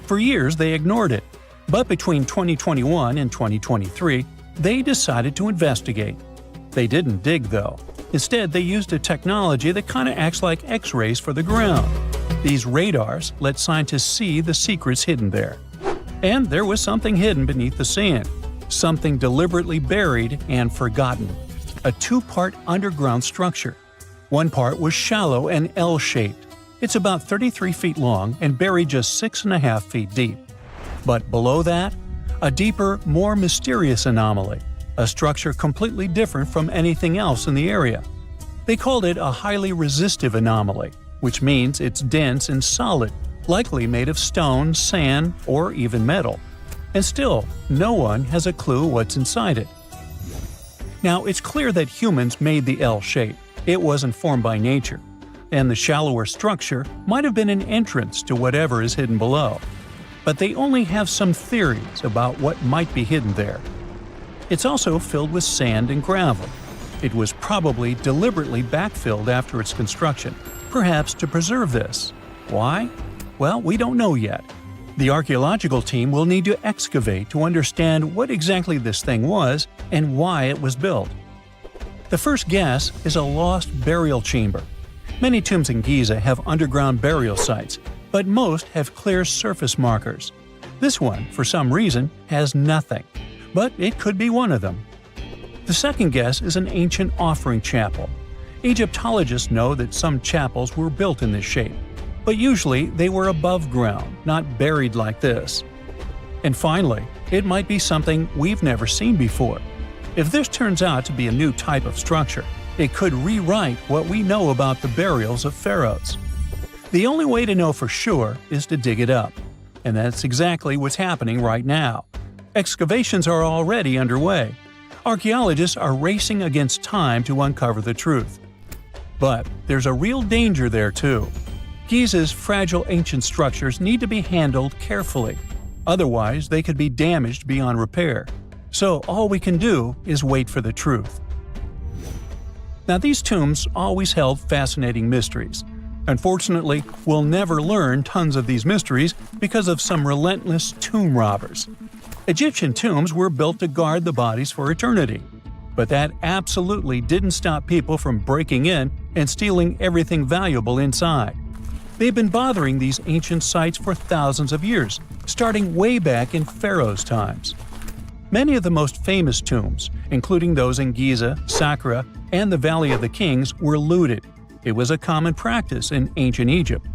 For years they ignored it, but between 2021 and 2023, they decided to investigate. They didn't dig though. Instead, they used a technology that kind of acts like X-rays for the ground. These radars let scientists see the secrets hidden there. And there was something hidden beneath the sand, something deliberately buried and forgotten. A two-part underground structure. One part was shallow and L-shaped. It's about 33 feet long and buried just 6.5 feet deep. But below that, a deeper, more mysterious anomaly, a structure completely different from anything else in the area. They called it a highly resistive anomaly, which means it's dense and solid, likely made of stone, sand, or even metal. And still, no one has a clue what's inside it. Now, it's clear that humans made the L shape. It wasn't formed by nature. And the shallower structure might have been an entrance to whatever is hidden below. But they only have some theories about what might be hidden there. It's also filled with sand and gravel. It was probably deliberately backfilled after its construction, perhaps to preserve this. Why? Well, we don't know yet. The archaeological team will need to excavate to understand what exactly this thing was and why it was built. The first guess is a lost burial chamber. Many tombs in Giza have underground burial sites, but most have clear surface markers. This one, for some reason, has nothing, but it could be one of them. The second guess is an ancient offering chapel. Egyptologists know that some chapels were built in this shape, but usually they were above ground, not buried like this. And finally, it might be something we've never seen before. If this turns out to be a new type of structure, it could rewrite what we know about the burials of pharaohs. The only way to know for sure is to dig it up, and that's exactly what's happening right now. Excavations are already underway. Archaeologists are racing against time to uncover the truth. But there's a real danger there too. Giza's fragile ancient structures need to be handled carefully. Otherwise, they could be damaged beyond repair. So all we can do is wait for the truth. Now, these tombs always held fascinating mysteries. Unfortunately, we'll never learn tons of these mysteries because of some relentless tomb robbers. Egyptian tombs were built to guard the bodies for eternity. But that absolutely didn't stop people from breaking in and stealing everything valuable inside. They've been bothering these ancient sites for thousands of years, starting way back in Pharaoh's times. Many of the most famous tombs, including those in Giza, Saqqara, and the Valley of the Kings, were looted. It was a common practice in ancient Egypt.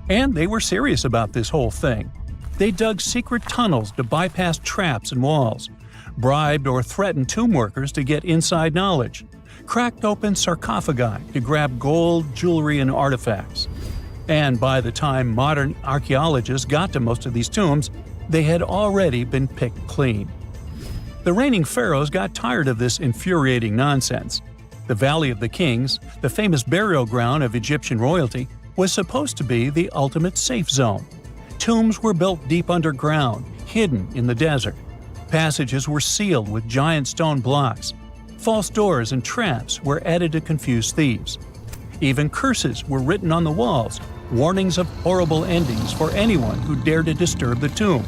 And they were serious about this whole thing. They dug secret tunnels to bypass traps and walls, bribed or threatened tomb workers to get inside knowledge, cracked open sarcophagi to grab gold, jewelry, and artifacts. And by the time modern archaeologists got to most of these tombs, they had already been picked clean. The reigning pharaohs got tired of this infuriating nonsense. The Valley of the Kings, the famous burial ground of Egyptian royalty, was supposed to be the ultimate safe zone. Tombs were built deep underground, hidden in the desert. Passages were sealed with giant stone blocks. False doors and traps were added to confuse thieves. Even curses were written on the walls, warnings of horrible endings for anyone who dared to disturb the tomb,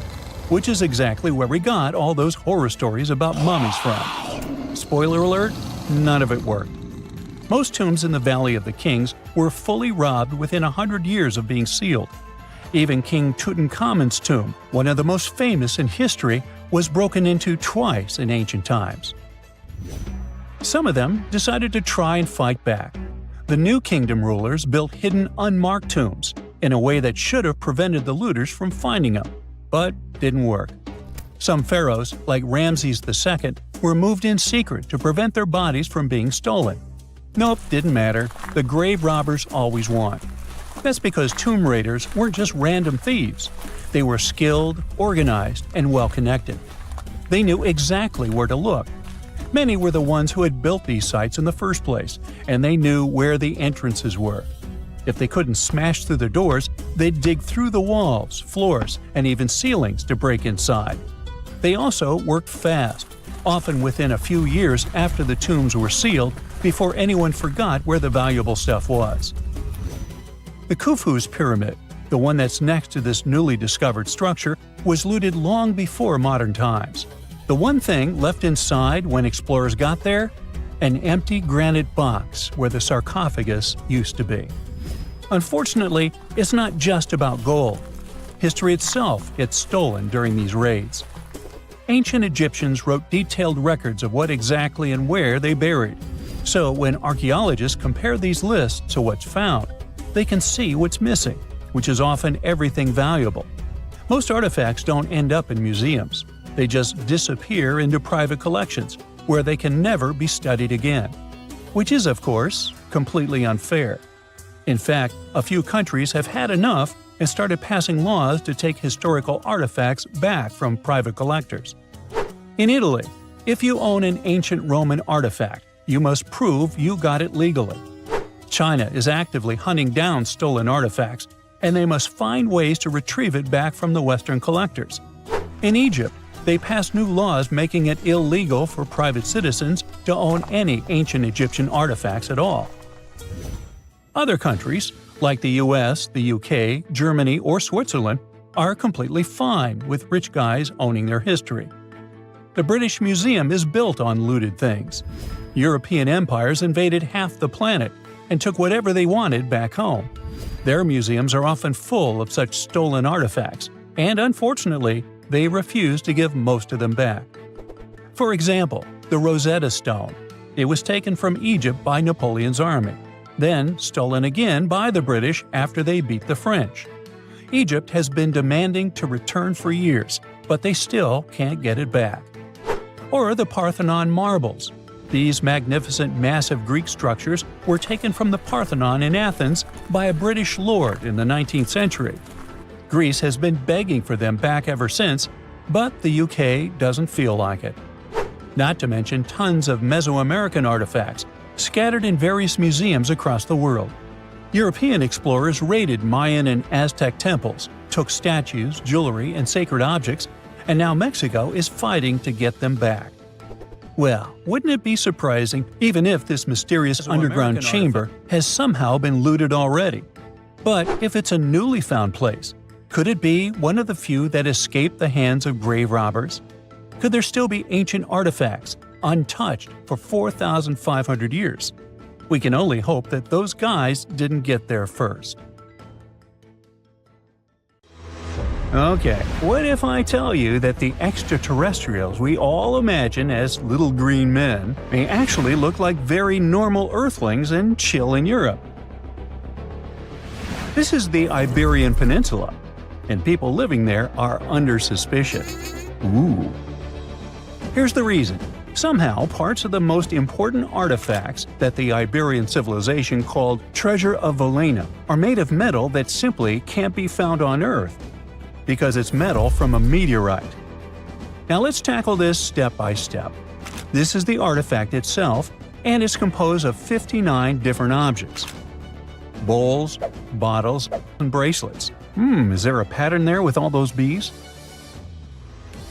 which is exactly where we got all those horror stories about mummies from. Spoiler alert, none of it worked. Most tombs in the Valley of the Kings were fully robbed within 100 years of being sealed. Even King Tutankhamun's tomb, one of the most famous in history, was broken into twice in ancient times. Some of them decided to try and fight back. The New Kingdom rulers built hidden unmarked tombs in a way that should have prevented the looters from finding them, but didn't work. Some pharaohs, like Ramses II, were moved in secret to prevent their bodies from being stolen. Nope, didn't matter. The grave robbers always won. That's because tomb raiders weren't just random thieves. They were skilled, organized, and well-connected. They knew exactly where to look. Many were the ones who had built these sites in the first place, and they knew where the entrances were. If they couldn't smash through the doors, they'd dig through the walls, floors, and even ceilings to break inside. They also worked fast, often within a few years after the tombs were sealed, before anyone forgot where the valuable stuff was. The Khufu's pyramid, the one that's next to this newly discovered structure, was looted long before modern times. The one thing left inside when explorers got there? An empty granite box where the sarcophagus used to be. Unfortunately, it's not just about gold. History itself gets stolen during these raids. Ancient Egyptians wrote detailed records of what exactly and where they buried. So when archaeologists compare these lists to what's found, they can see what's missing, which is often everything valuable. Most artifacts don't end up in museums. They just disappear into private collections, where they can never be studied again. Which is, of course, completely unfair. In fact, a few countries have had enough and started passing laws to take historical artifacts back from private collectors. In Italy, if you own an ancient Roman artifact, you must prove you got it legally. China is actively hunting down stolen artifacts, and they must find ways to retrieve it back from the Western collectors. In Egypt, they passed new laws making it illegal for private citizens to own any ancient Egyptian artifacts at all. Other countries, like the US, the UK, Germany, or Switzerland, are completely fine with rich guys owning their history. The British Museum is built on looted things. European empires invaded half the planet and took whatever they wanted back home. Their museums are often full of such stolen artifacts, and unfortunately, they refuse to give most of them back. For example, the Rosetta Stone. It was taken from Egypt by Napoleon's army, then stolen again by the British after they beat the French. Egypt has been demanding to return for years, but they still can't get it back. Or the Parthenon marbles. These magnificent massive Greek structures were taken from the Parthenon in Athens by a British lord in the 19th century. Greece has been begging for them back ever since, but the UK doesn't feel like it. Not to mention tons of Mesoamerican artifacts scattered in various museums across the world. European explorers raided Mayan and Aztec temples, took statues, jewelry, and sacred objects, and now Mexico is fighting to get them back. Well, wouldn't it be surprising even if this mysterious underground chamber has somehow been looted already? But if it's a newly found place, could it be one of the few that escaped the hands of grave robbers? Could there still be ancient artifacts, untouched for 4,500 years? We can only hope that those guys didn't get there first. Okay, what if I tell you that the extraterrestrials we all imagine as little green men may actually look like very normal Earthlings and chill in Europe? This is the Iberian Peninsula, and people living there are under suspicion. Ooh. Here's the reason. Somehow, parts of the most important artifacts that the Iberian civilization called Treasure of Volena are made of metal that simply can't be found on Earth, because it's metal from a meteorite. Now let's tackle this step by step. This is the artifact itself, and it's composed of 59 different objects. Bowls, bottles, and bracelets. Is there a pattern there with all those bees?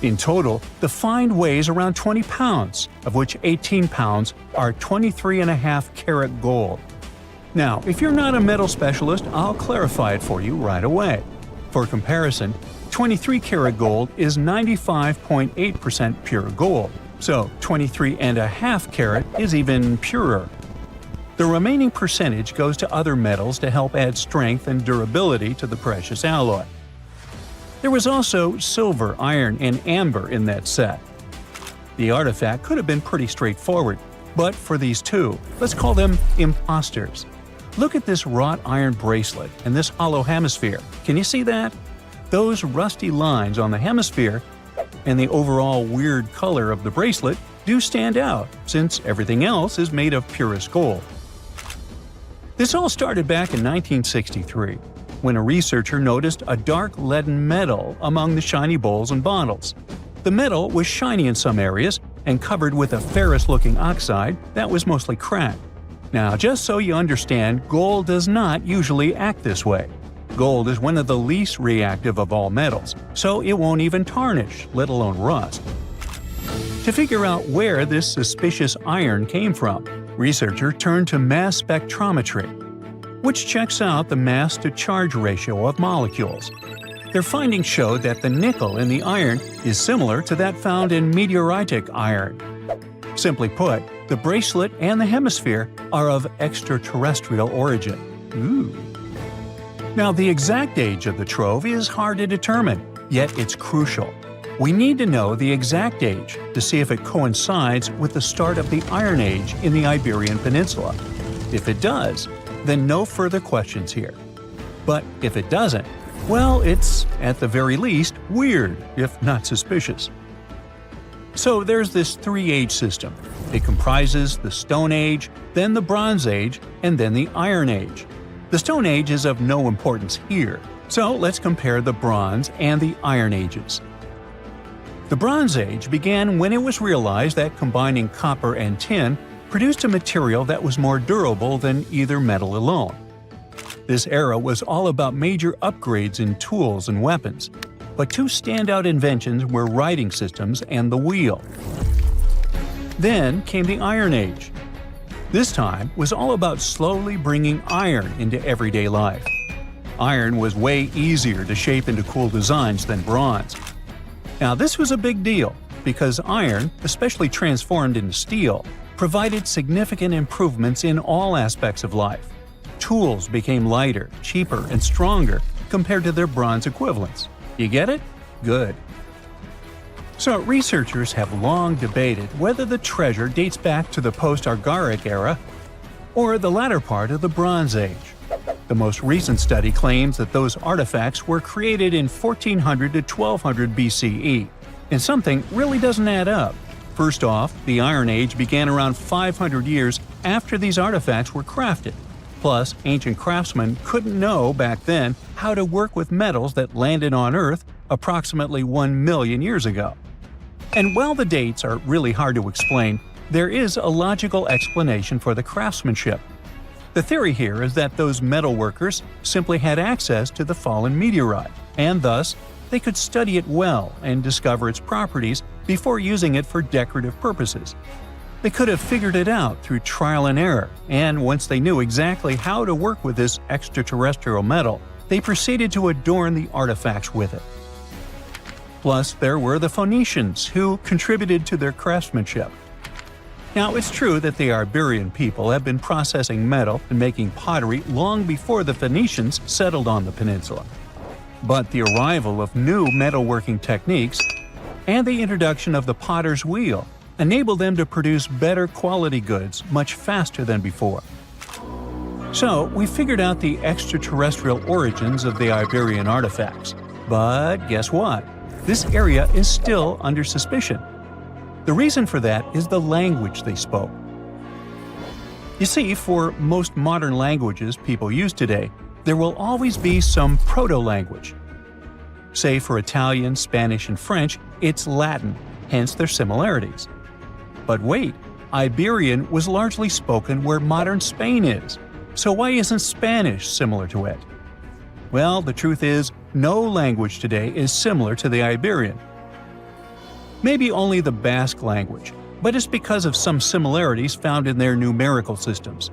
In total, the find weighs around 20 pounds, of which 18 pounds are 23.5 karat gold. Now, if you're not a metal specialist, I'll clarify it for you right away. For comparison, 23 karat gold is 95.8% pure gold, so 23.5 karat is even purer. The remaining percentage goes to other metals to help add strength and durability to the precious alloy. There was also silver, iron, and amber in that set. The artifact could have been pretty straightforward, but for these two, let's call them imposters. Look at this wrought iron bracelet and this hollow hemisphere. Can you see that? Those rusty lines on the hemisphere and the overall weird color of the bracelet do stand out, since everything else is made of purest gold. This all started back in 1963, when a researcher noticed a dark leaden metal among the shiny bowls and bottles. The metal was shiny in some areas and covered with a ferrous-looking oxide that was mostly cracked. Now, just so you understand, gold does not usually act this way. Gold is one of the least reactive of all metals, so it won't even tarnish, let alone rust. To figure out where this suspicious iron came from, researchers turned to mass spectrometry, which checks out the mass-to-charge ratio of molecules. Their findings showed that the nickel in the iron is similar to that found in meteoritic iron. Simply put, the bracelet and the hemisphere are of extraterrestrial origin. Ooh. Now, the exact age of the trove is hard to determine, yet it's crucial. We need to know the exact age to see if it coincides with the start of the Iron Age in the Iberian Peninsula. If it does, then no further questions here. But if it doesn't, well, it's, at the very least, weird, if not suspicious. So there's this three-age system. It comprises the Stone Age, then the Bronze Age, and then the Iron Age. The Stone Age is of no importance here, so let's compare the Bronze and the Iron Ages. The Bronze Age began when it was realized that combining copper and tin produced a material that was more durable than either metal alone. This era was all about major upgrades in tools and weapons, but two standout inventions were writing systems and the wheel. Then came the Iron Age. This time was all about slowly bringing iron into everyday life. Iron was way easier to shape into cool designs than bronze. Now, this was a big deal because iron, especially transformed into steel, provided significant improvements in all aspects of life. Tools became lighter, cheaper, and stronger compared to their bronze equivalents. You get it? Good. So, researchers have long debated whether the treasure dates back to the post-Argaric era or the latter part of the Bronze Age. The most recent study claims that those artifacts were created in 1400 to 1200 BCE, and something really doesn't add up. First off, the Iron Age began around 500 years after these artifacts were crafted. Plus, ancient craftsmen couldn't know back then how to work with metals that landed on Earth approximately 1 million years ago. And while the dates are really hard to explain, there is a logical explanation for the craftsmanship. The theory here is that those metal workers simply had access to the fallen meteorite, and thus, they could study it well and discover its properties before using it for decorative purposes. They could have figured it out through trial and error, and once they knew exactly how to work with this extraterrestrial metal, they proceeded to adorn the artifacts with it. Plus, there were the Phoenicians, who contributed to their craftsmanship. Now, it's true that the Iberian people have been processing metal and making pottery long before the Phoenicians settled on the peninsula. But the arrival of new metalworking techniques and the introduction of the potter's wheel enabled them to produce better quality goods much faster than before. So, we figured out the extraterrestrial origins of the Iberian artifacts. But guess what? This area is still under suspicion. The reason for that is the language they spoke. You see, for most modern languages people use today, there will always be some proto-language. Say for Italian, Spanish, and French, it's Latin, hence their similarities. But wait, Iberian was largely spoken where modern Spain is, so why isn't Spanish similar to it? Well, the truth is, no language today is similar to the Iberian. Maybe only the Basque language, but it's because of some similarities found in their numerical systems.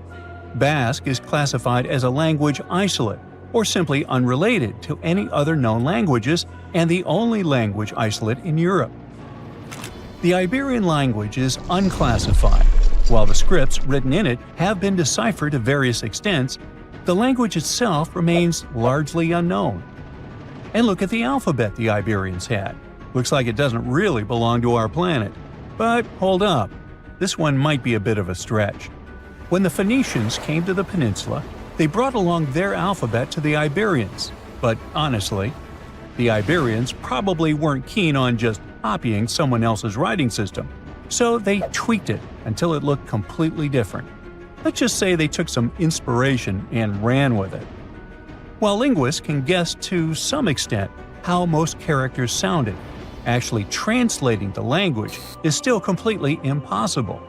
Basque is classified as a language isolate, or simply unrelated to any other known languages, and the only language isolate in Europe. The Iberian language is unclassified. While the scripts written in it have been deciphered to various extents, the language itself remains largely unknown. And look at the alphabet the Iberians had. Looks like it doesn't really belong to our planet. But hold up, this one might be a bit of a stretch. When the Phoenicians came to the peninsula, they brought along their alphabet to the Iberians. But honestly, the Iberians probably weren't keen on just copying someone else's writing system, so they tweaked it until it looked completely different. Let's just say they took some inspiration and ran with it. While linguists can guess to some extent how most characters sounded, actually translating the language is still completely impossible.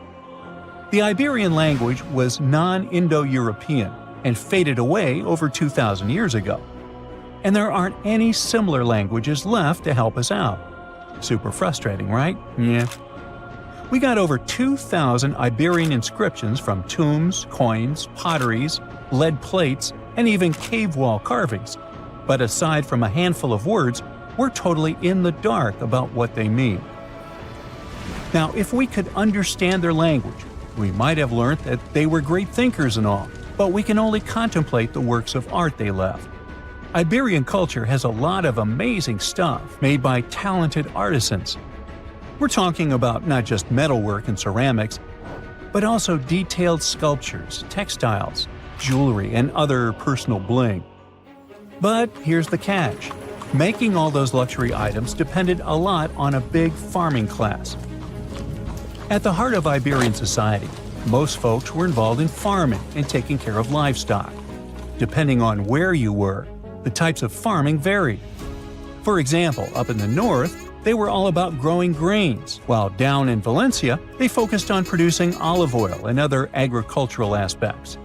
The Iberian language was non-Indo-European and faded away over 2,000 years ago. And there aren't any similar languages left to help us out. Super frustrating, right? Yeah. We got over 2,000 Iberian inscriptions from tombs, coins, potteries, lead plates, and even cave wall carvings. But aside from a handful of words, we're totally in the dark about what they mean. Now, if we could understand their language, we might have learned that they were great thinkers and all, but we can only contemplate the works of art they left. Iberian culture has a lot of amazing stuff made by talented artisans. We're talking about not just metalwork and ceramics, but also detailed sculptures, textiles, jewelry, and other personal bling. But here's the catch. Making all those luxury items depended a lot on a big farming class. At the heart of Iberian society, most folks were involved in farming and taking care of livestock. Depending on where you were, the types of farming varied. For example, up in the north, they were all about growing grains, while down in Valencia, they focused on producing olive oil and other agricultural aspects.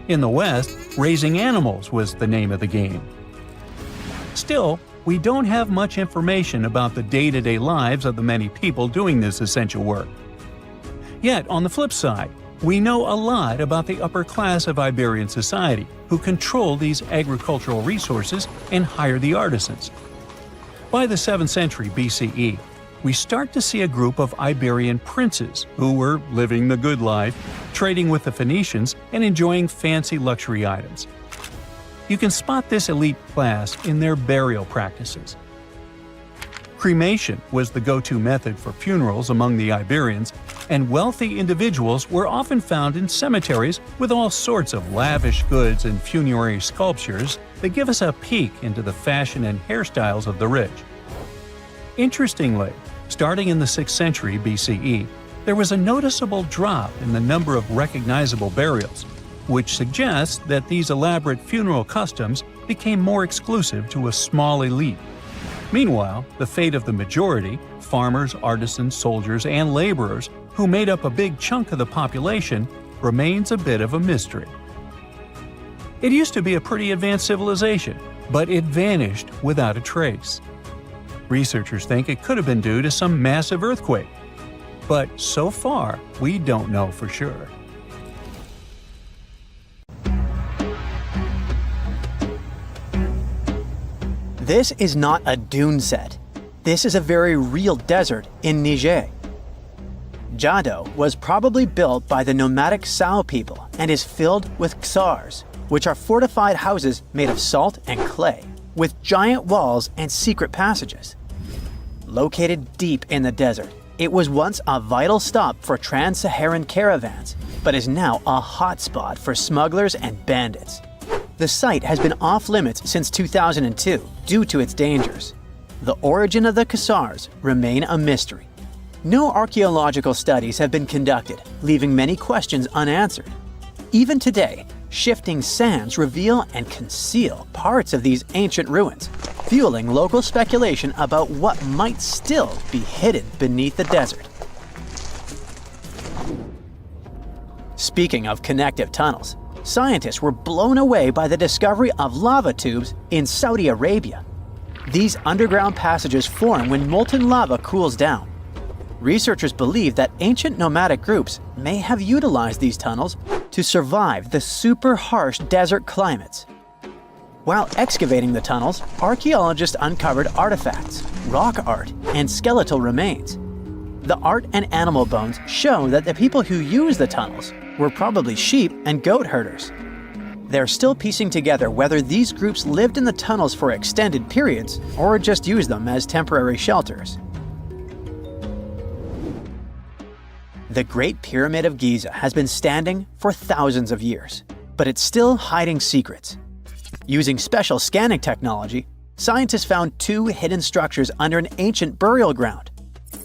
In the west, raising animals was the name of the game. Still, we don't have much information about the day-to-day lives of the many people doing this essential work. Yet, on the flip side, we know a lot about the upper class of Iberian society, who control these agricultural resources and hire the artisans. By the 7th century BCE, we start to see a group of Iberian princes who were living the good life, trading with the Phoenicians and enjoying fancy luxury items. You can spot this elite class in their burial practices. Cremation was the go-to method for funerals among the Iberians, and wealthy individuals were often found in cemeteries with all sorts of lavish goods and funerary sculptures that give us a peek into the fashion and hairstyles of the rich. Interestingly, starting in the 6th century BCE, there was a noticeable drop in the number of recognizable burials, which suggests that these elaborate funeral customs became more exclusive to a small elite. Meanwhile, the fate of the majority, farmers, artisans, soldiers, and laborers, who made up a big chunk of the population, remains a bit of a mystery. It used to be a pretty advanced civilization, but it vanished without a trace. Researchers think it could have been due to some massive earthquake, but so far, we don't know for sure. This is not a dune set. This is a very real desert in Niger. Jado was probably built by the nomadic Sao people and is filled with ksars, which are fortified houses made of salt and clay, with giant walls and secret passages. Located deep in the desert, it was once a vital stop for trans-Saharan caravans, but is now a hotspot for smugglers and bandits. The site has been off-limits since 2002 due to its dangers. The origin of the ksars remain a mystery. No archaeological studies have been conducted, leaving many questions unanswered. Even today, shifting sands reveal and conceal parts of these ancient ruins, fueling local speculation about what might still be hidden beneath the desert. Speaking of connective tunnels, scientists were blown away by the discovery of lava tubes in Saudi Arabia. These underground passages form when molten lava cools down. Researchers believe that ancient nomadic groups may have utilized these tunnels to survive the super harsh desert climates. While excavating the tunnels, archaeologists uncovered artifacts, rock art, and skeletal remains. The art and animal bones show that the people who used the tunnels were probably sheep and goat herders. They're still piecing together whether these groups lived in the tunnels for extended periods or just used them as temporary shelters. The Great Pyramid of Giza has been standing for thousands of years, but it's still hiding secrets. Using special scanning technology, scientists found two hidden structures under an ancient burial ground.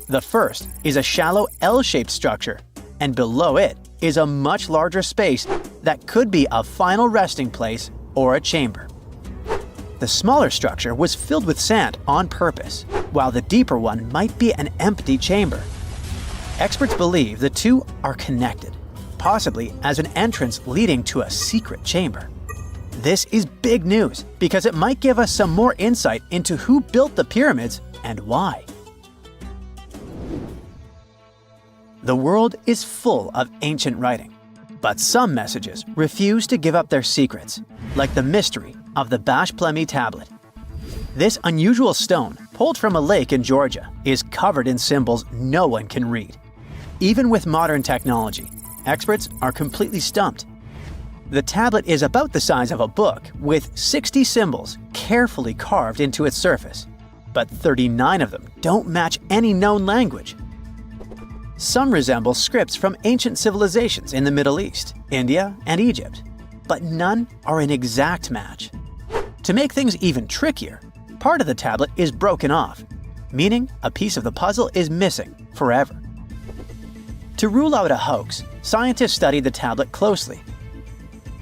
The first is a shallow L-shaped structure, and below it is a much larger space that could be a final resting place or a chamber. The smaller structure was filled with sand on purpose, while the deeper one might be an empty chamber. Experts believe the two are connected, possibly as an entrance leading to a secret chamber. This is big news because it might give us some more insight into who built the pyramids and why. The world is full of ancient writing, but some messages refuse to give up their secrets, like the mystery of the Bashplemi tablet. This unusual stone, pulled from a lake in Georgia, is covered in symbols no one can read. Even with modern technology, experts are completely stumped. The tablet is about the size of a book, with 60 symbols carefully carved into its surface, but 39 of them don't match any known language. Some resemble scripts from ancient civilizations in the Middle East, India, and Egypt, but none are an exact match. To make things even trickier, part of the tablet is broken off, meaning a piece of the puzzle is missing forever. To rule out a hoax, scientists studied the tablet closely.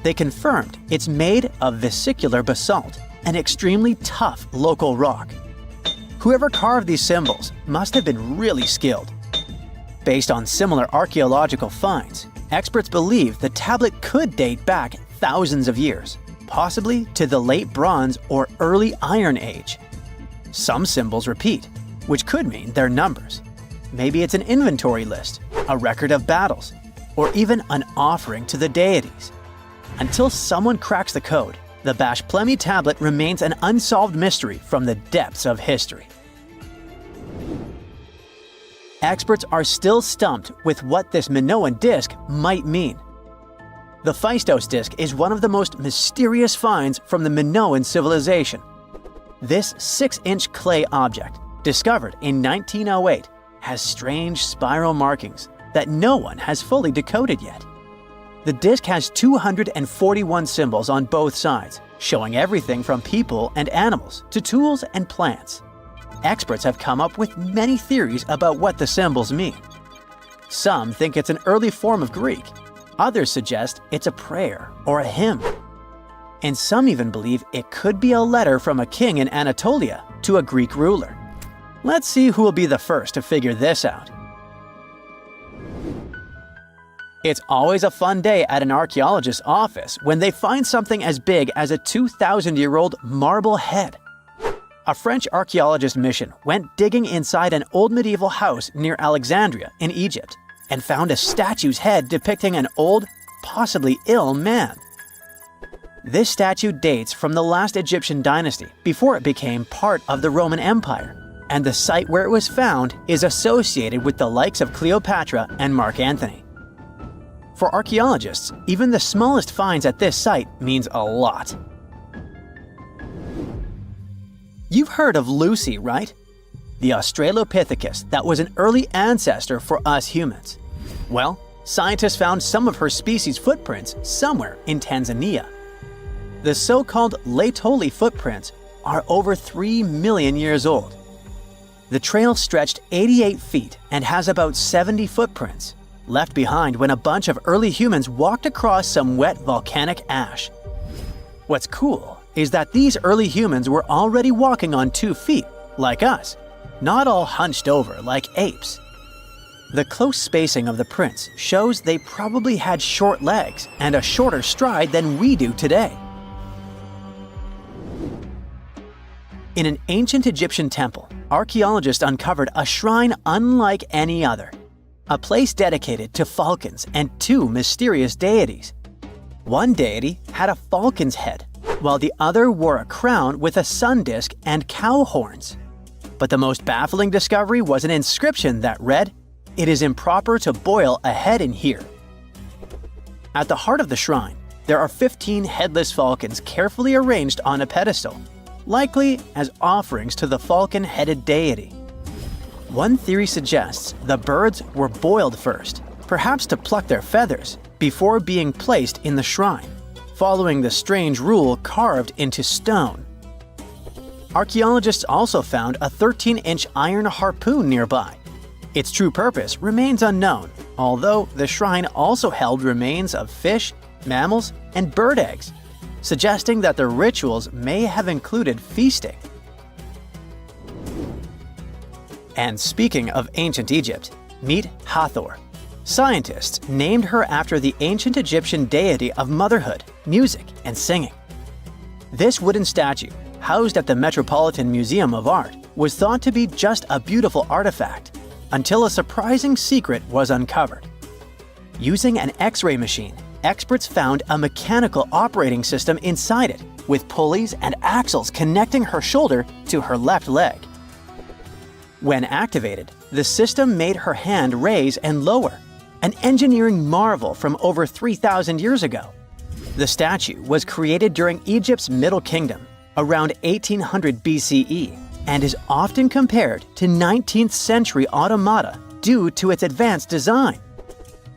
They confirmed it's made of vesicular basalt, an extremely tough local rock. Whoever carved these symbols must have been really skilled. Based on similar archaeological finds, experts believe the tablet could date back thousands of years, possibly to the late Bronze or early Iron Age. Some symbols repeat, which could mean they're numbers. Maybe it's an inventory list, a record of battles, or even an offering to the deities. Until someone cracks the code, the Bashplemi tablet remains an unsolved mystery from the depths of history. Experts are still stumped with what this Minoan disk might mean. The Phaistos disk is one of the most mysterious finds from the Minoan civilization. This 6-inch clay object, discovered in 1908, has strange spiral markings that no one has fully decoded yet. The disk has 241 symbols on both sides, showing everything from people and animals to tools and plants. Experts have come up with many theories about what the symbols mean. Some think it's an early form of Greek. Others suggest it's a prayer or a hymn. And some even believe it could be a letter from a king in Anatolia to a Greek ruler. Let's see who will be the first to figure this out. It's always a fun day at an archaeologist's office when they find something as big as a 2,000-year-old marble head. A French archaeologist mission went digging inside an old medieval house near Alexandria in Egypt and found a statue's head depicting an old, possibly ill man. This statue dates from the last Egyptian dynasty before it became part of the Roman Empire, and the site where it was found is associated with the likes of Cleopatra and Mark Antony. For archaeologists, even the smallest finds at this site means a lot. You've heard of Lucy, right? The Australopithecus that was an early ancestor for us humans. Well, scientists found some of her species' footprints somewhere in Tanzania. The so-called Laetoli footprints are over 3 million years old. The trail stretched 88 feet and has about 70 footprints, left behind when a bunch of early humans walked across some wet volcanic ash. What's cool is that these early humans were already walking on 2 feet, like us, not all hunched over like apes. The close spacing of the prints shows they probably had short legs and a shorter stride than we do today. In an ancient Egyptian temple, archaeologists uncovered a shrine unlike any other, a place dedicated to falcons and 2 mysterious deities. One deity had a falcon's head, while the other wore a crown with a sun disk and cow horns. But the most baffling discovery was an inscription that read, "It is improper to boil a head in here." At the heart of the shrine, there are 15 headless falcons carefully arranged on a pedestal, likely as offerings to the falcon-headed deity. One theory suggests the birds were boiled first, perhaps to pluck their feathers, before being placed in the shrine, following the strange rule carved into stone. Archaeologists also found a 13-inch iron harpoon nearby. Its true purpose remains unknown, although the shrine also held remains of fish, mammals, and bird eggs, suggesting that the rituals may have included feasting. And speaking of ancient Egypt, meet Hathor. Scientists named her after the ancient Egyptian deity of motherhood, music, and singing. This wooden statue, housed at the Metropolitan Museum of Art, was thought to be just a beautiful artifact, until a surprising secret was uncovered. Using an X-ray machine, experts found a mechanical operating system inside it, with pulleys and axles connecting her shoulder to her left leg. When activated, the system made her hand raise and lower, an engineering marvel from over 3,000 years ago. The statue was created during Egypt's Middle Kingdom, around 1800 BCE, and is often compared to 19th century automata due to its advanced design.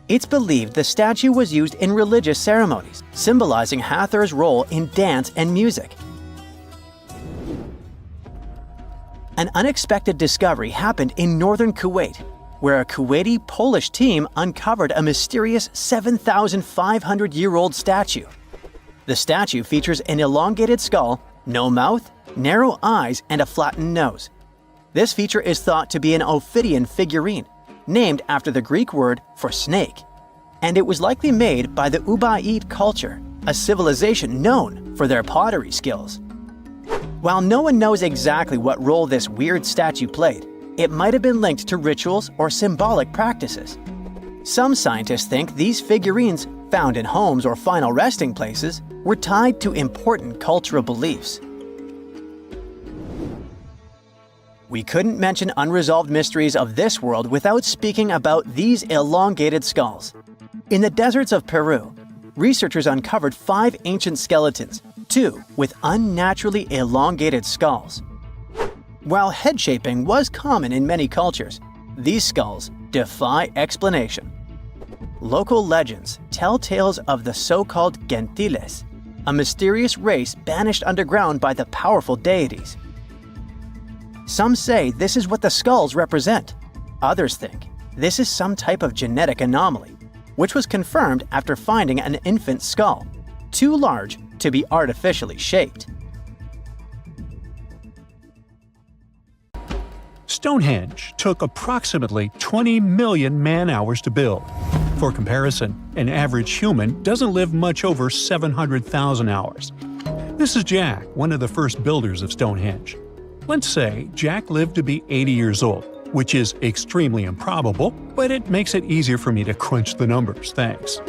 It's believed the statue was used in religious ceremonies, symbolizing Hathor's role in dance and music. An unexpected discovery happened in northern Kuwait, where a Kuwaiti-Polish team uncovered a mysterious 7,500-year-old statue. The statue features an elongated skull, no mouth, narrow eyes, and a flattened nose. This feature is thought to be an Ophidian figurine, named after the Greek word for snake, and it was likely made by the Ubaid culture, a civilization known for their pottery skills. While no one knows exactly what role this weird statue played, it might have been linked to rituals or symbolic practices. Some scientists think these figurines, found in homes or final resting places, were tied to important cultural beliefs. We couldn't mention unresolved mysteries of this world without speaking about these elongated skulls. In the deserts of Peru, researchers uncovered 5 ancient skeletons, 2 with unnaturally elongated skulls. While head shaping was common in many cultures, these skulls defy explanation. Local legends tell tales of the so-called Gentiles, a mysterious race banished underground by the powerful deities. Some say this is what the skulls represent. Others think this is some type of genetic anomaly, which was confirmed after finding an infant skull, too large to be artificially shaped. Stonehenge took approximately 20 million man-hours to build. For comparison, an average human doesn't live much over 700,000 hours. This is Jack, one of the first builders of Stonehenge. Let's say Jack lived to be 80 years old, which is extremely improbable, but it makes it easier for me to crunch the numbers, thanks.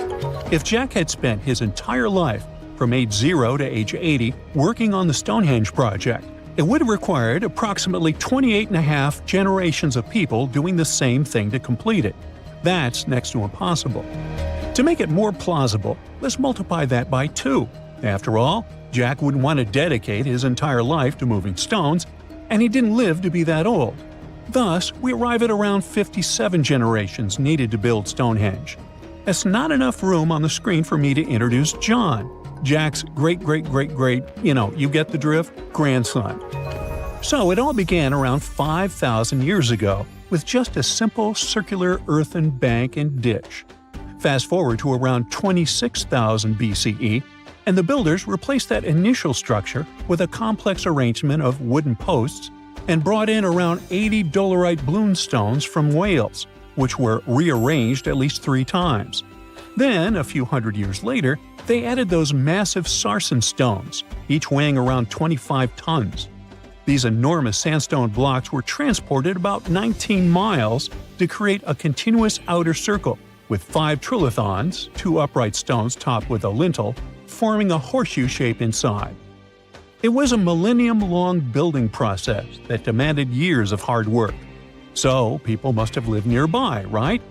If Jack had spent his entire life, from age 0 to age 80, working on the Stonehenge project, it would have required approximately 28.5 generations of people doing the same thing to complete it. That's next to impossible. To make it more plausible, let's multiply that by 2. After all, Jack wouldn't want to dedicate his entire life to moving stones, and he didn't live to be that old. Thus, we arrive at around 57 generations needed to build Stonehenge. That's not enough room on the screen for me to introduce John, Jack's great-great-great-great, you get the drift, grandson. So it all began around 5,000 years ago with just a simple circular earthen bank and ditch. Fast forward to around 26,000 BCE, and the builders replaced that initial structure with a complex arrangement of wooden posts and brought in around 80 dolerite bloom stones from Wales, which were rearranged at least 3 times. Then, a few hundred years later, they added those massive sarsen stones, each weighing around 25 tons. These enormous sandstone blocks were transported about 19 miles to create a continuous outer circle, with 5 trilithons, 2 upright stones topped with a lintel, forming a horseshoe shape inside. It was a millennium-long building process that demanded years of hard work. So, people must have lived nearby, right?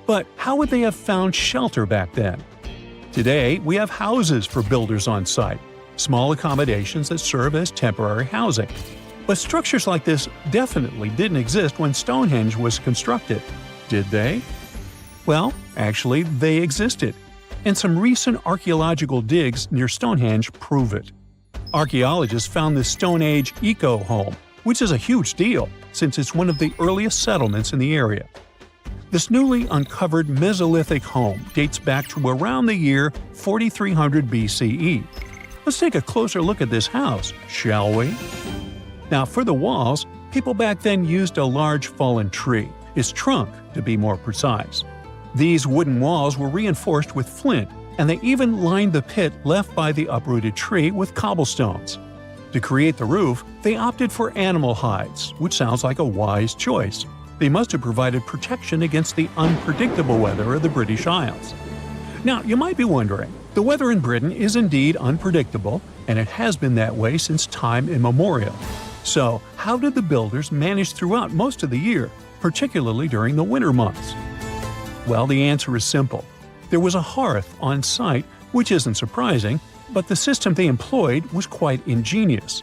But how would they have found shelter back then? Today, we have houses for builders on site, small accommodations that serve as temporary housing. But structures like this definitely didn't exist when Stonehenge was constructed, did they? Well, actually, they existed, and some recent archaeological digs near Stonehenge prove it. Archaeologists found this Stone Age eco-home, which is a huge deal since it's one of the earliest settlements in the area. This newly uncovered Mesolithic home dates back to around the year 4300 BCE. Let's take a closer look at this house, shall we? Now, for the walls, people back then used a large fallen tree, its trunk to be more precise. These wooden walls were reinforced with flint, and they even lined the pit left by the uprooted tree with cobblestones. To create the roof, they opted for animal hides, which sounds like a wise choice. They must have provided protection against the unpredictable weather of the British Isles. Now, you might be wondering, the weather in Britain is indeed unpredictable, and it has been that way since time immemorial. So, how did the builders manage throughout most of the year, particularly during the winter months? Well, the answer is simple. There was a hearth on site, which isn't surprising, but the system they employed was quite ingenious.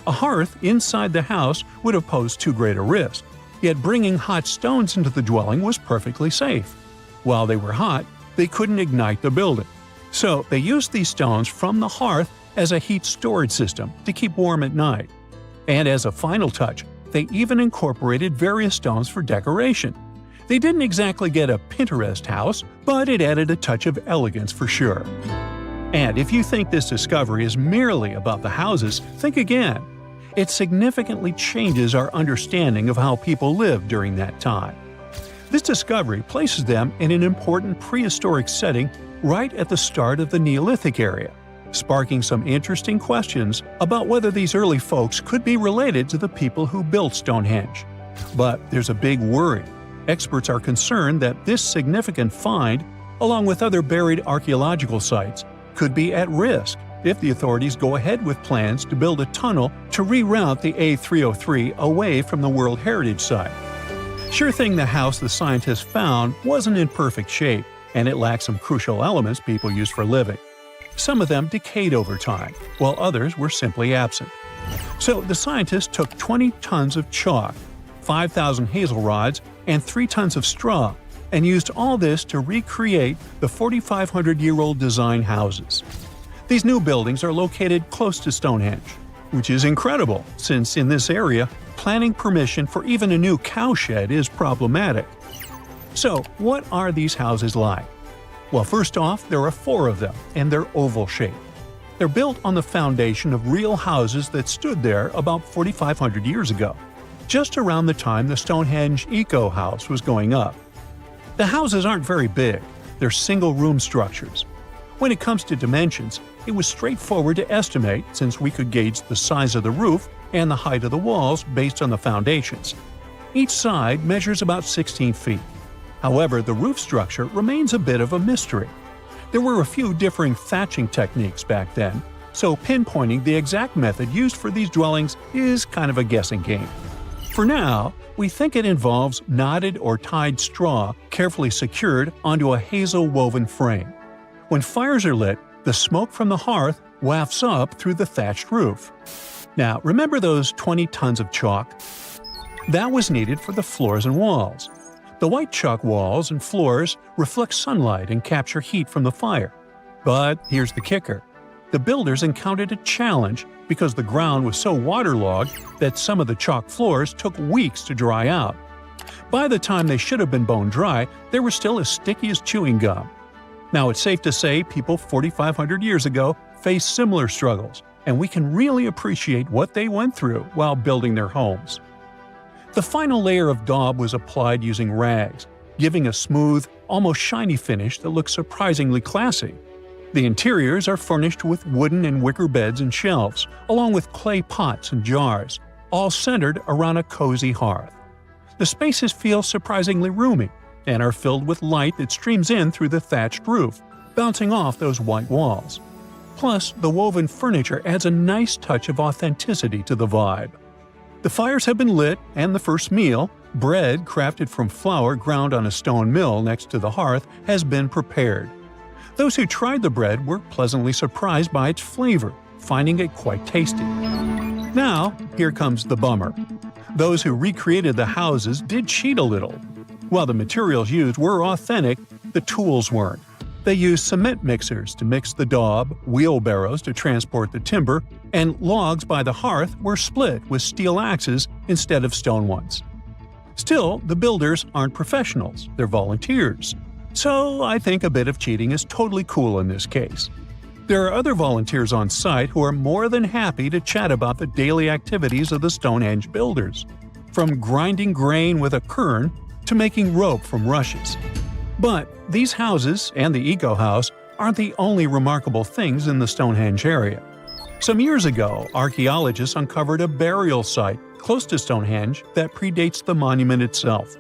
A hearth inside the house would have posed too great a risk, yet bringing hot stones into the dwelling was perfectly safe. While they were hot, they couldn't ignite the building. So they used these stones from the hearth as a heat storage system to keep warm at night. And as a final touch, they even incorporated various stones for decoration. They didn't exactly get a Pinterest house, but it added a touch of elegance for sure. And if you think this discovery is merely about the houses, think again. It significantly changes our understanding of how people lived during that time. This discovery places them in an important prehistoric setting right at the start of the Neolithic area, sparking some interesting questions about whether these early folks could be related to the people who built Stonehenge. But there's a big worry. Experts are concerned that this significant find, along with other buried archaeological sites, could be at risk if the authorities go ahead with plans to build a tunnel to reroute the A303 away from the World Heritage Site. Sure thing the house the scientists found wasn't in perfect shape, and it lacked some crucial elements people use for living. Some of them decayed over time, while others were simply absent. So the scientists took 20 tons of chalk, 5,000 hazel rods, and 3 tons of straw, and used all this to recreate the 4,500-year-old design houses. These new buildings are located close to Stonehenge, which is incredible since in this area, planning permission for even a new cowshed is problematic. So, what are these houses like? Well, first off, there are 4 of them, and they're oval-shaped. They're built on the foundation of real houses that stood there about 4,500 years ago, just around the time the Stonehenge Eco House was going up. The houses aren't very big, they're single-room structures. When it comes to dimensions, it was straightforward to estimate since we could gauge the size of the roof and the height of the walls based on the foundations. Each side measures about 16 feet. However, the roof structure remains a bit of a mystery. There were a few differing thatching techniques back then, so pinpointing the exact method used for these dwellings is kind of a guessing game. For now, we think it involves knotted or tied straw carefully secured onto a hazel-woven frame. When fires are lit, the smoke from the hearth wafts up through the thatched roof. Now, remember those 20 tons of chalk? That was needed for the floors and walls. The white chalk walls and floors reflect sunlight and capture heat from the fire. But here's the kicker. The builders encountered a challenge because the ground was so waterlogged that some of the chalk floors took weeks to dry out. By the time they should have been bone dry, they were still as sticky as chewing gum. Now, it's safe to say people 4,500 years ago faced similar struggles, and we can really appreciate what they went through while building their homes. The final layer of daub was applied using rags, giving a smooth, almost shiny finish that looks surprisingly classy. The interiors are furnished with wooden and wicker beds and shelves, along with clay pots and jars, all centered around a cozy hearth. The spaces feel surprisingly roomy and are filled with light that streams in through the thatched roof, bouncing off those white walls. Plus, the woven furniture adds a nice touch of authenticity to the vibe. The fires have been lit, and the first meal, bread crafted from flour ground on a stone mill next to the hearth, has been prepared. Those who tried the bread were pleasantly surprised by its flavor, finding it quite tasty. Now, here comes the bummer. Those who recreated the houses did cheat a little. While the materials used were authentic, the tools weren't. They used cement mixers to mix the daub, wheelbarrows to transport the timber, and logs by the hearth were split with steel axes instead of stone ones. Still, the builders aren't professionals, they're volunteers. So I think a bit of cheating is totally cool in this case. There are other volunteers on site who are more than happy to chat about the daily activities of the Stonehenge builders, from grinding grain with a quern to making rope from rushes. But these houses, and the Eco House, aren't the only remarkable things in the Stonehenge area. Some years ago, archaeologists uncovered a burial site close to Stonehenge that predates the monument itself.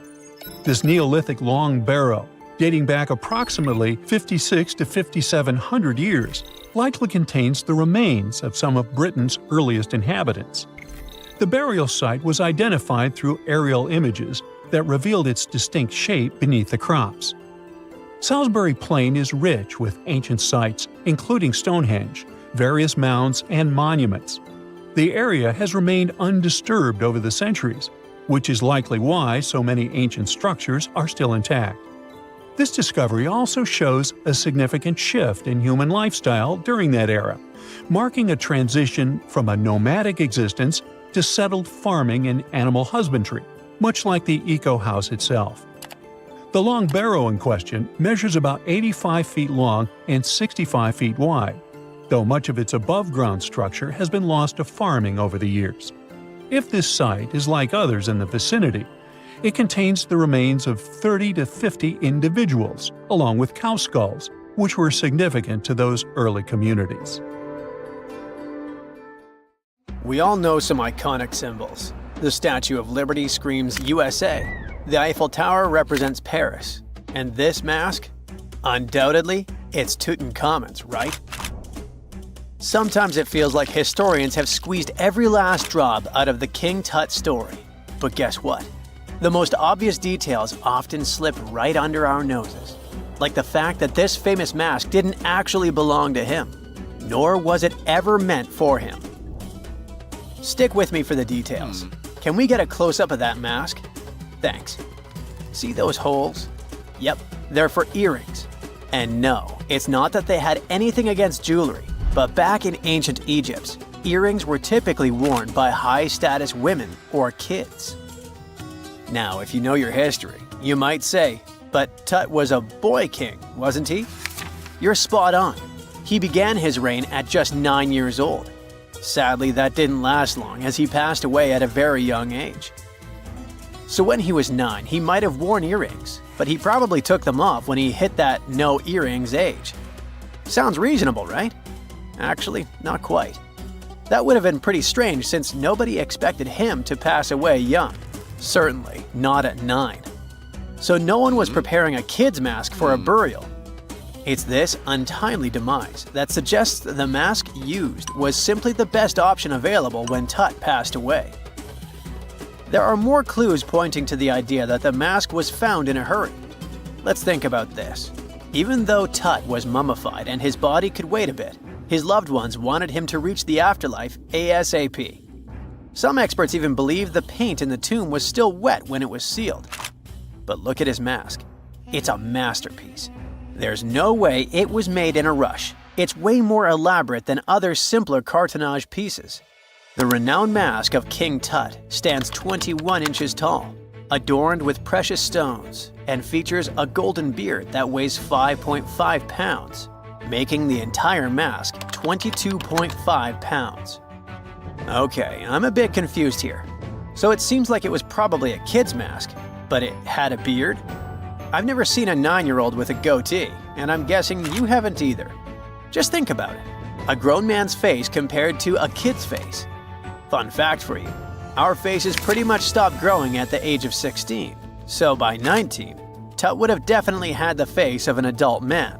This Neolithic long barrow, dating back approximately 56 to 5,700 years, likely contains the remains of some of Britain's earliest inhabitants. The burial site was identified through aerial images that revealed its distinct shape beneath the crops. Salisbury Plain is rich with ancient sites, including Stonehenge, various mounds, and monuments. The area has remained undisturbed over the centuries, which is likely why so many ancient structures are still intact. This discovery also shows a significant shift in human lifestyle during that era, marking a transition from a nomadic existence to settled farming and animal husbandry, much like the Eco House itself. The long barrow in question measures about 85 feet long and 65 feet wide, though much of its above-ground structure has been lost to farming over the years. If this site is like others in the vicinity, it contains the remains of 30 to 50 individuals, along with cow skulls, which were significant to those early communities. We all know some iconic symbols. The Statue of Liberty screams USA. The Eiffel Tower represents Paris. And this mask? Undoubtedly, it's Tutankhamun's, right? Sometimes it feels like historians have squeezed every last drop out of the King Tut story. But guess what? The most obvious details often slip right under our noses. Like the fact that this famous mask didn't actually belong to him, nor was it ever meant for him. Stick with me for the details. Can we get a close-up of that mask? Thanks. See those holes? Yep, they're for earrings. And no, it's not that they had anything against jewelry, but back in ancient Egypt, earrings were typically worn by high-status women or kids. Now, if you know your history, you might say, but Tut was a boy king, wasn't he? You're spot on. He began his reign at just 9 years old. Sadly, that didn't last long as he passed away at a very young age. So when he was 9, he might have worn earrings, but he probably took them off when he hit that no earrings age. Sounds reasonable, right? Actually, not quite. That would have been pretty strange since nobody expected him to pass away young. Certainly not at 9. So no one was preparing a kid's mask for a burial. It's this untimely demise that suggests that the mask used was simply the best option available when Tut passed away. There are more clues pointing to the idea that the mask was found in a hurry. Let's think about this. Even though Tut was mummified and his body could wait a bit, his loved ones wanted him to reach the afterlife ASAP. Some experts even believe the paint in the tomb was still wet when it was sealed. But look at his mask. It's a masterpiece. There's no way it was made in a rush. It's way more elaborate than other simpler cartonnage pieces. The renowned mask of King Tut stands 21 inches tall, adorned with precious stones, and features a golden beard that weighs 5.5 pounds, making the entire mask 22.5 pounds. Okay, I'm a bit confused here. So it seems like it was probably a kid's mask, but it had a beard? I've never seen a 9-year-old with a goatee, and I'm guessing you haven't either. Just think about it. A grown man's face compared to a kid's face. Fun fact for you, our faces pretty much stopped growing at the age of 16, so by 19, Tut would have definitely had the face of an adult man.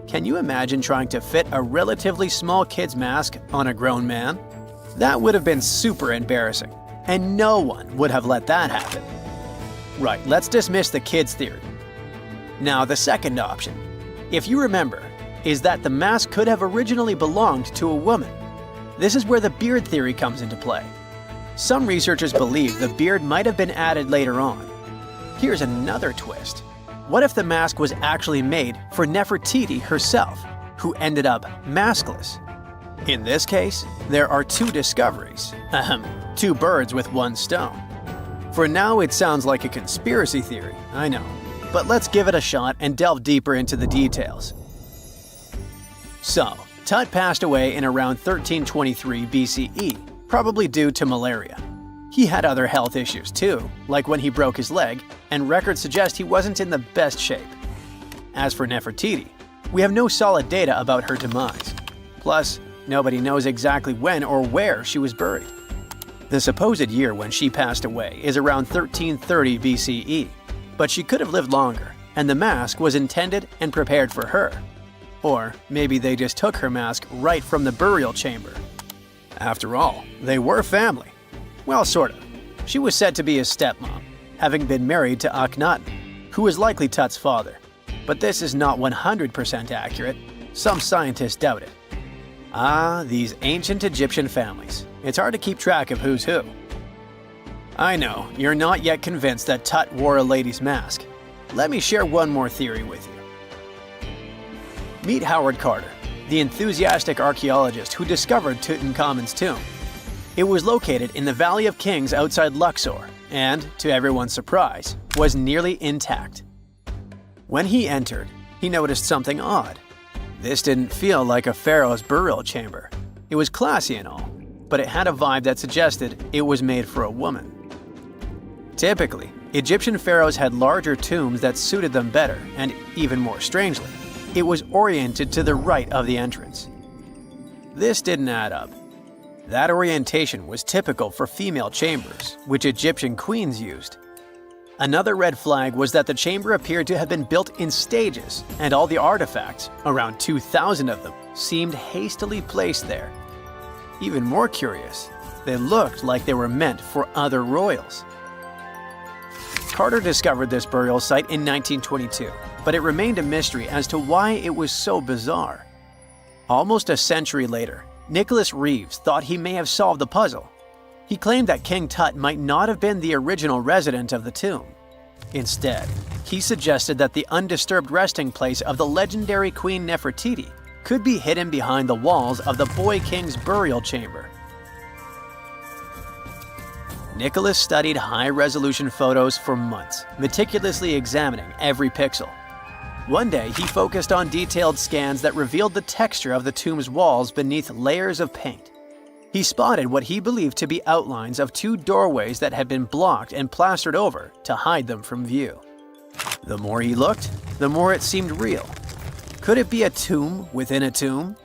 Can you imagine trying to fit a relatively small kid's mask on a grown man? That would have been super embarrassing, and no one would have let that happen. Right, let's dismiss the kids' theory. Now, the second option, if you remember, is that the mask could have originally belonged to a woman. This is where the beard theory comes into play. Some researchers believe the beard might have been added later on. Here's another twist. What if the mask was actually made for Nefertiti herself, who ended up maskless? In this case, there are two discoveries. Two birds with one stone. For now, it sounds like a conspiracy theory, I know. But let's give it a shot and delve deeper into the details. So, Tut passed away in around 1323 BCE, probably due to malaria. He had other health issues too, like when he broke his leg, and records suggest he wasn't in the best shape. As for Nefertiti, we have no solid data about her demise. Plus, nobody knows exactly when or where she was buried. The supposed year when she passed away is around 1330 BCE, but she could have lived longer, and the mask was intended and prepared for her. Or maybe they just took her mask right from the burial chamber. After all, they were family. Well, sort of. She was said to be his stepmom, having been married to Akhenaten, who was likely Tut's father. But this is not 100% accurate. Some scientists doubt it. Ah, these ancient Egyptian families. It's hard to keep track of who's who. I know, you're not yet convinced that Tut wore a lady's mask. Let me share one more theory with you. Meet Howard Carter, the enthusiastic archaeologist who discovered Tutankhamun's tomb. It was located in the Valley of Kings outside Luxor, and, to everyone's surprise, was nearly intact. When he entered, he noticed something odd. This didn't feel like a pharaoh's burial chamber. It was classy and all, but it had a vibe that suggested it was made for a woman. Typically, Egyptian pharaohs had larger tombs that suited them better, and even more strangely, it was oriented to the right of the entrance. This didn't add up. That orientation was typical for female chambers, which Egyptian queens used. Another red flag was that the chamber appeared to have been built in stages, and all the artifacts, around 2,000 of them, seemed hastily placed there. Even more curious, they looked like they were meant for other royals. Carter discovered this burial site in 1922, but it remained a mystery as to why it was so bizarre. Almost a century later, Nicholas Reeves thought he may have solved the puzzle. He claimed that King Tut might not have been the original resident of the tomb. Instead, he suggested that the undisturbed resting place of the legendary Queen Nefertiti could be hidden behind the walls of the boy king's burial chamber. Nicholas studied high-resolution photos for months, meticulously examining every pixel. One day, he focused on detailed scans that revealed the texture of the tomb's walls beneath layers of paint. He spotted what he believed to be outlines of two doorways that had been blocked and plastered over to hide them from view. The more he looked, the more it seemed real. Could it be a tomb within a tomb?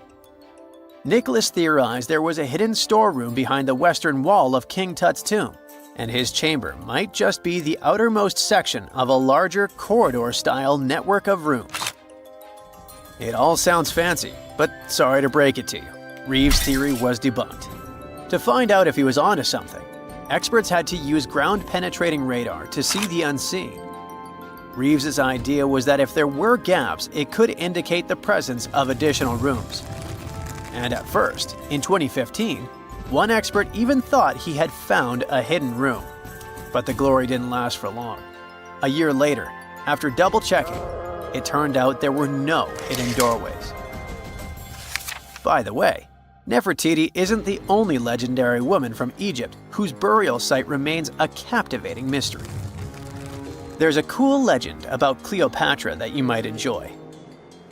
Nicholas theorized there was a hidden storeroom behind the western wall of King Tut's tomb, and his chamber might just be the outermost section of a larger corridor-style network of rooms. It all sounds fancy, but sorry to break it to you. Reeves' theory was debunked. To find out if he was onto something, experts had to use ground-penetrating radar to see the unseen. Reeves' idea was that if there were gaps, it could indicate the presence of additional rooms. And at first, in 2015, one expert even thought he had found a hidden room. But the glory didn't last for long. A year later, after double-checking, it turned out there were no hidden doorways. By the way, Nefertiti isn't the only legendary woman from Egypt whose burial site remains a captivating mystery. There's a cool legend about Cleopatra that you might enjoy.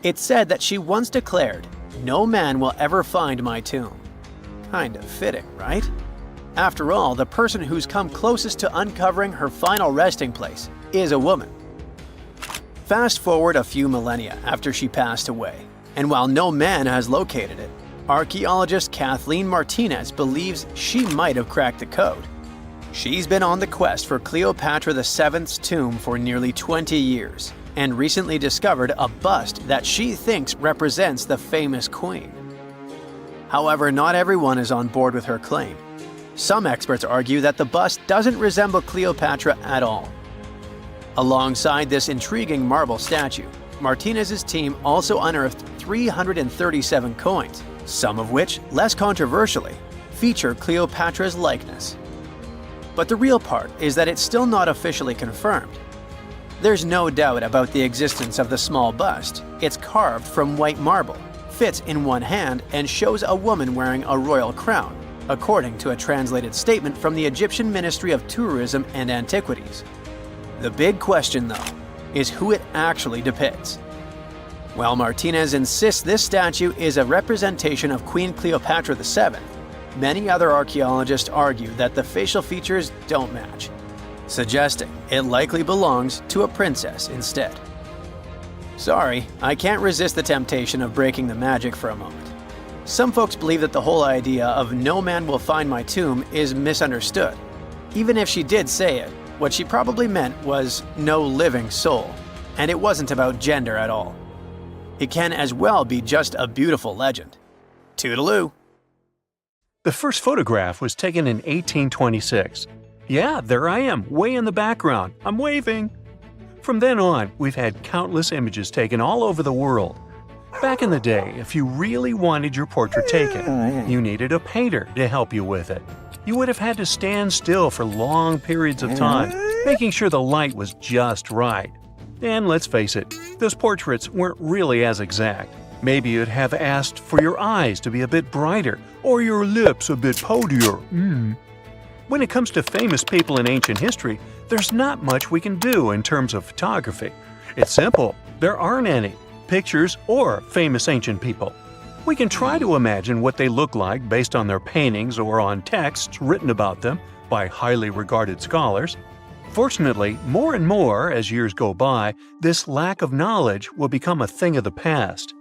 It's said that she once declared, "No man will ever find my tomb." Kind of fitting, right? After all, the person who's come closest to uncovering her final resting place is a woman. Fast forward a few millennia after she passed away, and while no man has located it, archaeologist Kathleen Martinez believes she might have cracked the code. She's been on the quest for Cleopatra VII's tomb for nearly 20 years, and recently discovered a bust that she thinks represents the famous queen. However, not everyone is on board with her claim. Some experts argue that the bust doesn't resemble Cleopatra at all. Alongside this intriguing marble statue, Martinez's team also unearthed 337 coins, some of which, less controversially, feature Cleopatra's likeness. But the real part is that it's still not officially confirmed. There's no doubt about the existence of the small bust. It's carved from white marble, fits in one hand, and shows a woman wearing a royal crown, according to a translated statement from the Egyptian Ministry of Tourism and Antiquities. The big question, though, is who it actually depicts. While Martinez insists this statue is a representation of Queen Cleopatra VII, many other archaeologists argue that the facial features don't match, suggesting it likely belongs to a princess instead. Sorry, I can't resist the temptation of breaking the magic for a moment. Some folks believe that the whole idea of "no man will find my tomb" is misunderstood. Even if she did say it, what she probably meant was "no living soul," and it wasn't about gender at all. It can as well be just a beautiful legend. Toodaloo! The first photograph was taken in 1826. Yeah, there I am, way in the background. I'm waving. From then on, we've had countless images taken all over the world. Back in the day, if you really wanted your portrait taken, you needed a painter to help you with it. You would have had to stand still for long periods of time, making sure the light was just right. And let's face it, those portraits weren't really as exact. Maybe you'd have asked for your eyes to be a bit brighter, or your lips a bit poutier. When it comes to famous people in ancient history, there's not much we can do in terms of photography. It's simple. There aren't any pictures or famous ancient people. We can try to imagine what they look like based on their paintings or on texts written about them by highly regarded scholars. Fortunately, more and more as years go by, this lack of knowledge will become a thing of the past.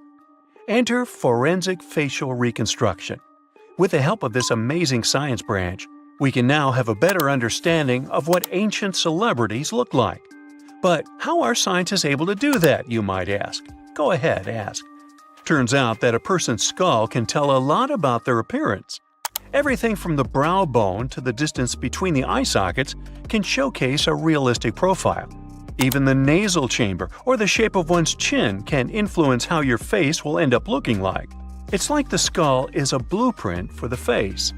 Enter forensic facial reconstruction. With the help of this amazing science branch, we can now have a better understanding of what ancient celebrities look like. But how are scientists able to do that, you might ask? Go ahead, ask. Turns out that a person's skull can tell a lot about their appearance. Everything from the brow bone to the distance between the eye sockets can showcase a realistic profile. Even the nasal chamber or the shape of one's chin can influence how your face will end up looking like. It's like the skull is a blueprint for the face.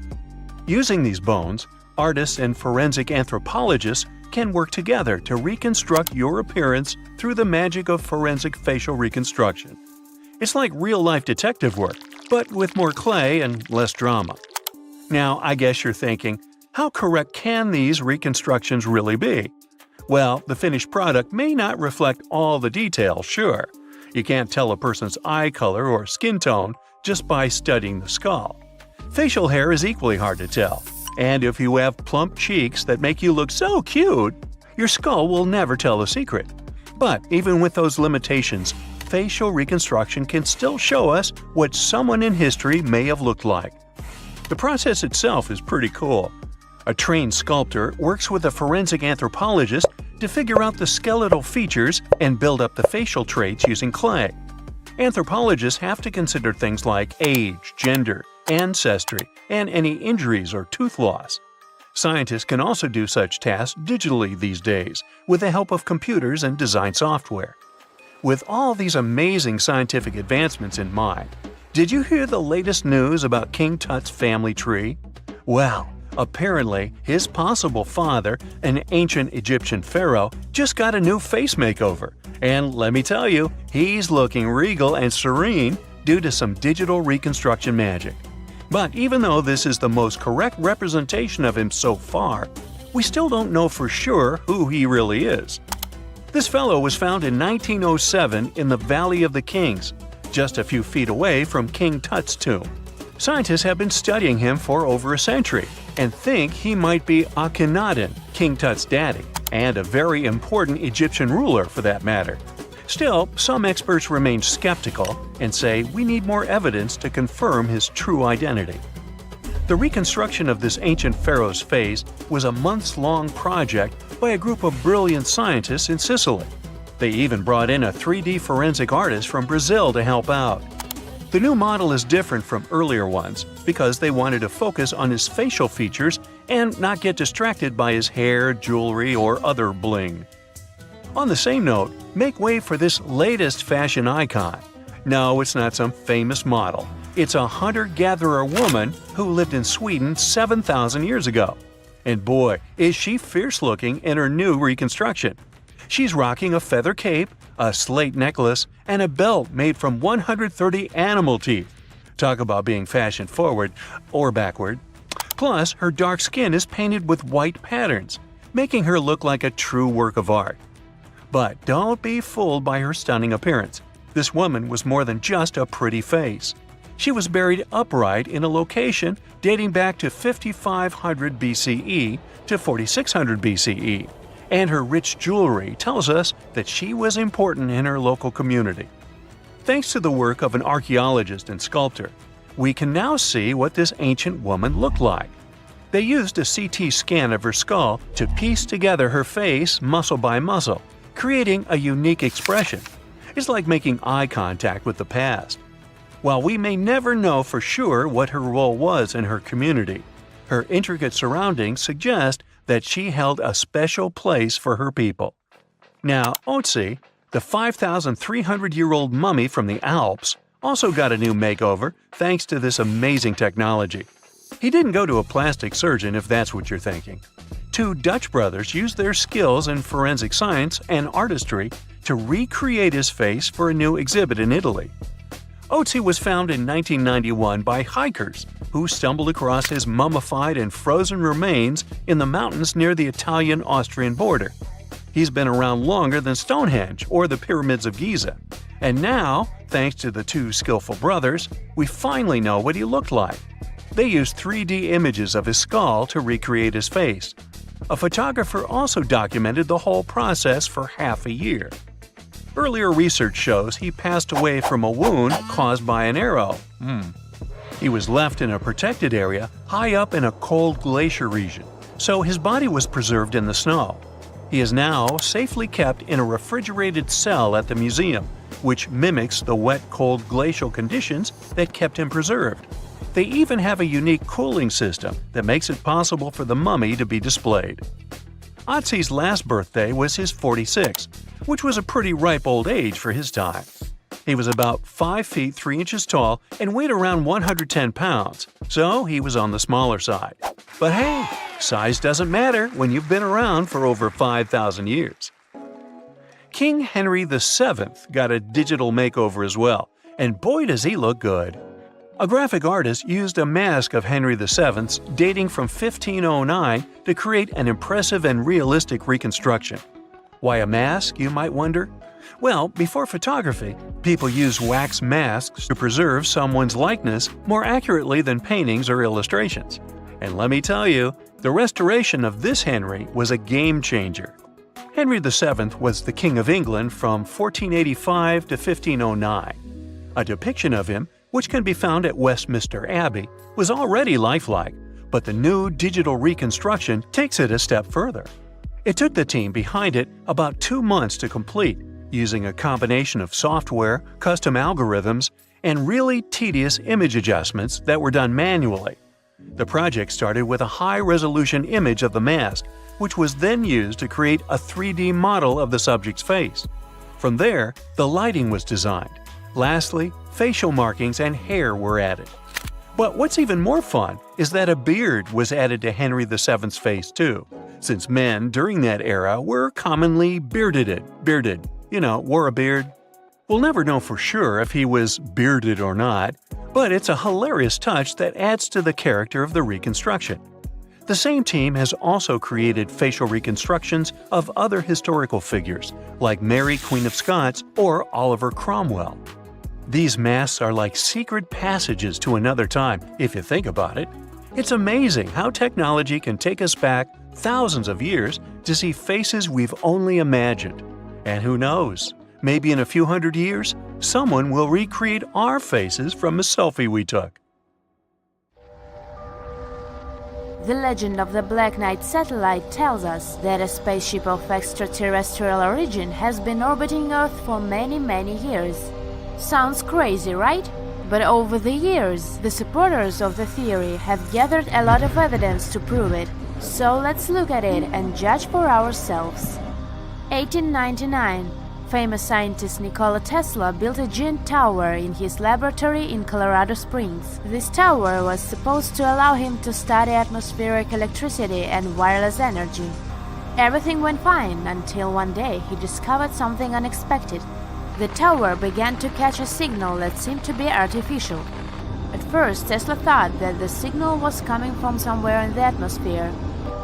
Using these bones, artists and forensic anthropologists can work together to reconstruct your appearance through the magic of forensic facial reconstruction. It's like real-life detective work, but with more clay and less drama. Now, I guess you're thinking, how correct can these reconstructions really be? Well, the finished product may not reflect all the details, sure. You can't tell a person's eye color or skin tone just by studying the skull. Facial hair is equally hard to tell. And if you have plump cheeks that make you look so cute, your skull will never tell the secret. But even with those limitations, facial reconstruction can still show us what someone in history may have looked like. The process itself is pretty cool. A trained sculptor works with a forensic anthropologist to figure out the skeletal features and build up the facial traits using clay. Anthropologists have to consider things like age, gender, ancestry, and any injuries or tooth loss. Scientists can also do such tasks digitally these days with the help of computers and design software. With all these amazing scientific advancements in mind, did you hear the latest news about King Tut's family tree? Well, apparently his possible father, an ancient Egyptian pharaoh, just got a new face makeover. And let me tell you, he's looking regal and serene due to some digital reconstruction magic. But even though this is the most correct representation of him so far, we still don't know for sure who he really is. This fellow was found in 1907 in the Valley of the Kings, just a few feet away from King Tut's tomb. Scientists have been studying him for over a century and think he might be Akhenaten, King Tut's daddy, and a very important Egyptian ruler for that matter. Still, some experts remain skeptical and say we need more evidence to confirm his true identity. The reconstruction of this ancient pharaoh's face was a months-long project by a group of brilliant scientists in Sicily. They even brought in a 3D forensic artist from Brazil to help out. The new model is different from earlier ones because they wanted to focus on his facial features and not get distracted by his hair, jewelry, or other bling. On the same note, make way for this latest fashion icon. No, it's not some famous model. It's a hunter-gatherer woman who lived in Sweden 7,000 years ago. And boy, is she fierce-looking in her new reconstruction. She's rocking a feather cape, a slate necklace, and a belt made from 130 animal teeth. Talk about being fashion-forward or backward. Plus, her dark skin is painted with white patterns, making her look like a true work of art. But don't be fooled by her stunning appearance. This woman was more than just a pretty face. She was buried upright in a location dating back to 5500 BCE to 4600 BCE, and her rich jewelry tells us that she was important in her local community. Thanks to the work of an archaeologist and sculptor, we can now see what this ancient woman looked like. They used a CT scan of her skull to piece together her face muscle by muscle, creating a unique expression. It's like making eye contact with the past. While we may never know for sure what her role was in her community, her intricate surroundings suggest that she held a special place for her people. Now, Otzi, the 5,300-year-old mummy from the Alps, also got a new makeover thanks to this amazing technology. He didn't go to a plastic surgeon if that's what you're thinking. Two Dutch brothers used their skills in forensic science and artistry to recreate his face for a new exhibit in Italy. Otzi was found in 1991 by hikers who stumbled across his mummified and frozen remains in the mountains near the Italian-Austrian border. He's been around longer than Stonehenge or the pyramids of Giza. And now, thanks to the two skillful brothers, we finally know what he looked like. They used 3D images of his skull to recreate his face. A photographer also documented the whole process for half a year. Earlier research shows he passed away from a wound caused by an arrow. He was left in a protected area high up in a cold glacier region, so his body was preserved in the snow. He is now safely kept in a refrigerated cell at the museum, which mimics the wet, cold glacial conditions that kept him preserved. They even have a unique cooling system that makes it possible for the mummy to be displayed. Otzi's last birthday was his 46th, which was a pretty ripe old age for his time. He was about 5 feet 3 inches tall and weighed around 110 pounds, so he was on the smaller side. But hey, size doesn't matter when you've been around for over 5,000 years. King Henry VII got a digital makeover as well, and boy does he look good. A graphic artist used a mask of Henry VII's dating from 1509 to create an impressive and realistic reconstruction. Why a mask, you might wonder? Well, before photography, people used wax masks to preserve someone's likeness more accurately than paintings or illustrations. And let me tell you, the restoration of this Henry was a game changer. Henry VII was the King of England from 1485 to 1509. A depiction of him, which can be found at Westminster Abbey, was already lifelike, but the new digital reconstruction takes it a step further. It took the team behind it about 2 months to complete, using a combination of software, custom algorithms, and really tedious image adjustments that were done manually. The project started with a high-resolution image of the mask, which was then used to create a 3D model of the subject's face. From there, the lighting was designed. Lastly, facial markings and hair were added. But what's even more fun is that a beard was added to Henry VII's face too, since men during that era were commonly bearded, wore a beard. We'll never know for sure if he was bearded or not, but it's a hilarious touch that adds to the character of the reconstruction. The same team has also created facial reconstructions of other historical figures, like Mary Queen of Scots or Oliver Cromwell. These masks are like secret passages to another time, if you think about it. It's amazing how technology can take us back thousands of years to see faces we've only imagined. And who knows, maybe in a few hundred years, someone will recreate our faces from a selfie we took. The legend of the Black Knight satellite tells us that a spaceship of extraterrestrial origin has been orbiting Earth for many years. Sounds crazy, right? But over the years, the supporters of the theory have gathered a lot of evidence to prove it. So let's look at it and judge for ourselves. 1899. Famous scientist Nikola Tesla built a giant tower in his laboratory in Colorado Springs. This tower was supposed to allow him to study atmospheric electricity and wireless energy. Everything went fine until one day he discovered something unexpected. The tower began to catch a signal that seemed to be artificial. At first, Tesla thought that the signal was coming from somewhere in the atmosphere,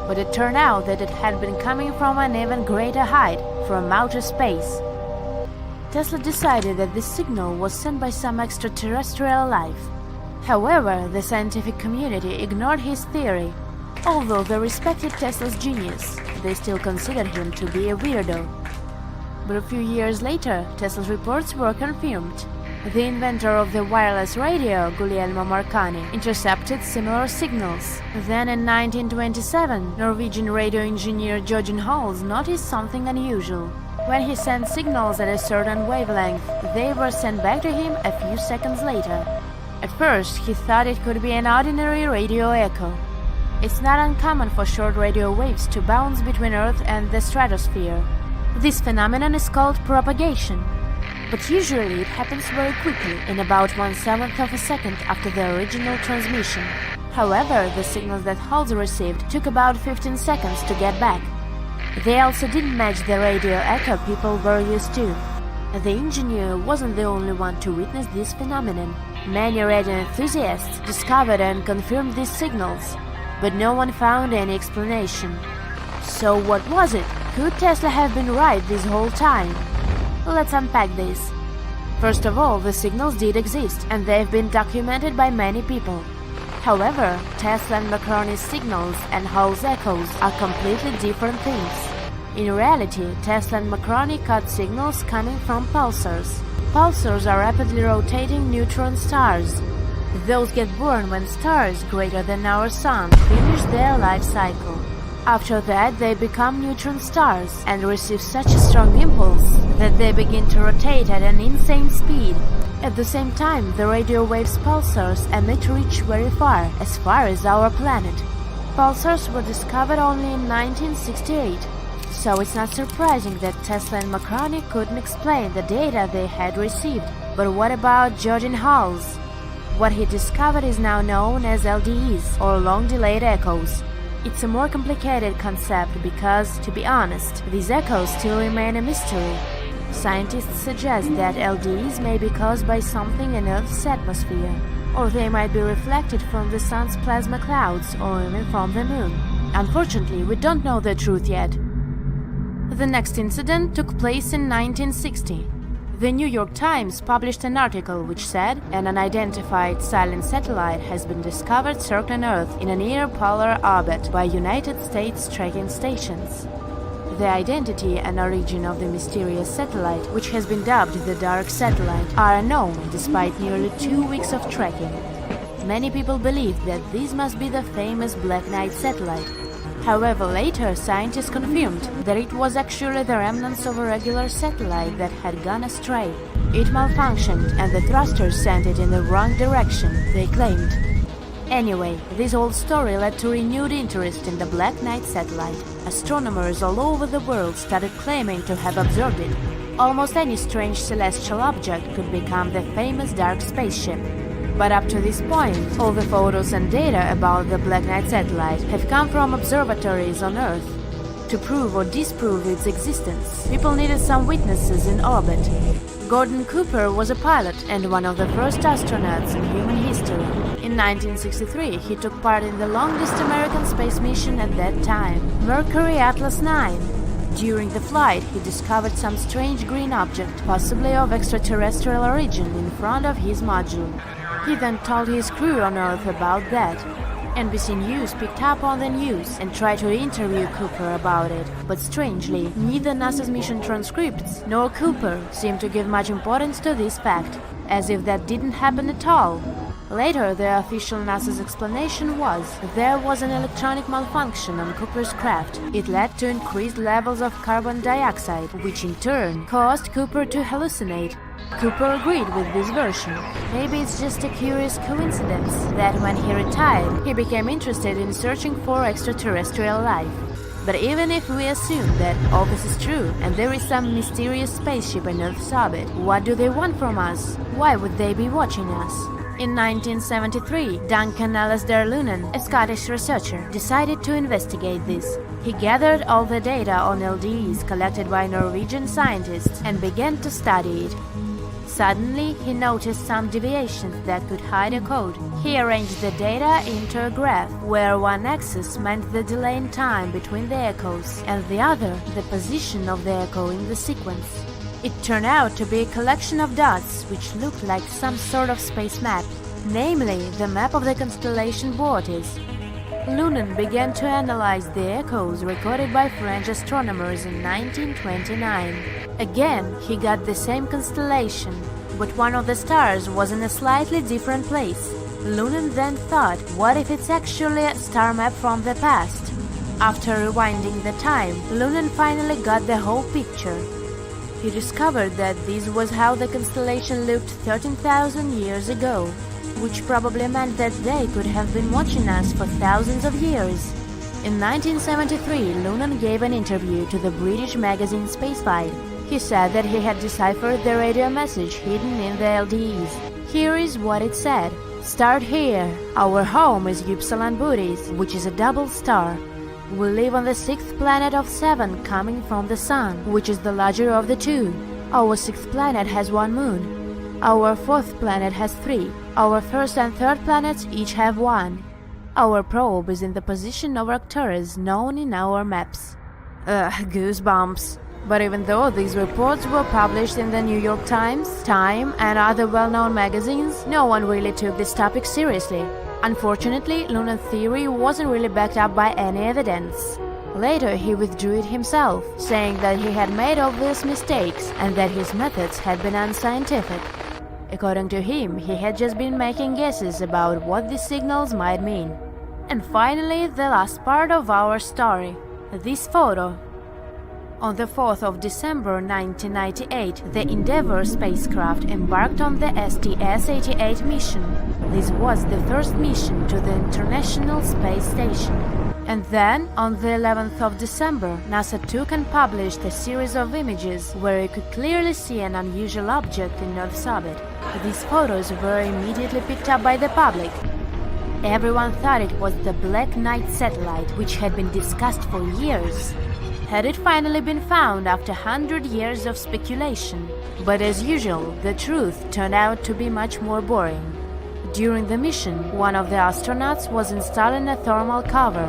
but it turned out that it had been coming from an even greater height, from outer space. Tesla decided that this signal was sent by some extraterrestrial life. However, the scientific community ignored his theory. Although they respected Tesla's genius, they still considered him to be a weirdo. But a few years later, Tesla's reports were confirmed. The inventor of the wireless radio, Guglielmo Marconi, intercepted similar signals. Then in 1927, Norwegian radio engineer Jørgen Hals noticed something unusual. When he sent signals at a certain wavelength, they were sent back to him a few seconds later. At first, he thought it could be an ordinary radio echo. It's not uncommon for short radio waves to bounce between Earth and the stratosphere. This phenomenon is called propagation. But usually it happens very quickly, in about 1/7 of a second after the original transmission. However, the signals that Hals received took about 15 seconds to get back. They also didn't match the radio echo people were used to. The engineer wasn't the only one to witness this phenomenon. Many radio enthusiasts discovered and confirmed these signals, but no one found any explanation. So what was it? Could Tesla have been right this whole time? Let's unpack this. First of all, the signals did exist, and they've been documented by many people. However, Tesla and Marconi's signals and Hall's echoes are completely different things. In reality, Tesla and Marconi caught signals coming from pulsars. Pulsars are rapidly rotating neutron stars. Those get born when stars greater than our Sun finish their life cycle. After that, they become neutron stars and receive such a strong impulse that they begin to rotate at an insane speed. At the same time, the radio waves pulsars emit reach very far as our planet. Pulsars were discovered only in 1968, so it's not surprising that Tesla and Marconi couldn't explain the data they had received. But what about Jørgen Hals? What he discovered is now known as LDEs, or long-delayed echoes. It's a more complicated concept because, to be honest, these echoes still remain a mystery. Scientists suggest that LDEs may be caused by something in Earth's atmosphere, or they might be reflected from the Sun's plasma clouds or even from the Moon. Unfortunately, we don't know the truth yet. The next incident took place in 1960. The New York Times published an article which said an unidentified silent satellite has been discovered circling Earth in a near-polar orbit by United States tracking stations. The identity and origin of the mysterious satellite, which has been dubbed the Dark Satellite, are unknown despite nearly 2 weeks of tracking. Many people believe that this must be the famous Black Knight satellite. However, later scientists confirmed that it was actually the remnants of a regular satellite that had gone astray. It malfunctioned and the thrusters sent it in the wrong direction, they claimed. Anyway, this whole story led to renewed interest in the Black Knight satellite. Astronomers all over the world started claiming to have observed it. Almost any strange celestial object could become the famous dark spaceship. But up to this point, all the photos and data about the Black Knight satellite have come from observatories on Earth. To prove or disprove its existence, people needed some witnesses in orbit. Gordon Cooper was a pilot and one of the first astronauts in human history. In 1963, he took part in the longest American space mission at that time, Mercury Atlas 9. During the flight, he discovered some strange green object, possibly of extraterrestrial origin, in front of his module. He then told his crew on Earth about that. NBC News picked up on the news and tried to interview Cooper about it, but strangely, neither NASA's mission transcripts nor Cooper seemed to give much importance to this fact, as if that didn't happen at all. Later, the official NASA's explanation was there was an electronic malfunction on Cooper's craft. It led to increased levels of carbon dioxide, which in turn caused Cooper to hallucinate. Cooper agreed with this version. Maybe it's just a curious coincidence that when he retired, he became interested in searching for extraterrestrial life. But even if we assume that all this is true and there is some mysterious spaceship in Earth's orbit, what do they want from us? Why would they be watching us? In 1973, Duncan Alasdair Lunan, a Scottish researcher, decided to investigate this. He gathered all the data on LDEs collected by Norwegian scientists and began to study it. Suddenly, he noticed some deviations that could hide a code. He arranged the data into a graph, where one axis meant the delay in time between the echoes, and the other the position of the echo in the sequence. It turned out to be a collection of dots which looked like some sort of space map, namely the map of the constellation Bootes. Lunan began to analyze the echoes recorded by French astronomers in 1929. Again, he got the same constellation, but one of the stars was in a slightly different place. Lunan then thought, what if it's actually a star map from the past? After rewinding the time, Lunan finally got the whole picture. He discovered that this was how the constellation looked 13,000 years ago, which probably meant that they could have been watching us for thousands of years. In 1973, Lunan gave an interview to the British magazine Spaceflight. He said that he had deciphered the radio message hidden in the LDEs. Here is what it said. Start here. Our home is Upsilon Bootes, which is a double star. We live on the 6th planet of 7 coming from the Sun, which is the larger of the two. Our 6th planet has 1 moon. Our 4th planet has 3. Our 1st and 3rd planets each have 1. Our probe is in the position of Arcturus known in our maps. Goosebumps. But even though these reports were published in the New York Times, Time, and other well-known magazines, no one really took this topic seriously. Unfortunately, Lunan's theory wasn't really backed up by any evidence. Later, he withdrew it himself, saying that he had made obvious mistakes and that his methods had been unscientific. According to him, he had just been making guesses about what these signals might mean. And finally, the last part of our story. This photo. On the 4th of December 1998, the Endeavour spacecraft embarked on the STS-88 mission. This was the first mission to the International Space Station. And then, on the 11th of December, NASA took and published a series of images where you could clearly see an unusual object in Earth's orbit. These photos were immediately picked up by the public. Everyone thought it was the Black Knight satellite, which had been discussed for years. Had it finally been found after 100 years of speculation? But as usual, the truth turned out to be much more boring. During the mission, one of the astronauts was installing a thermal cover,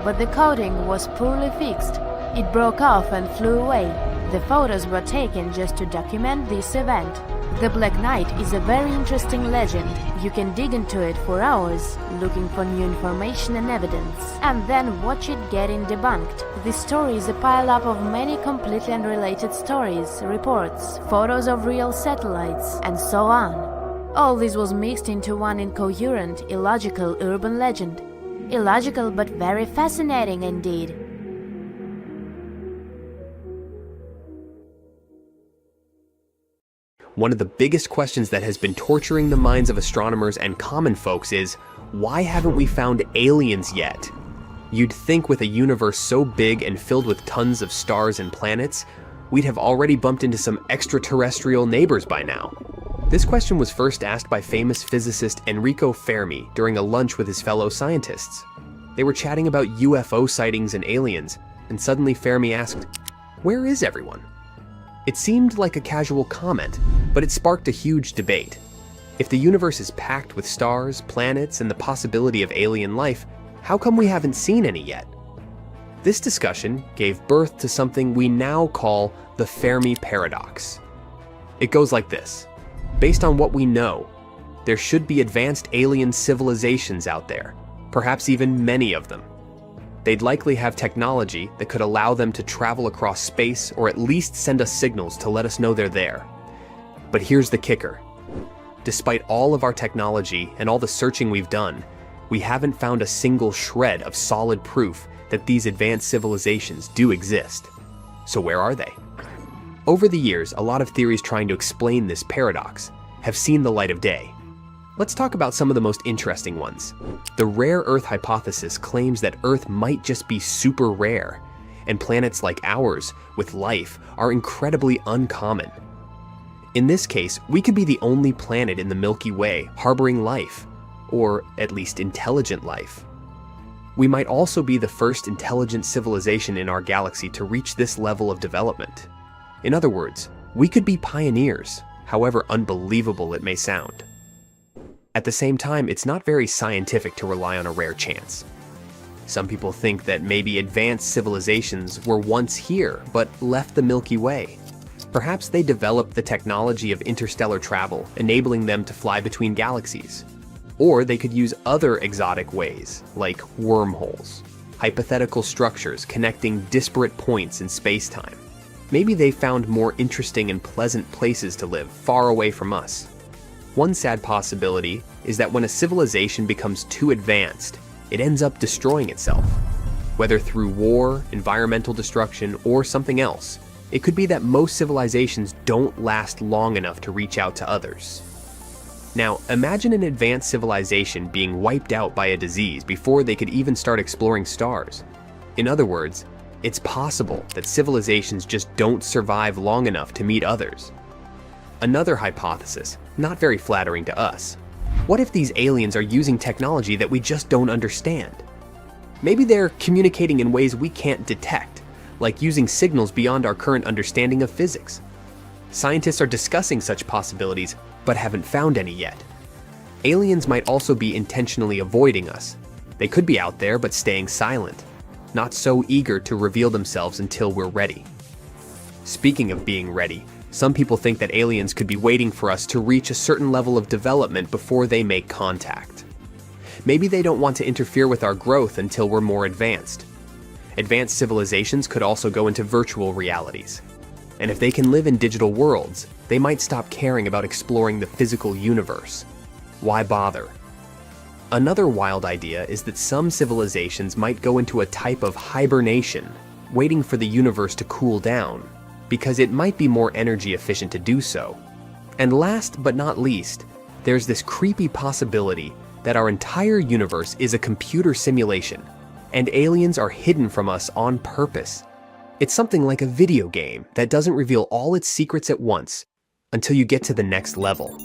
but the coating was poorly fixed. It broke off and flew away. The photos were taken just to document this event. The Black Knight is a very interesting legend. You can dig into it for hours, looking for new information and evidence, and then watch it getting debunked. This story is a pile-up of many completely unrelated stories, reports, photos of real satellites, and so on. All this was mixed into one incoherent, illogical urban legend. Illogical but very fascinating indeed. One of the biggest questions that has been torturing the minds of astronomers and common folks is, why haven't we found aliens yet? You'd think with a universe so big and filled with tons of stars and planets, we'd have already bumped into some extraterrestrial neighbors by now. This question was first asked by famous physicist Enrico Fermi during a lunch with his fellow scientists. They were chatting about UFO sightings and aliens, and suddenly Fermi asked, "Where is everyone?" It seemed like a casual comment, but it sparked a huge debate. If the universe is packed with stars, planets, and the possibility of alien life, how come we haven't seen any yet? This discussion gave birth to something we now call the Fermi paradox. It goes like this. Based on what we know, there should be advanced alien civilizations out there, perhaps even many of them. They'd likely have technology that could allow them to travel across space or at least send us signals to let us know they're there. But here's the kicker. Despite all of our technology and all the searching we've done, we haven't found a single shred of solid proof that these advanced civilizations do exist. So where are they? Over the years, a lot of theories trying to explain this paradox have seen the light of day. Let's talk about some of the most interesting ones. The rare Earth hypothesis claims that Earth might just be super rare, and planets like ours, with life, are incredibly uncommon. In this case, we could be the only planet in the Milky Way harboring life, or at least intelligent life. We might also be the first intelligent civilization in our galaxy to reach this level of development. In other words, we could be pioneers, however unbelievable it may sound. At the same time, it's not very scientific to rely on a rare chance. Some people think that maybe advanced civilizations were once here, but left the Milky Way. Perhaps they developed the technology of interstellar travel, enabling them to fly between galaxies. Or they could use other exotic ways, like wormholes, hypothetical structures connecting disparate points in space-time. Maybe they found more interesting and pleasant places to live far away from us. One sad possibility is that when a civilization becomes too advanced, it ends up destroying itself. Whether through war, environmental destruction, or something else, it could be that most civilizations don't last long enough to reach out to others. Now, imagine an advanced civilization being wiped out by a disease before they could even start exploring stars. In other words, it's possible that civilizations just don't survive long enough to meet others. Another hypothesis, not very flattering to us. What if these aliens are using technology that we just don't understand? Maybe they're communicating in ways we can't detect, like using signals beyond our current understanding of physics. Scientists are discussing such possibilities, but haven't found any yet. Aliens might also be intentionally avoiding us. They could be out there but staying silent, not so eager to reveal themselves until we're ready. Speaking of being ready, some people think that aliens could be waiting for us to reach a certain level of development before they make contact. Maybe they don't want to interfere with our growth until we're more advanced. Advanced civilizations could also go into virtual realities. And if they can live in digital worlds, they might stop caring about exploring the physical universe. Why bother? Another wild idea is that some civilizations might go into a type of hibernation, waiting for the universe to cool down, because it might be more energy efficient to do so. And last but not least, there's this creepy possibility that our entire universe is a computer simulation, and aliens are hidden from us on purpose. It's something like a video game that doesn't reveal all its secrets at once until you get to the next level.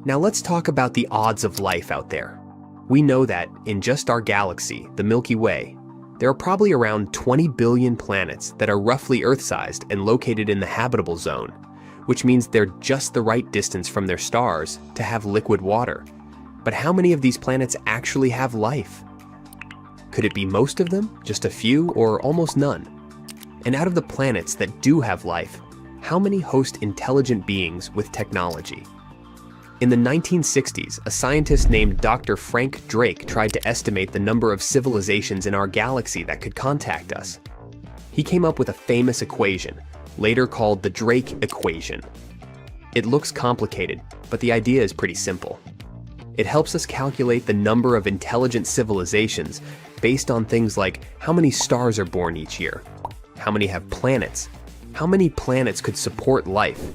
Now let's talk about the odds of life out there. We know that in just our galaxy, the Milky Way, there are probably around 20 billion planets that are roughly Earth-sized and located in the habitable zone, which means they're just the right distance from their stars to have liquid water. But how many of these planets actually have life? Could it be most of them, just a few, or almost none? And out of the planets that do have life, how many host intelligent beings with technology? In the 1960s, a scientist named Dr. Frank Drake tried to estimate the number of civilizations in our galaxy that could contact us. He came up with a famous equation, later called the Drake equation. It looks complicated, but the idea is pretty simple. It helps us calculate the number of intelligent civilizations based on things like how many stars are born each year, how many have planets, how many planets could support life,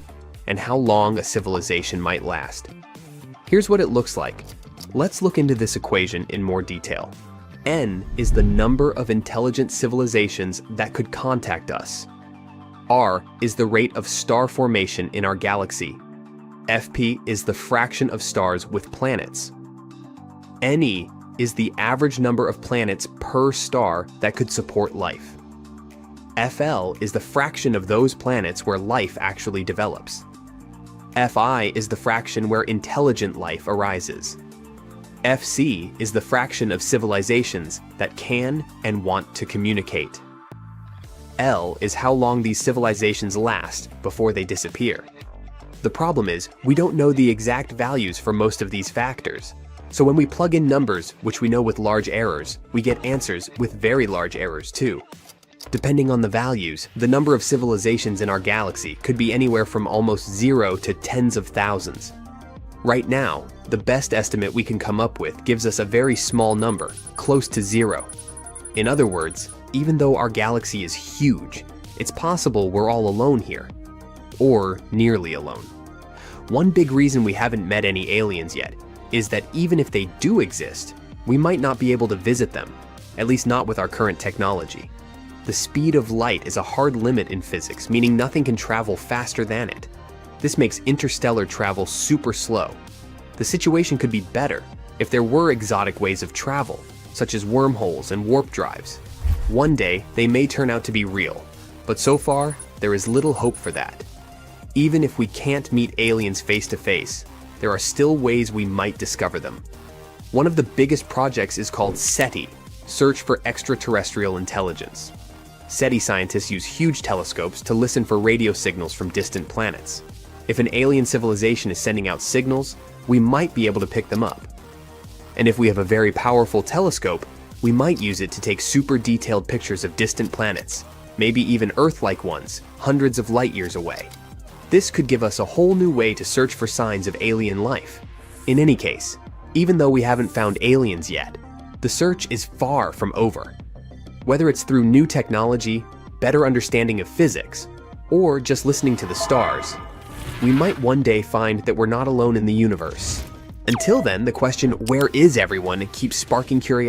and how long a civilization might last. Here's what it looks like. Let's look into this equation in more detail. N is the number of intelligent civilizations that could contact us. R is the rate of star formation in our galaxy. FP is the fraction of stars with planets. NE is the average number of planets per star that could support life. FL is the fraction of those planets where life actually develops. Fi is the fraction where intelligent life arises. FC is the fraction of civilizations that can and want to communicate. L is how long these civilizations last before they disappear. The problem is, we don't know the exact values for most of these factors. So when we plug in numbers, which we know with large errors, we get answers with very large errors too. Depending on the values, the number of civilizations in our galaxy could be anywhere from almost 0 to tens of thousands. Right now, the best estimate we can come up with gives us a very small number, close to 0. In other words, even though our galaxy is huge, it's possible we're all alone here. Or nearly alone. One big reason we haven't met any aliens yet is that even if they do exist, we might not be able to visit them, at least not with our current technology. The speed of light is a hard limit in physics, meaning nothing can travel faster than it. This makes interstellar travel super slow. The situation could be better if there were exotic ways of travel, such as wormholes and warp drives. One day, they may turn out to be real, but so far, there is little hope for that. Even if we can't meet aliens face to face, there are still ways we might discover them. One of the biggest projects is called SETI, Search for Extraterrestrial Intelligence. SETI scientists use huge telescopes to listen for radio signals from distant planets. If an alien civilization is sending out signals, we might be able to pick them up. And if we have a very powerful telescope, we might use it to take super detailed pictures of distant planets, maybe even Earth-like ones, hundreds of light years away. This could give us a whole new way to search for signs of alien life. In any case, even though we haven't found aliens yet, the search is far from over. Whether it's through new technology, better understanding of physics, or just listening to the stars, we might one day find that we're not alone in the universe. Until then, the question, where is everyone, keeps sparking curiosity.